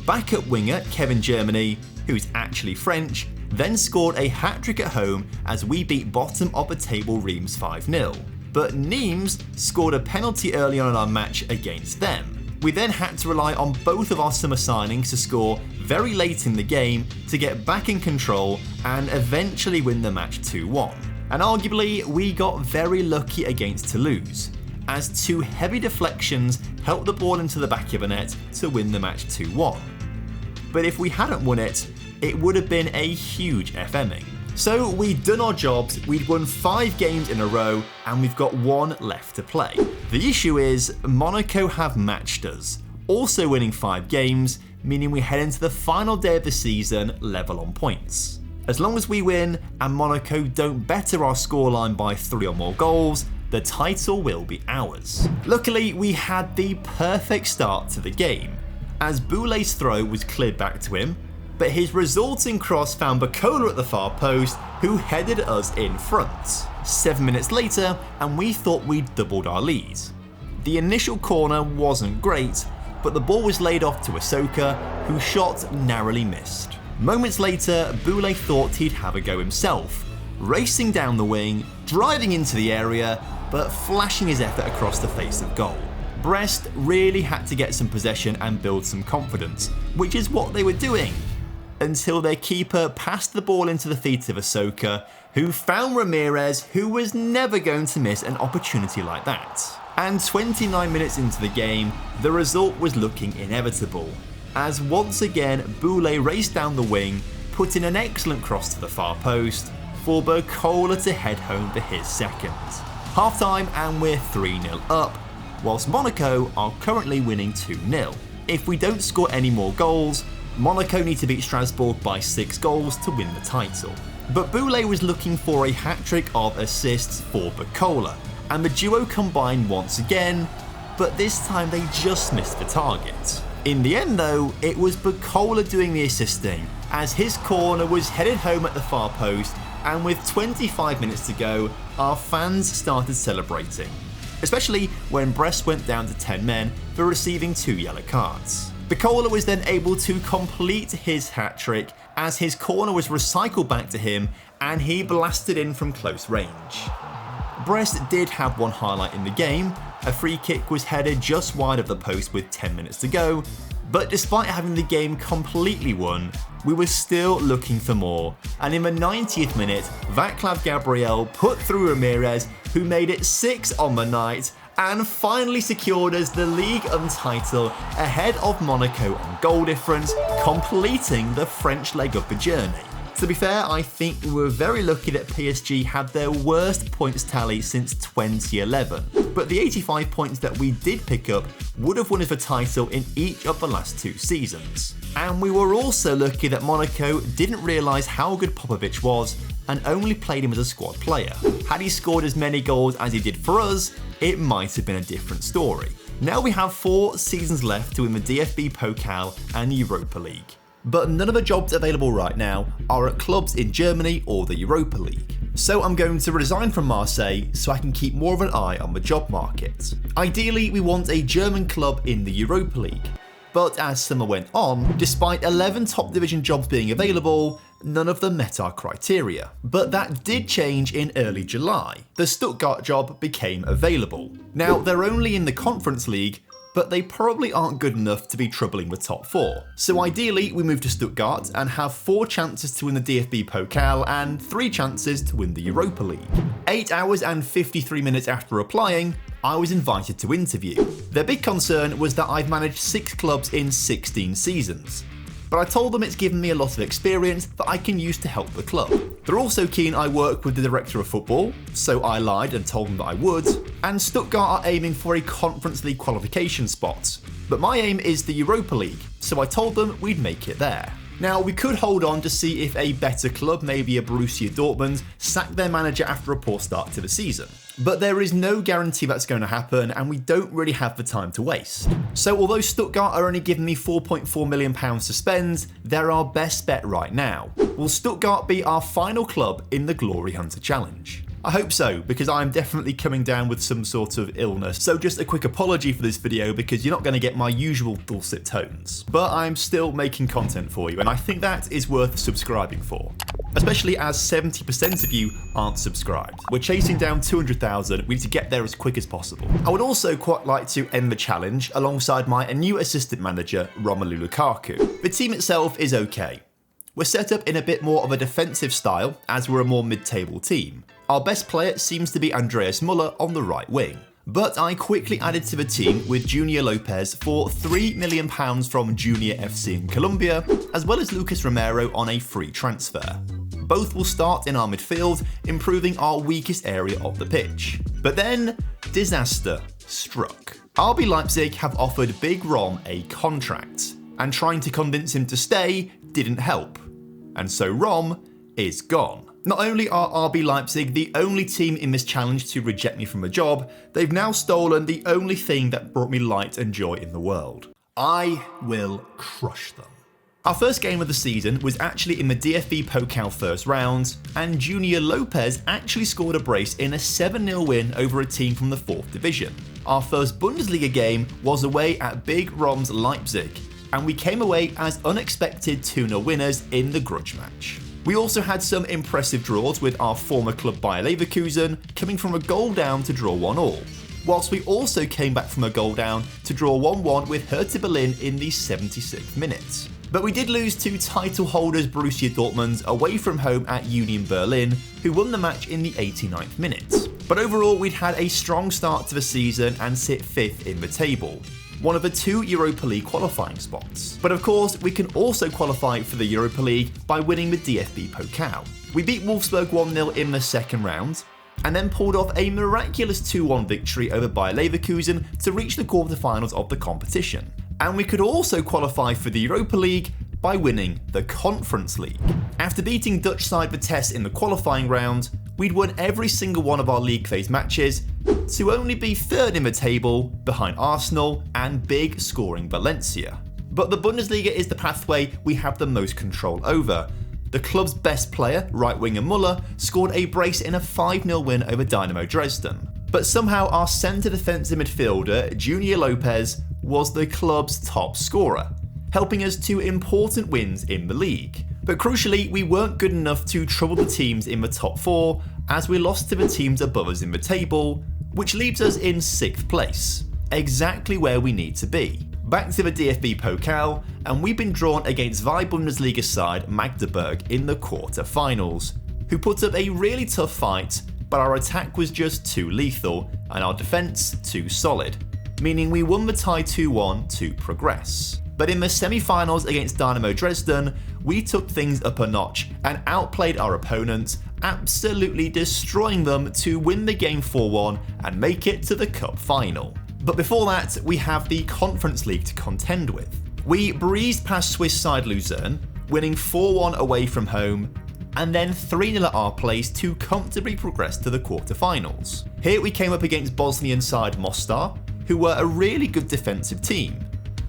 Backup winger Kevin Germany, who's actually French, then scored a hat-trick at home as we beat bottom of the table Reims 5-0. But Nimes scored a penalty early on in our match against them. We then had to rely on both of our summer signings to score very late in the game to get back in control and eventually win the match 2-1. And arguably, we got very lucky against Toulouse, as 2 heavy deflections helped the ball into the back of the net to win the match 2-1. But if we hadn't won it, it would have been a huge FMing. So we'd done our jobs, we'd won 5 games in a row, and we've got 1 left to play. The issue is, Monaco have matched us, also winning 5 games, meaning we head into the final day of the season level on points. As long as we win, and Monaco don't better our scoreline by 3 or more goals, the title will be ours. Luckily, we had the perfect start to the game, as Boulet's throw was cleared back to him, but his resulting cross found Bacola at the far post, who headed us in front. 7 minutes later, and we thought we'd doubled our lead. The initial corner wasn't great, but the ball was laid off to Ahsoka, who shot narrowly missed. Moments later, Boulet thought he'd have a go himself, racing down the wing, driving into the area, but flashing his effort across the face of goal. Brest really had to get some possession and build some confidence, which is what they were doing, until their keeper passed the ball into the feet of Ahsoka, who found Ramirez, who was never going to miss an opportunity like that. And 29 minutes into the game, the result was looking inevitable, as once again Boulet raced down the wing, putting an excellent cross to the far post for Bacola to head home for his second. Half time and we're 3-0 up, whilst Monaco are currently winning 2-0. If we don't score any more goals, Monaco need to beat Strasbourg by 6 goals to win the title. But Boulet was looking for a hat-trick of assists for Bacola, and the duo combined once again, but this time they just missed the target. In the end though, it was Bacola doing the assisting, as his corner was headed home at the far post, and with 25 minutes to go, our fans started celebrating, especially when Brest went down to 10 men for receiving 2 yellow cards. Bacola was then able to complete his hat-trick as his corner was recycled back to him and he blasted in from close range. Brest did have one highlight in the game. A free kick was headed just wide of the post with 10 minutes to go, but despite having the game completely won, we were still looking for more, and in the 90th minute, Václav Gabriel put through Ramirez, who made it 6 on the night, and finally secured us the Ligue 1 title ahead of Monaco on goal difference, completing the French leg of the journey. To be fair, I think we were very lucky that PSG had their worst points tally since 2011, but the 85 points that we did pick up would have won us the title in each of the last 2 seasons. And we were also lucky that Monaco didn't realise how good Popovic was and only played him as a squad player. Had he scored as many goals as he did for us, it might have been a different story. Now we have 4 seasons left to win the DFB Pokal and Europa League. But none of the jobs available right now are at clubs in Germany or the Europa League. So I'm going to resign from Marseille so I can keep more of an eye on the job market. Ideally, we want a German club in the Europa League. But as summer went on, despite 11 top division jobs being available, none of them met our criteria. But that did change in early July. The Stuttgart job became available. Now, they're only in the Conference League, but they probably aren't good enough to be troubling the top 4. So ideally, we move to Stuttgart and have 4 chances to win the DFB Pokal and 3 chances to win the Europa League. 8 hours and 53 minutes after applying, I was invited to interview. Their big concern was that I've managed 6 clubs in 16 seasons. But I told them it's given me a lot of experience that I can use to help the club. They're also keen I work with the director of football, so I lied and told them that I would, and Stuttgart are aiming for a Conference League qualification spot. But my aim is the Europa League, so I told them we'd make it there. Now, we could hold on to see if a better club, maybe a Borussia Dortmund, sack their manager after a poor start to the season. But there is no guarantee that's going to happen, and we don't really have the time to waste. So although Stuttgart are only giving me £4.4 million to spend, they're our best bet right now. Will Stuttgart be our final club in the Glory Hunter Challenge? I hope so, because I'm definitely coming down with some sort of illness, so just a quick apology for this video because you're not going to get my usual dulcet tones. But I'm still making content for you, and I think that is worth subscribing for. Especially as 70% of you aren't subscribed. We're chasing down 200,000, we need to get there as quick as possible. I would also quite like to end the challenge alongside my new assistant manager, Romelu Lukaku. The team itself is okay. We're set up in a bit more of a defensive style, as we're a more mid-table team. Our best player seems to be Andreas Muller on the right wing. But I quickly added to the team with Junior Lopez for £3 million from Junior FC in Colombia, as well as Lucas Romero on a free transfer. Both will start in our midfield, improving our weakest area of the pitch. But then, disaster struck. RB Leipzig have offered Big Rom a contract, and trying to convince him to stay didn't help. And so Rom is gone. Not only are RB Leipzig the only team in this challenge to reject me from a job, they've now stolen the only thing that brought me light and joy in the world. I will crush them. Our first game of the season was actually in the DFB Pokal first round, and Junior Lopez actually scored a brace in a 7-0 win over a team from the 4th division. Our first Bundesliga game was away at Big Rom's Leipzig, and we came away as unexpected 2-0 winners in the grudge match. We also had some impressive draws with our former club Bayer Leverkusen coming from a goal down to draw 1-1, whilst we also came back from a goal down to draw 1-1 with Hertha Berlin in the 76th minute. But we did lose to title holders Borussia Dortmund away from home at Union Berlin, who won the match in the 89th minute. But overall, we'd had a strong start to the season and sit 5th in the table, one of the 2 Europa League qualifying spots. But of course, we can also qualify for the Europa League by winning the DFB Pokal. We beat Wolfsburg 1-0 in the second round, and then pulled off a miraculous 2-1 victory over Bayer Leverkusen to reach the quarterfinals of the competition. And we could also qualify for the Europa League by winning the Conference League. After beating Dutch side Vitesse in the qualifying round, we'd won every single one of our league phase matches to only be 3rd in the table behind Arsenal and big scoring Valencia. But the Bundesliga is the pathway we have the most control over. The club's best player, right winger Muller, scored a brace in a 5-0 win over Dynamo Dresden. But somehow our centre defensive midfielder, Junior Lopez, was the club's top scorer, helping us to important wins in the league. But crucially, we weren't good enough to trouble the teams in the top 4, as we lost to the teams above us in the table, which leaves us in 6th place, exactly where we need to be. Back to the DFB Pokal, and we've been drawn against Vi Bundesliga side Magdeburg in the quarter-finals, who put up a really tough fight, but our attack was just too lethal, and our defence too solid, meaning we won the tie 2-1 to progress. But in the semi-finals against Dynamo Dresden, we took things up a notch and outplayed our opponents, absolutely destroying them to win the game 4-1 and make it to the cup final. But before that, we have the Conference League to contend with. We breezed past Swiss side Luzern, winning 4-1 away from home, and then 3-0 at our place to comfortably progress to the quarter-finals. Here we came up against Bosnian side Mostar, who were a really good defensive team.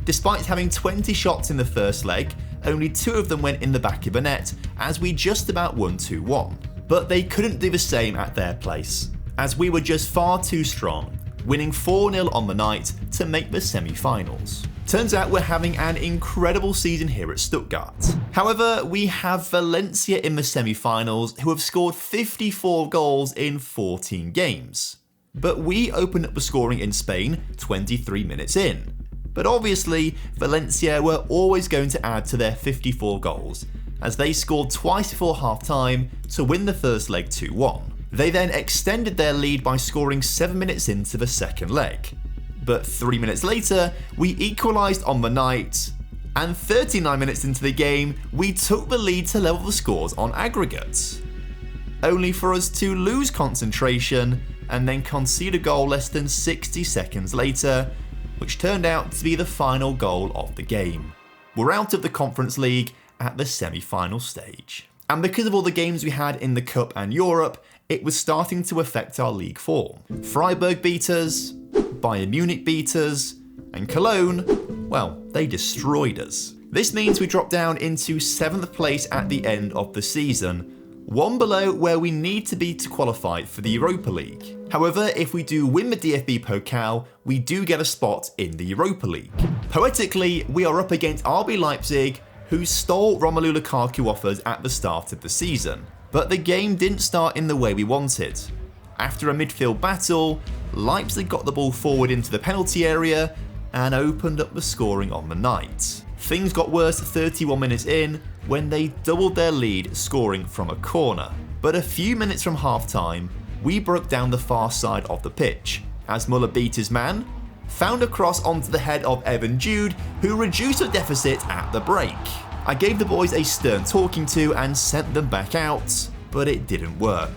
Despite having 20 shots in the first leg, only 2 of them went in the back of the net, as we just about won 2-1. But they couldn't do the same at their place, as we were just far too strong, winning 4-0 on the night to make the semi-finals. Turns out we're having an incredible season here at Stuttgart. However, we have Valencia in the semi-finals, who have scored 54 goals in 14 games. But we opened up the scoring in Spain 23 minutes in. But obviously, Valencia were always going to add to their 54 goals, as they scored twice before half-time to win the first leg 2-1. They then extended their lead by scoring 7 minutes into the second leg. But 3 minutes later, we equalised on the night, and 39 minutes into the game, we took the lead to level the scores on aggregate. Only for us to lose concentration and then concede a goal less than 60 seconds later, which turned out to be the final goal of the game. We're out of the Conference League at the semi-final stage. And because of all the games we had in the Cup and Europe, it was starting to affect our league form. Freiburg beat us, Bayern Munich beat us, and Cologne, well, they destroyed us. This means we dropped down into 7th place at the end of the season, one below where we need to be to qualify for the Europa League. However, if we do win the DFB Pokal, we do get a spot in the Europa League. Poetically, we are up against RB Leipzig, who stole Romelu Lukaku off us at the start of the season. But the game didn't start in the way we wanted. After a midfield battle, Leipzig got the ball forward into the penalty area and opened up the scoring on the night. Things got worse 31 minutes in when they doubled their lead, scoring from a corner. But a few minutes from half-time, we broke down the far side of the pitch, as Muller beat his man, found a cross onto the head of Evan Jude, who reduced the deficit at the break. I gave the boys a stern talking to and sent them back out, but it didn't work.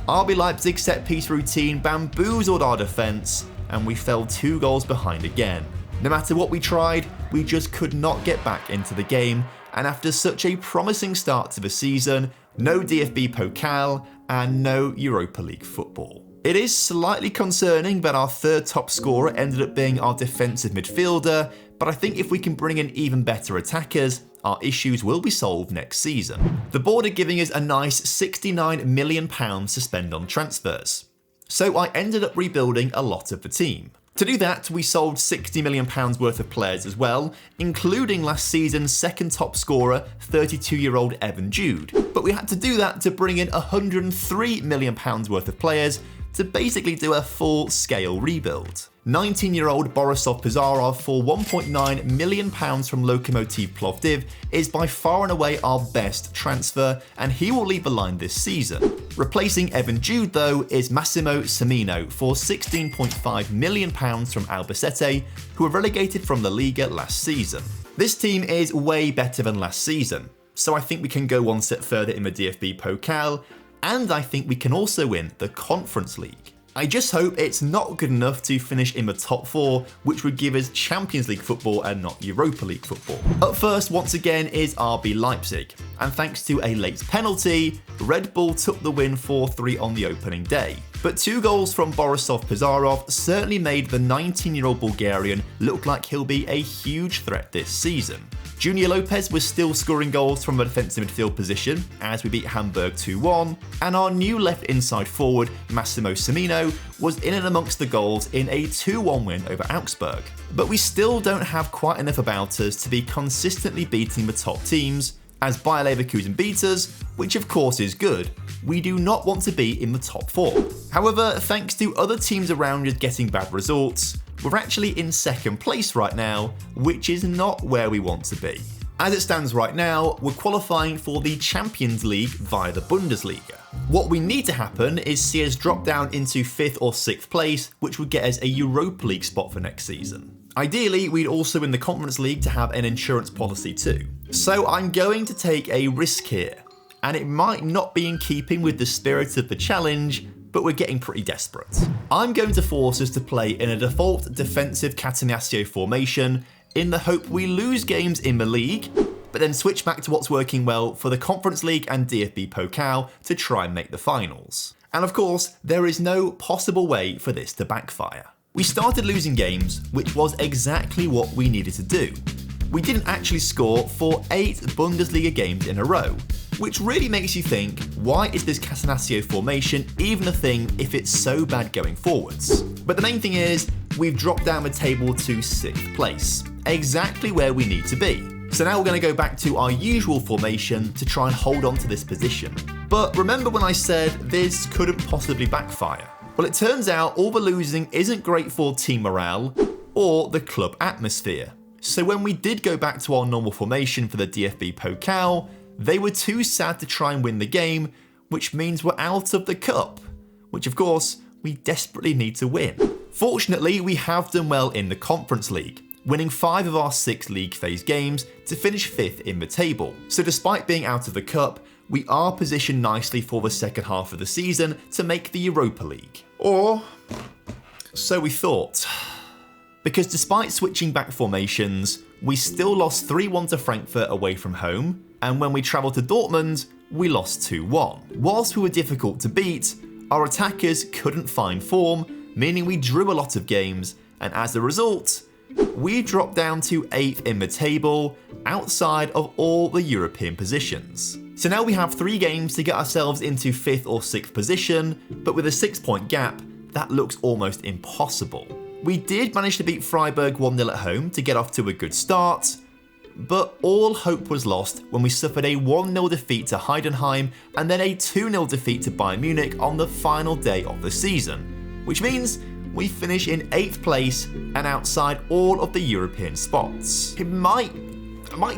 RB Leipzig's set-piece routine bamboozled our defence, and we fell 2 goals behind again. No matter what we tried, we just could not get back into the game, and after such a promising start to the season, no DFB Pokal and no Europa League football. It is slightly concerning that our third top scorer ended up being our defensive midfielder, but I think if we can bring in even better attackers, our issues will be solved next season. The board are giving us a nice £69 million to spend on transfers, so I ended up rebuilding a lot of the team. To do that, we sold £60 million worth of players as well, including last season's second top scorer, 32-year-old Evan Jude. But we had to do that to bring in £103 million worth of players to basically do a full-scale rebuild. 19-year-old Borisov Pizarov for £1.9 million from Lokomotiv Plovdiv is by far and away our best transfer, and he will leave the line this season. Replacing Evan Jude, though, is Massimo Semino for £16.5 million from Albacete, who were relegated from the Liga last season. This team is way better than last season, so I think we can go one step further in the DFB Pokal, and I think we can also win the Conference League. I just hope it's not good enough to finish in the top 4, which would give us Champions League football and not Europa League football. Up first, once again, is RB Leipzig, and thanks to a late penalty, Red Bull took the win 4-3 on the opening day. But 2 goals from Borisov Pizarov certainly made the 19-year-old Bulgarian look like he'll be a huge threat this season. Junior Lopez was still scoring goals from a defensive midfield position as we beat Hamburg 2-1, and our new left inside forward, Massimo Semino, was in and amongst the goals in a 2-1 win over Augsburg. But we still don't have quite enough about us to be consistently beating the top teams, as Bayer Leverkusen beat us, which of course is good. We do not want to be in the top 4. However, thanks to other teams around us getting bad results, we're actually in 2nd place right now, which is not where we want to be. As it stands right now, we're qualifying for the Champions League via the Bundesliga. What we need to happen is see us drop down into 5th or 6th place, which would get us a Europa League spot for next season. Ideally, we'd also win the Conference League to have an insurance policy too. So I'm going to take a risk here, and it might not be in keeping with the spirit of the challenge, but we're getting pretty desperate. I'm going to force us to play in a default defensive Catenaccio formation in the hope we lose games in the league, but then switch back to what's working well for the Conference League and DFB Pokal to try and make the finals. And of course, there is no possible way for this to backfire. We started losing games, which was exactly what we needed to do. We didn't actually score for 8 Bundesliga games in a row, which really makes you think, why is this Catenaccio formation even a thing if it's so bad going forwards? But the main thing is, we've dropped down the table to 6th place, exactly where we need to be. So now we're going to go back to our usual formation to try and hold on to this position. But remember when I said this couldn't possibly backfire? Well, it turns out all the losing isn't great for team morale, or the club atmosphere. So when we did go back to our normal formation for the DFB Pokal, they were too sad to try and win the game, which means we're out of the cup, which of course we desperately need to win. Fortunately, we have done well in the Conference League, winning 5 of our 6 league phase games to finish 5th in the table. So despite being out of the cup, we are positioned nicely for the second half of the season to make the Europa League. Or so we thought. Because despite switching back formations, we still lost 3-1 to Frankfurt away from home, and when we travelled to Dortmund, we lost 2-1. Whilst we were difficult to beat, our attackers couldn't find form, meaning we drew a lot of games, and as a result, we dropped down to 8th in the table, outside of all the European positions. So now we have 3 games to get ourselves into 5th or 6th position, but with a 6-point gap, that looks almost impossible. We did manage to beat Freiburg 1-0 at home to get off to a good start, but all hope was lost when we suffered a 1-0 defeat to Heidenheim and then a 2-0 defeat to Bayern Munich on the final day of the season, which means we finish in 8th place and outside all of the European spots. It might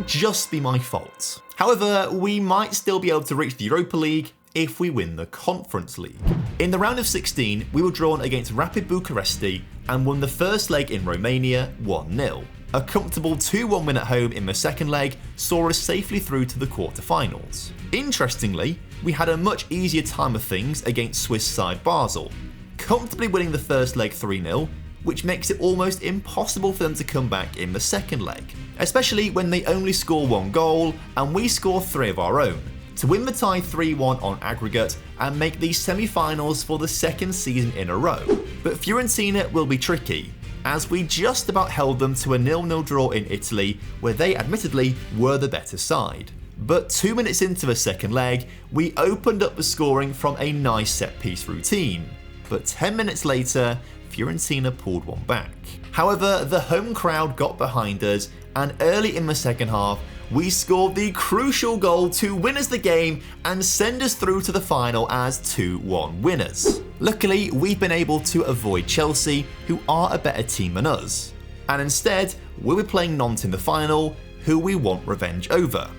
just be my fault. However, we might still be able to reach the Europa League if we win the Conference League. In the round of 16, we were drawn against Rapid Bucharesti and won the first leg in Romania 1-0. A comfortable 2-1 win at home in the second leg saw us safely through to the quarter-finals. Interestingly, we had a much easier time of things against Swiss side Basel, comfortably winning the first leg 3-0, which makes it almost impossible for them to come back in the second leg, especially when they only score 1 goal and we score 3 of our own, to win the tie 3-1 on aggregate and make the semi-finals for the second season in a row. But Fiorentina will be tricky, as we just about held them to a 0-0 draw in Italy, where they admittedly were the better side. But 2 minutes into the second leg, we opened up the scoring from a nice set-piece routine. But 10 minutes later, Fiorentina pulled one back. However, the home crowd got behind us, and early in the second half, we scored the crucial goal to win us the game and send us through to the final as 2-1 winners. Luckily, we've been able to avoid Chelsea, who are a better team than us, and instead, we'll be playing Nantes in the final, who we want revenge over.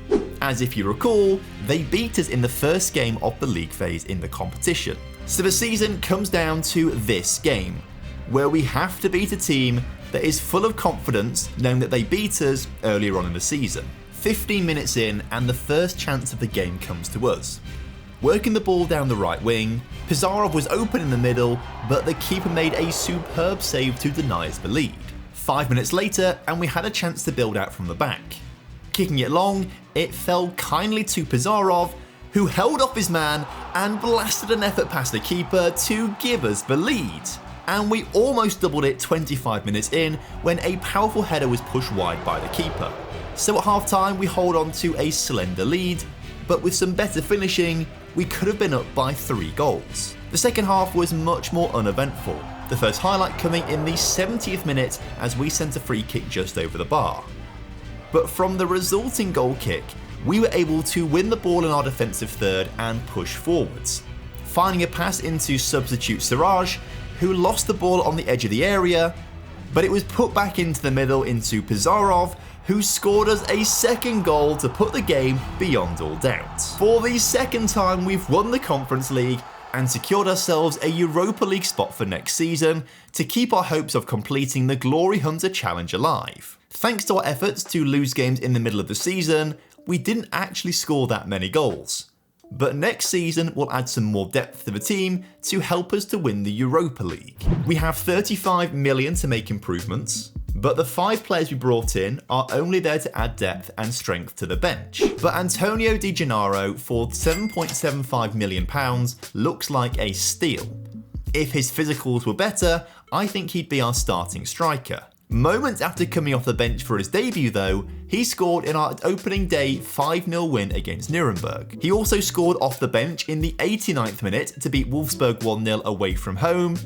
As if you recall, they beat us in the first game of the league phase in the competition. So the season comes down to this game, where we have to beat a team that is full of confidence knowing that they beat us earlier on in the season. 15 minutes in and the first chance of the game comes to us. Working the ball down the right wing, Pizarro was open in the middle, but the keeper made a superb save to deny us the lead. 5 minutes later and we had a chance to build out from the back. Kicking it long, it fell kindly to Pizarro, who held off his man and blasted an effort past the keeper to give us the lead. And we almost doubled it 25 minutes in when a powerful header was pushed wide by the keeper. So at half time we hold on to a slender lead, but with some better finishing, we could have been up by 3 goals. The second half was much more uneventful, the first highlight coming in the 70th minute as we sent a free kick just over the bar. But from the resulting goal kick, we were able to win the ball in our defensive third and push forwards, finding a pass into substitute Siraj, who lost the ball on the edge of the area, but it was put back into the middle into Pizarro, who scored us a second goal to put the game beyond all doubt. For the second time, we've won the Conference League and secured ourselves a Europa League spot for next season to keep our hopes of completing the Glory Hunter Challenge alive. Thanks to our efforts to lose games in the middle of the season, we didn't actually score that many goals. But next season we'll add some more depth to the team to help us to win the Europa League. We have 35 million to make improvements, but the 5 players we brought in are only there to add depth and strength to the bench. But Antonio Di Gennaro for £7.75 million looks like a steal. If his physicals were better, I think he'd be our starting striker. Moments after coming off the bench for his debut though, he scored in our opening day 5-0 win against Nuremberg. He also scored off the bench in the 89th minute to beat Wolfsburg 1-0 away from home,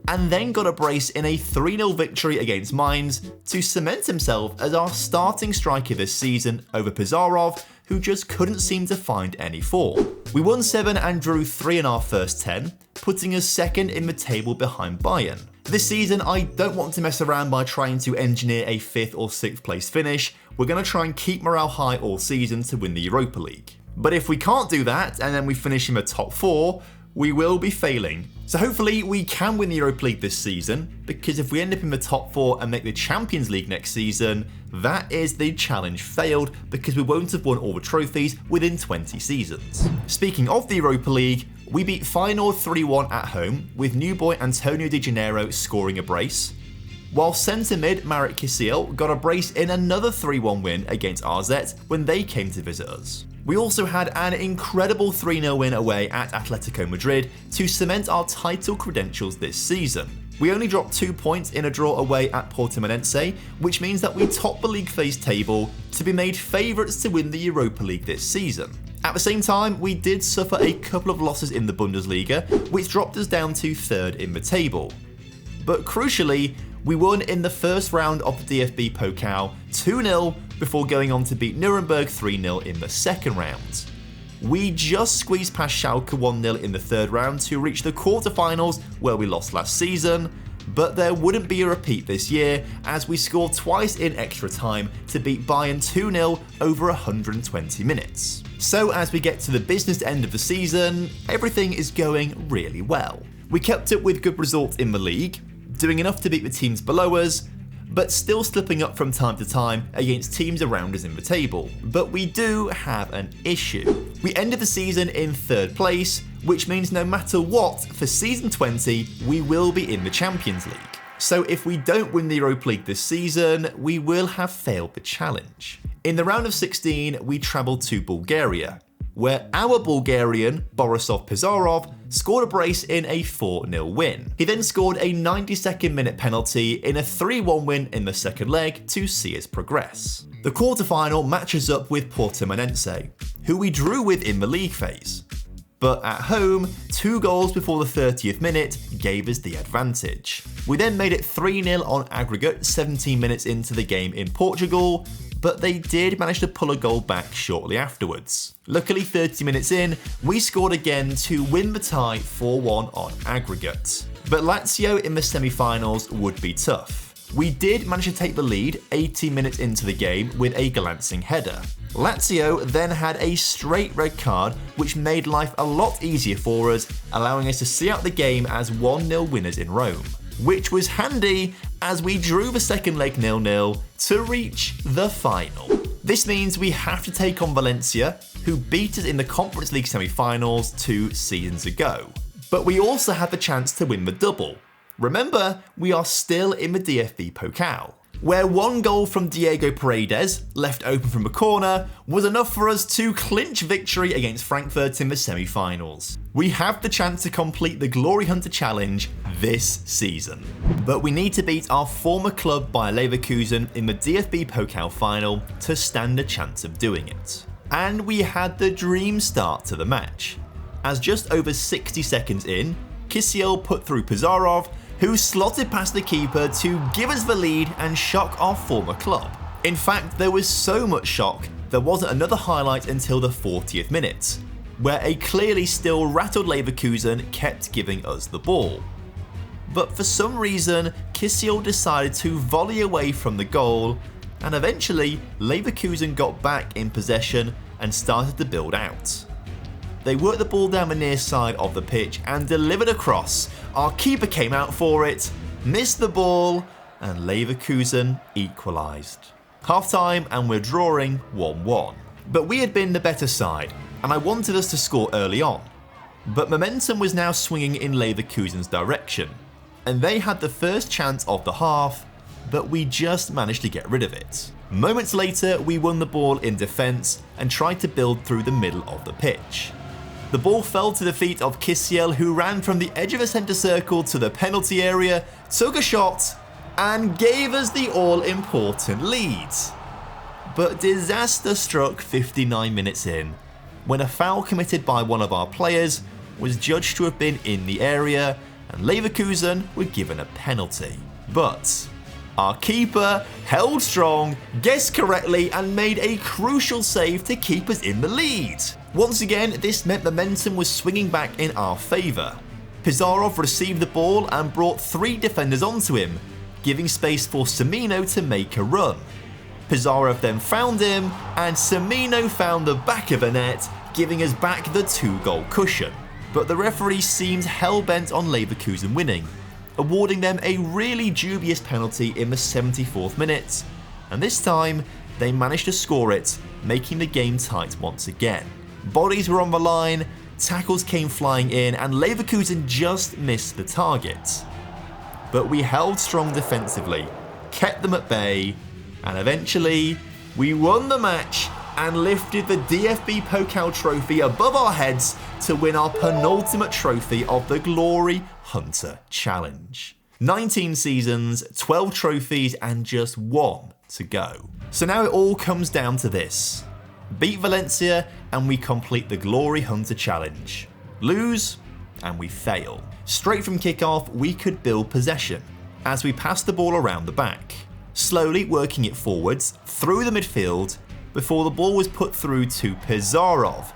and then got a brace in a 3-0 victory against Mainz to cement himself as our starting striker this season over Pizarro, who just couldn't seem to find any form. We won 7 and drew 3 in our first 10, putting us second in the table behind Bayern. This season, I don't want to mess around by trying to engineer a 5th or 6th place finish. We're going to try and keep morale high all season to win the Europa League. But if we can't do that, and then we finish in the top 4, we will be failing. So hopefully we can win the Europa League this season, because if we end up in the top 4 and make the Champions League next season, that is the challenge failed, because we won't have won all the trophies within 20 seasons. Speaking of the Europa League, we beat Feyenoord 3-1 at home, with new boy Antonio Di Janeiro scoring a brace, while centre mid Marek Kisiel got a brace in another 3-1 win against RZ when they came to visit us. We also had an incredible 3-0 win away at Atletico Madrid to cement our title credentials this season. We only dropped 2 points in a draw away at Portimonense, which means that we top the league phase table to be made favourites to win the Europa League this season. At the same time, we did suffer a couple of losses in the Bundesliga, which dropped us down to 3rd in the table. But crucially, we won in the first round of the DFB Pokal 2-0 before going on to beat Nuremberg 3-0 in the second round. We just squeezed past Schalke 1-0 in the third round to reach the quarterfinals where we lost last season, but there wouldn't be a repeat this year as we scored twice in extra time to beat Bayern 2-0 over 120 minutes. So as we get to the business end of the season, everything is going really well. We kept up with good results in the league, doing enough to beat the teams below us, but still slipping up from time to time against teams around us in the table. But we do have an issue. We ended the season in 3rd place, which means no matter what, for season 20, we will be in the Champions League. So if we don't win the Europa League this season, we will have failed the challenge. In the round of 16, we travelled to Bulgaria, where our Bulgarian, Borisov Pizarov, scored a brace in a 4-0 win. He then scored a 92nd minute penalty in a 3-1 win in the second leg to see us progress. The quarterfinal matches up with Portimonense, who we drew with in the league phase. But at home, 2 goals before the 30th minute gave us the advantage. We then made it 3-0 on aggregate 17 minutes into the game in Portugal, but they did manage to pull a goal back shortly afterwards. Luckily, 30 minutes in, we scored again to win the tie 4-1 on aggregate. But Lazio in the semi-finals would be tough. We did manage to take the lead 18 minutes into the game with a glancing header. Lazio then had a straight red card, which made life a lot easier for us, allowing us to see out the game as 1-0 winners in Rome. Which was handy as we drew the second leg 0-0 to reach the final. This means we have to take on Valencia, who beat us in the Conference League semi-finals 2 seasons ago. But we also had the chance to win the double. Remember, we are still in the DFB Pokal, where 1 goal from Diego Paredes, left open from a corner, was enough for us to clinch victory against Frankfurt in the semi-finals. We have the chance to complete the Glory Hunter Challenge this season. But we need to beat our former club Bayer Leverkusen in the DFB Pokal final to stand a chance of doing it. And we had the dream start to the match, as just over 60 seconds in, Kisiel put through Pizarov, who slotted past the keeper to give us the lead and shock our former club. In fact, there was so much shock, there wasn't another highlight until the 40th minute, where a clearly still rattled Leverkusen kept giving us the ball. But for some reason, Kisiel decided to volley away from the goal, and eventually Leverkusen got back in possession and started to build out. They worked the ball down the near side of the pitch and delivered a cross. Our keeper came out for it, missed the ball, and Leverkusen equalised. Half-time and we're drawing 1-1. But we had been the better side, and I wanted us to score early on. But momentum was now swinging in Leverkusen's direction, and they had the first chance of the half, but we just managed to get rid of it. Moments later, we won the ball in defence and tried to build through the middle of the pitch. The ball fell to the feet of Kisiel, who ran from the edge of the centre circle to the penalty area, took a shot, and gave us the all-important lead. But disaster struck 59 minutes in, when a foul committed by one of our players was judged to have been in the area, and Leverkusen were given a penalty. But our keeper held strong, guessed correctly, and made a crucial save to keep us in the lead. Once again, this meant momentum was swinging back in our favour. Pizarov received the ball and brought 3 defenders onto him, giving space for Semino to make a run. Pizarov then found him, and Semino found the back of the net, giving us back the 2-goal cushion. But the referee seemed hell-bent on Leverkusen winning, awarding them a really dubious penalty in the 74th minute. And this time, they managed to score it, making the game tight once again. Bodies were on the line, tackles came flying in, and Leverkusen just missed the target. But we held strong defensively, kept them at bay, and eventually, we won the match and lifted the DFB Pokal trophy above our heads to win our penultimate trophy of the Glory Hunter Challenge. 19 seasons, 12 trophies, and just 1 to go. So now it all comes down to this. Beat Valencia and we complete the Glory Hunter Challenge. Lose and we fail. Straight from kickoff, we could build possession as we passed the ball around the back, slowly working it forwards through the midfield before the ball was put through to Pizarov,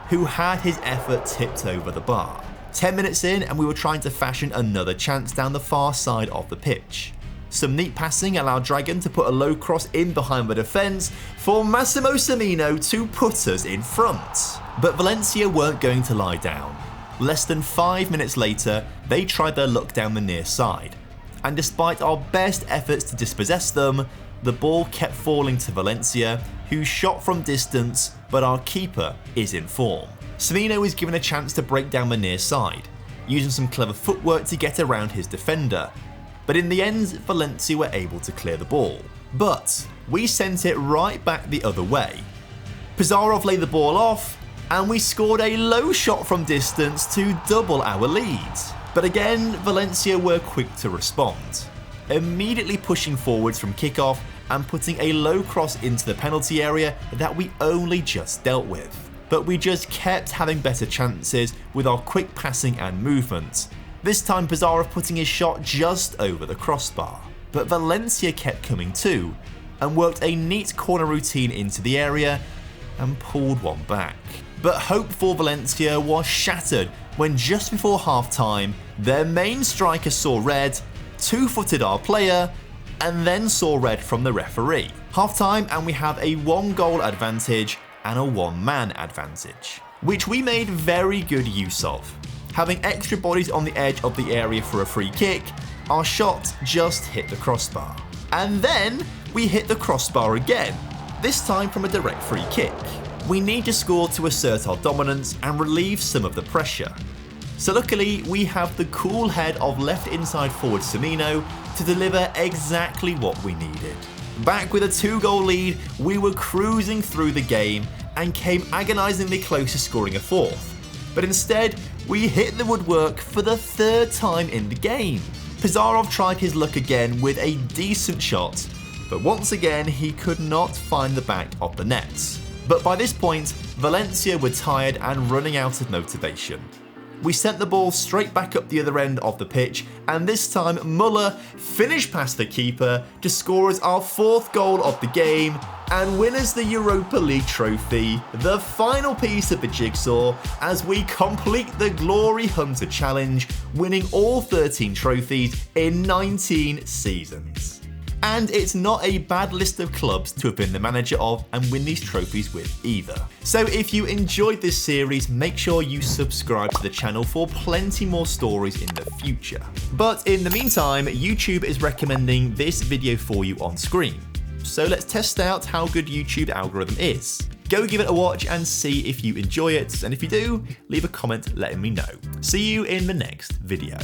who had his effort tipped over the bar. 10 minutes in and we were trying to fashion another chance down the far side of the pitch. Some neat passing allowed Dragon to put a low cross in behind the defence for Massimo Semino to put us in front. But Valencia weren't going to lie down. Less than 5 minutes later, they tried their luck down the near side. And despite our best efforts to dispossess them, the ball kept falling to Valencia, who shot from distance, but our keeper is in form. Semino is given a chance to break down the near side, using some clever footwork to get around his defender. But in the end, Valencia were able to clear the ball. But we sent it right back the other way. Pizarov laid the ball off, and we scored a low shot from distance to double our lead. But again, Valencia were quick to respond, immediately pushing forwards from kickoff and putting a low cross into the penalty area that we only just dealt with. But we just kept having better chances with our quick passing and movement. This time Pizarro putting his shot just over the crossbar. But Valencia kept coming too, and worked a neat corner routine into the area and pulled one back. But hope for Valencia was shattered when just before half-time, their main striker saw red, two-footed our player, and then saw red from the referee. Half-time and we have a 1-goal advantage and a 1-man advantage, which we made very good use of. Having extra bodies on the edge of the area for a free kick, our shot just hit the crossbar. And then we hit the crossbar again, this time from a direct free kick. We need to score to assert our dominance and relieve some of the pressure. So luckily, we have the cool head of left inside forward Semino to deliver exactly what we needed. Back with a 2-goal lead, we were cruising through the game and came agonisingly close to scoring a 4th. But instead, we hit the woodwork for the 3rd time in the game. Pizarov tried his luck again with a decent shot, but once again he could not find the back of the net. But by this point, Valencia were tired and running out of motivation. We sent the ball straight back up the other end of the pitch, and this time Muller finished past the keeper to score us our 4th goal of the game and win us the Europa League trophy, the final piece of the jigsaw as we complete the Glory Hunter Challenge, winning all 13 trophies in 19 seasons. And it's not a bad list of clubs to have been the manager of and win these trophies with either. So if you enjoyed this series, make sure you subscribe to the channel for plenty more stories in the future. But in the meantime, YouTube is recommending this video for you on screen. So let's test out how good YouTube algorithm is. Go give it a watch and see if you enjoy it, and if you do, leave a comment letting me know. See you in the next video.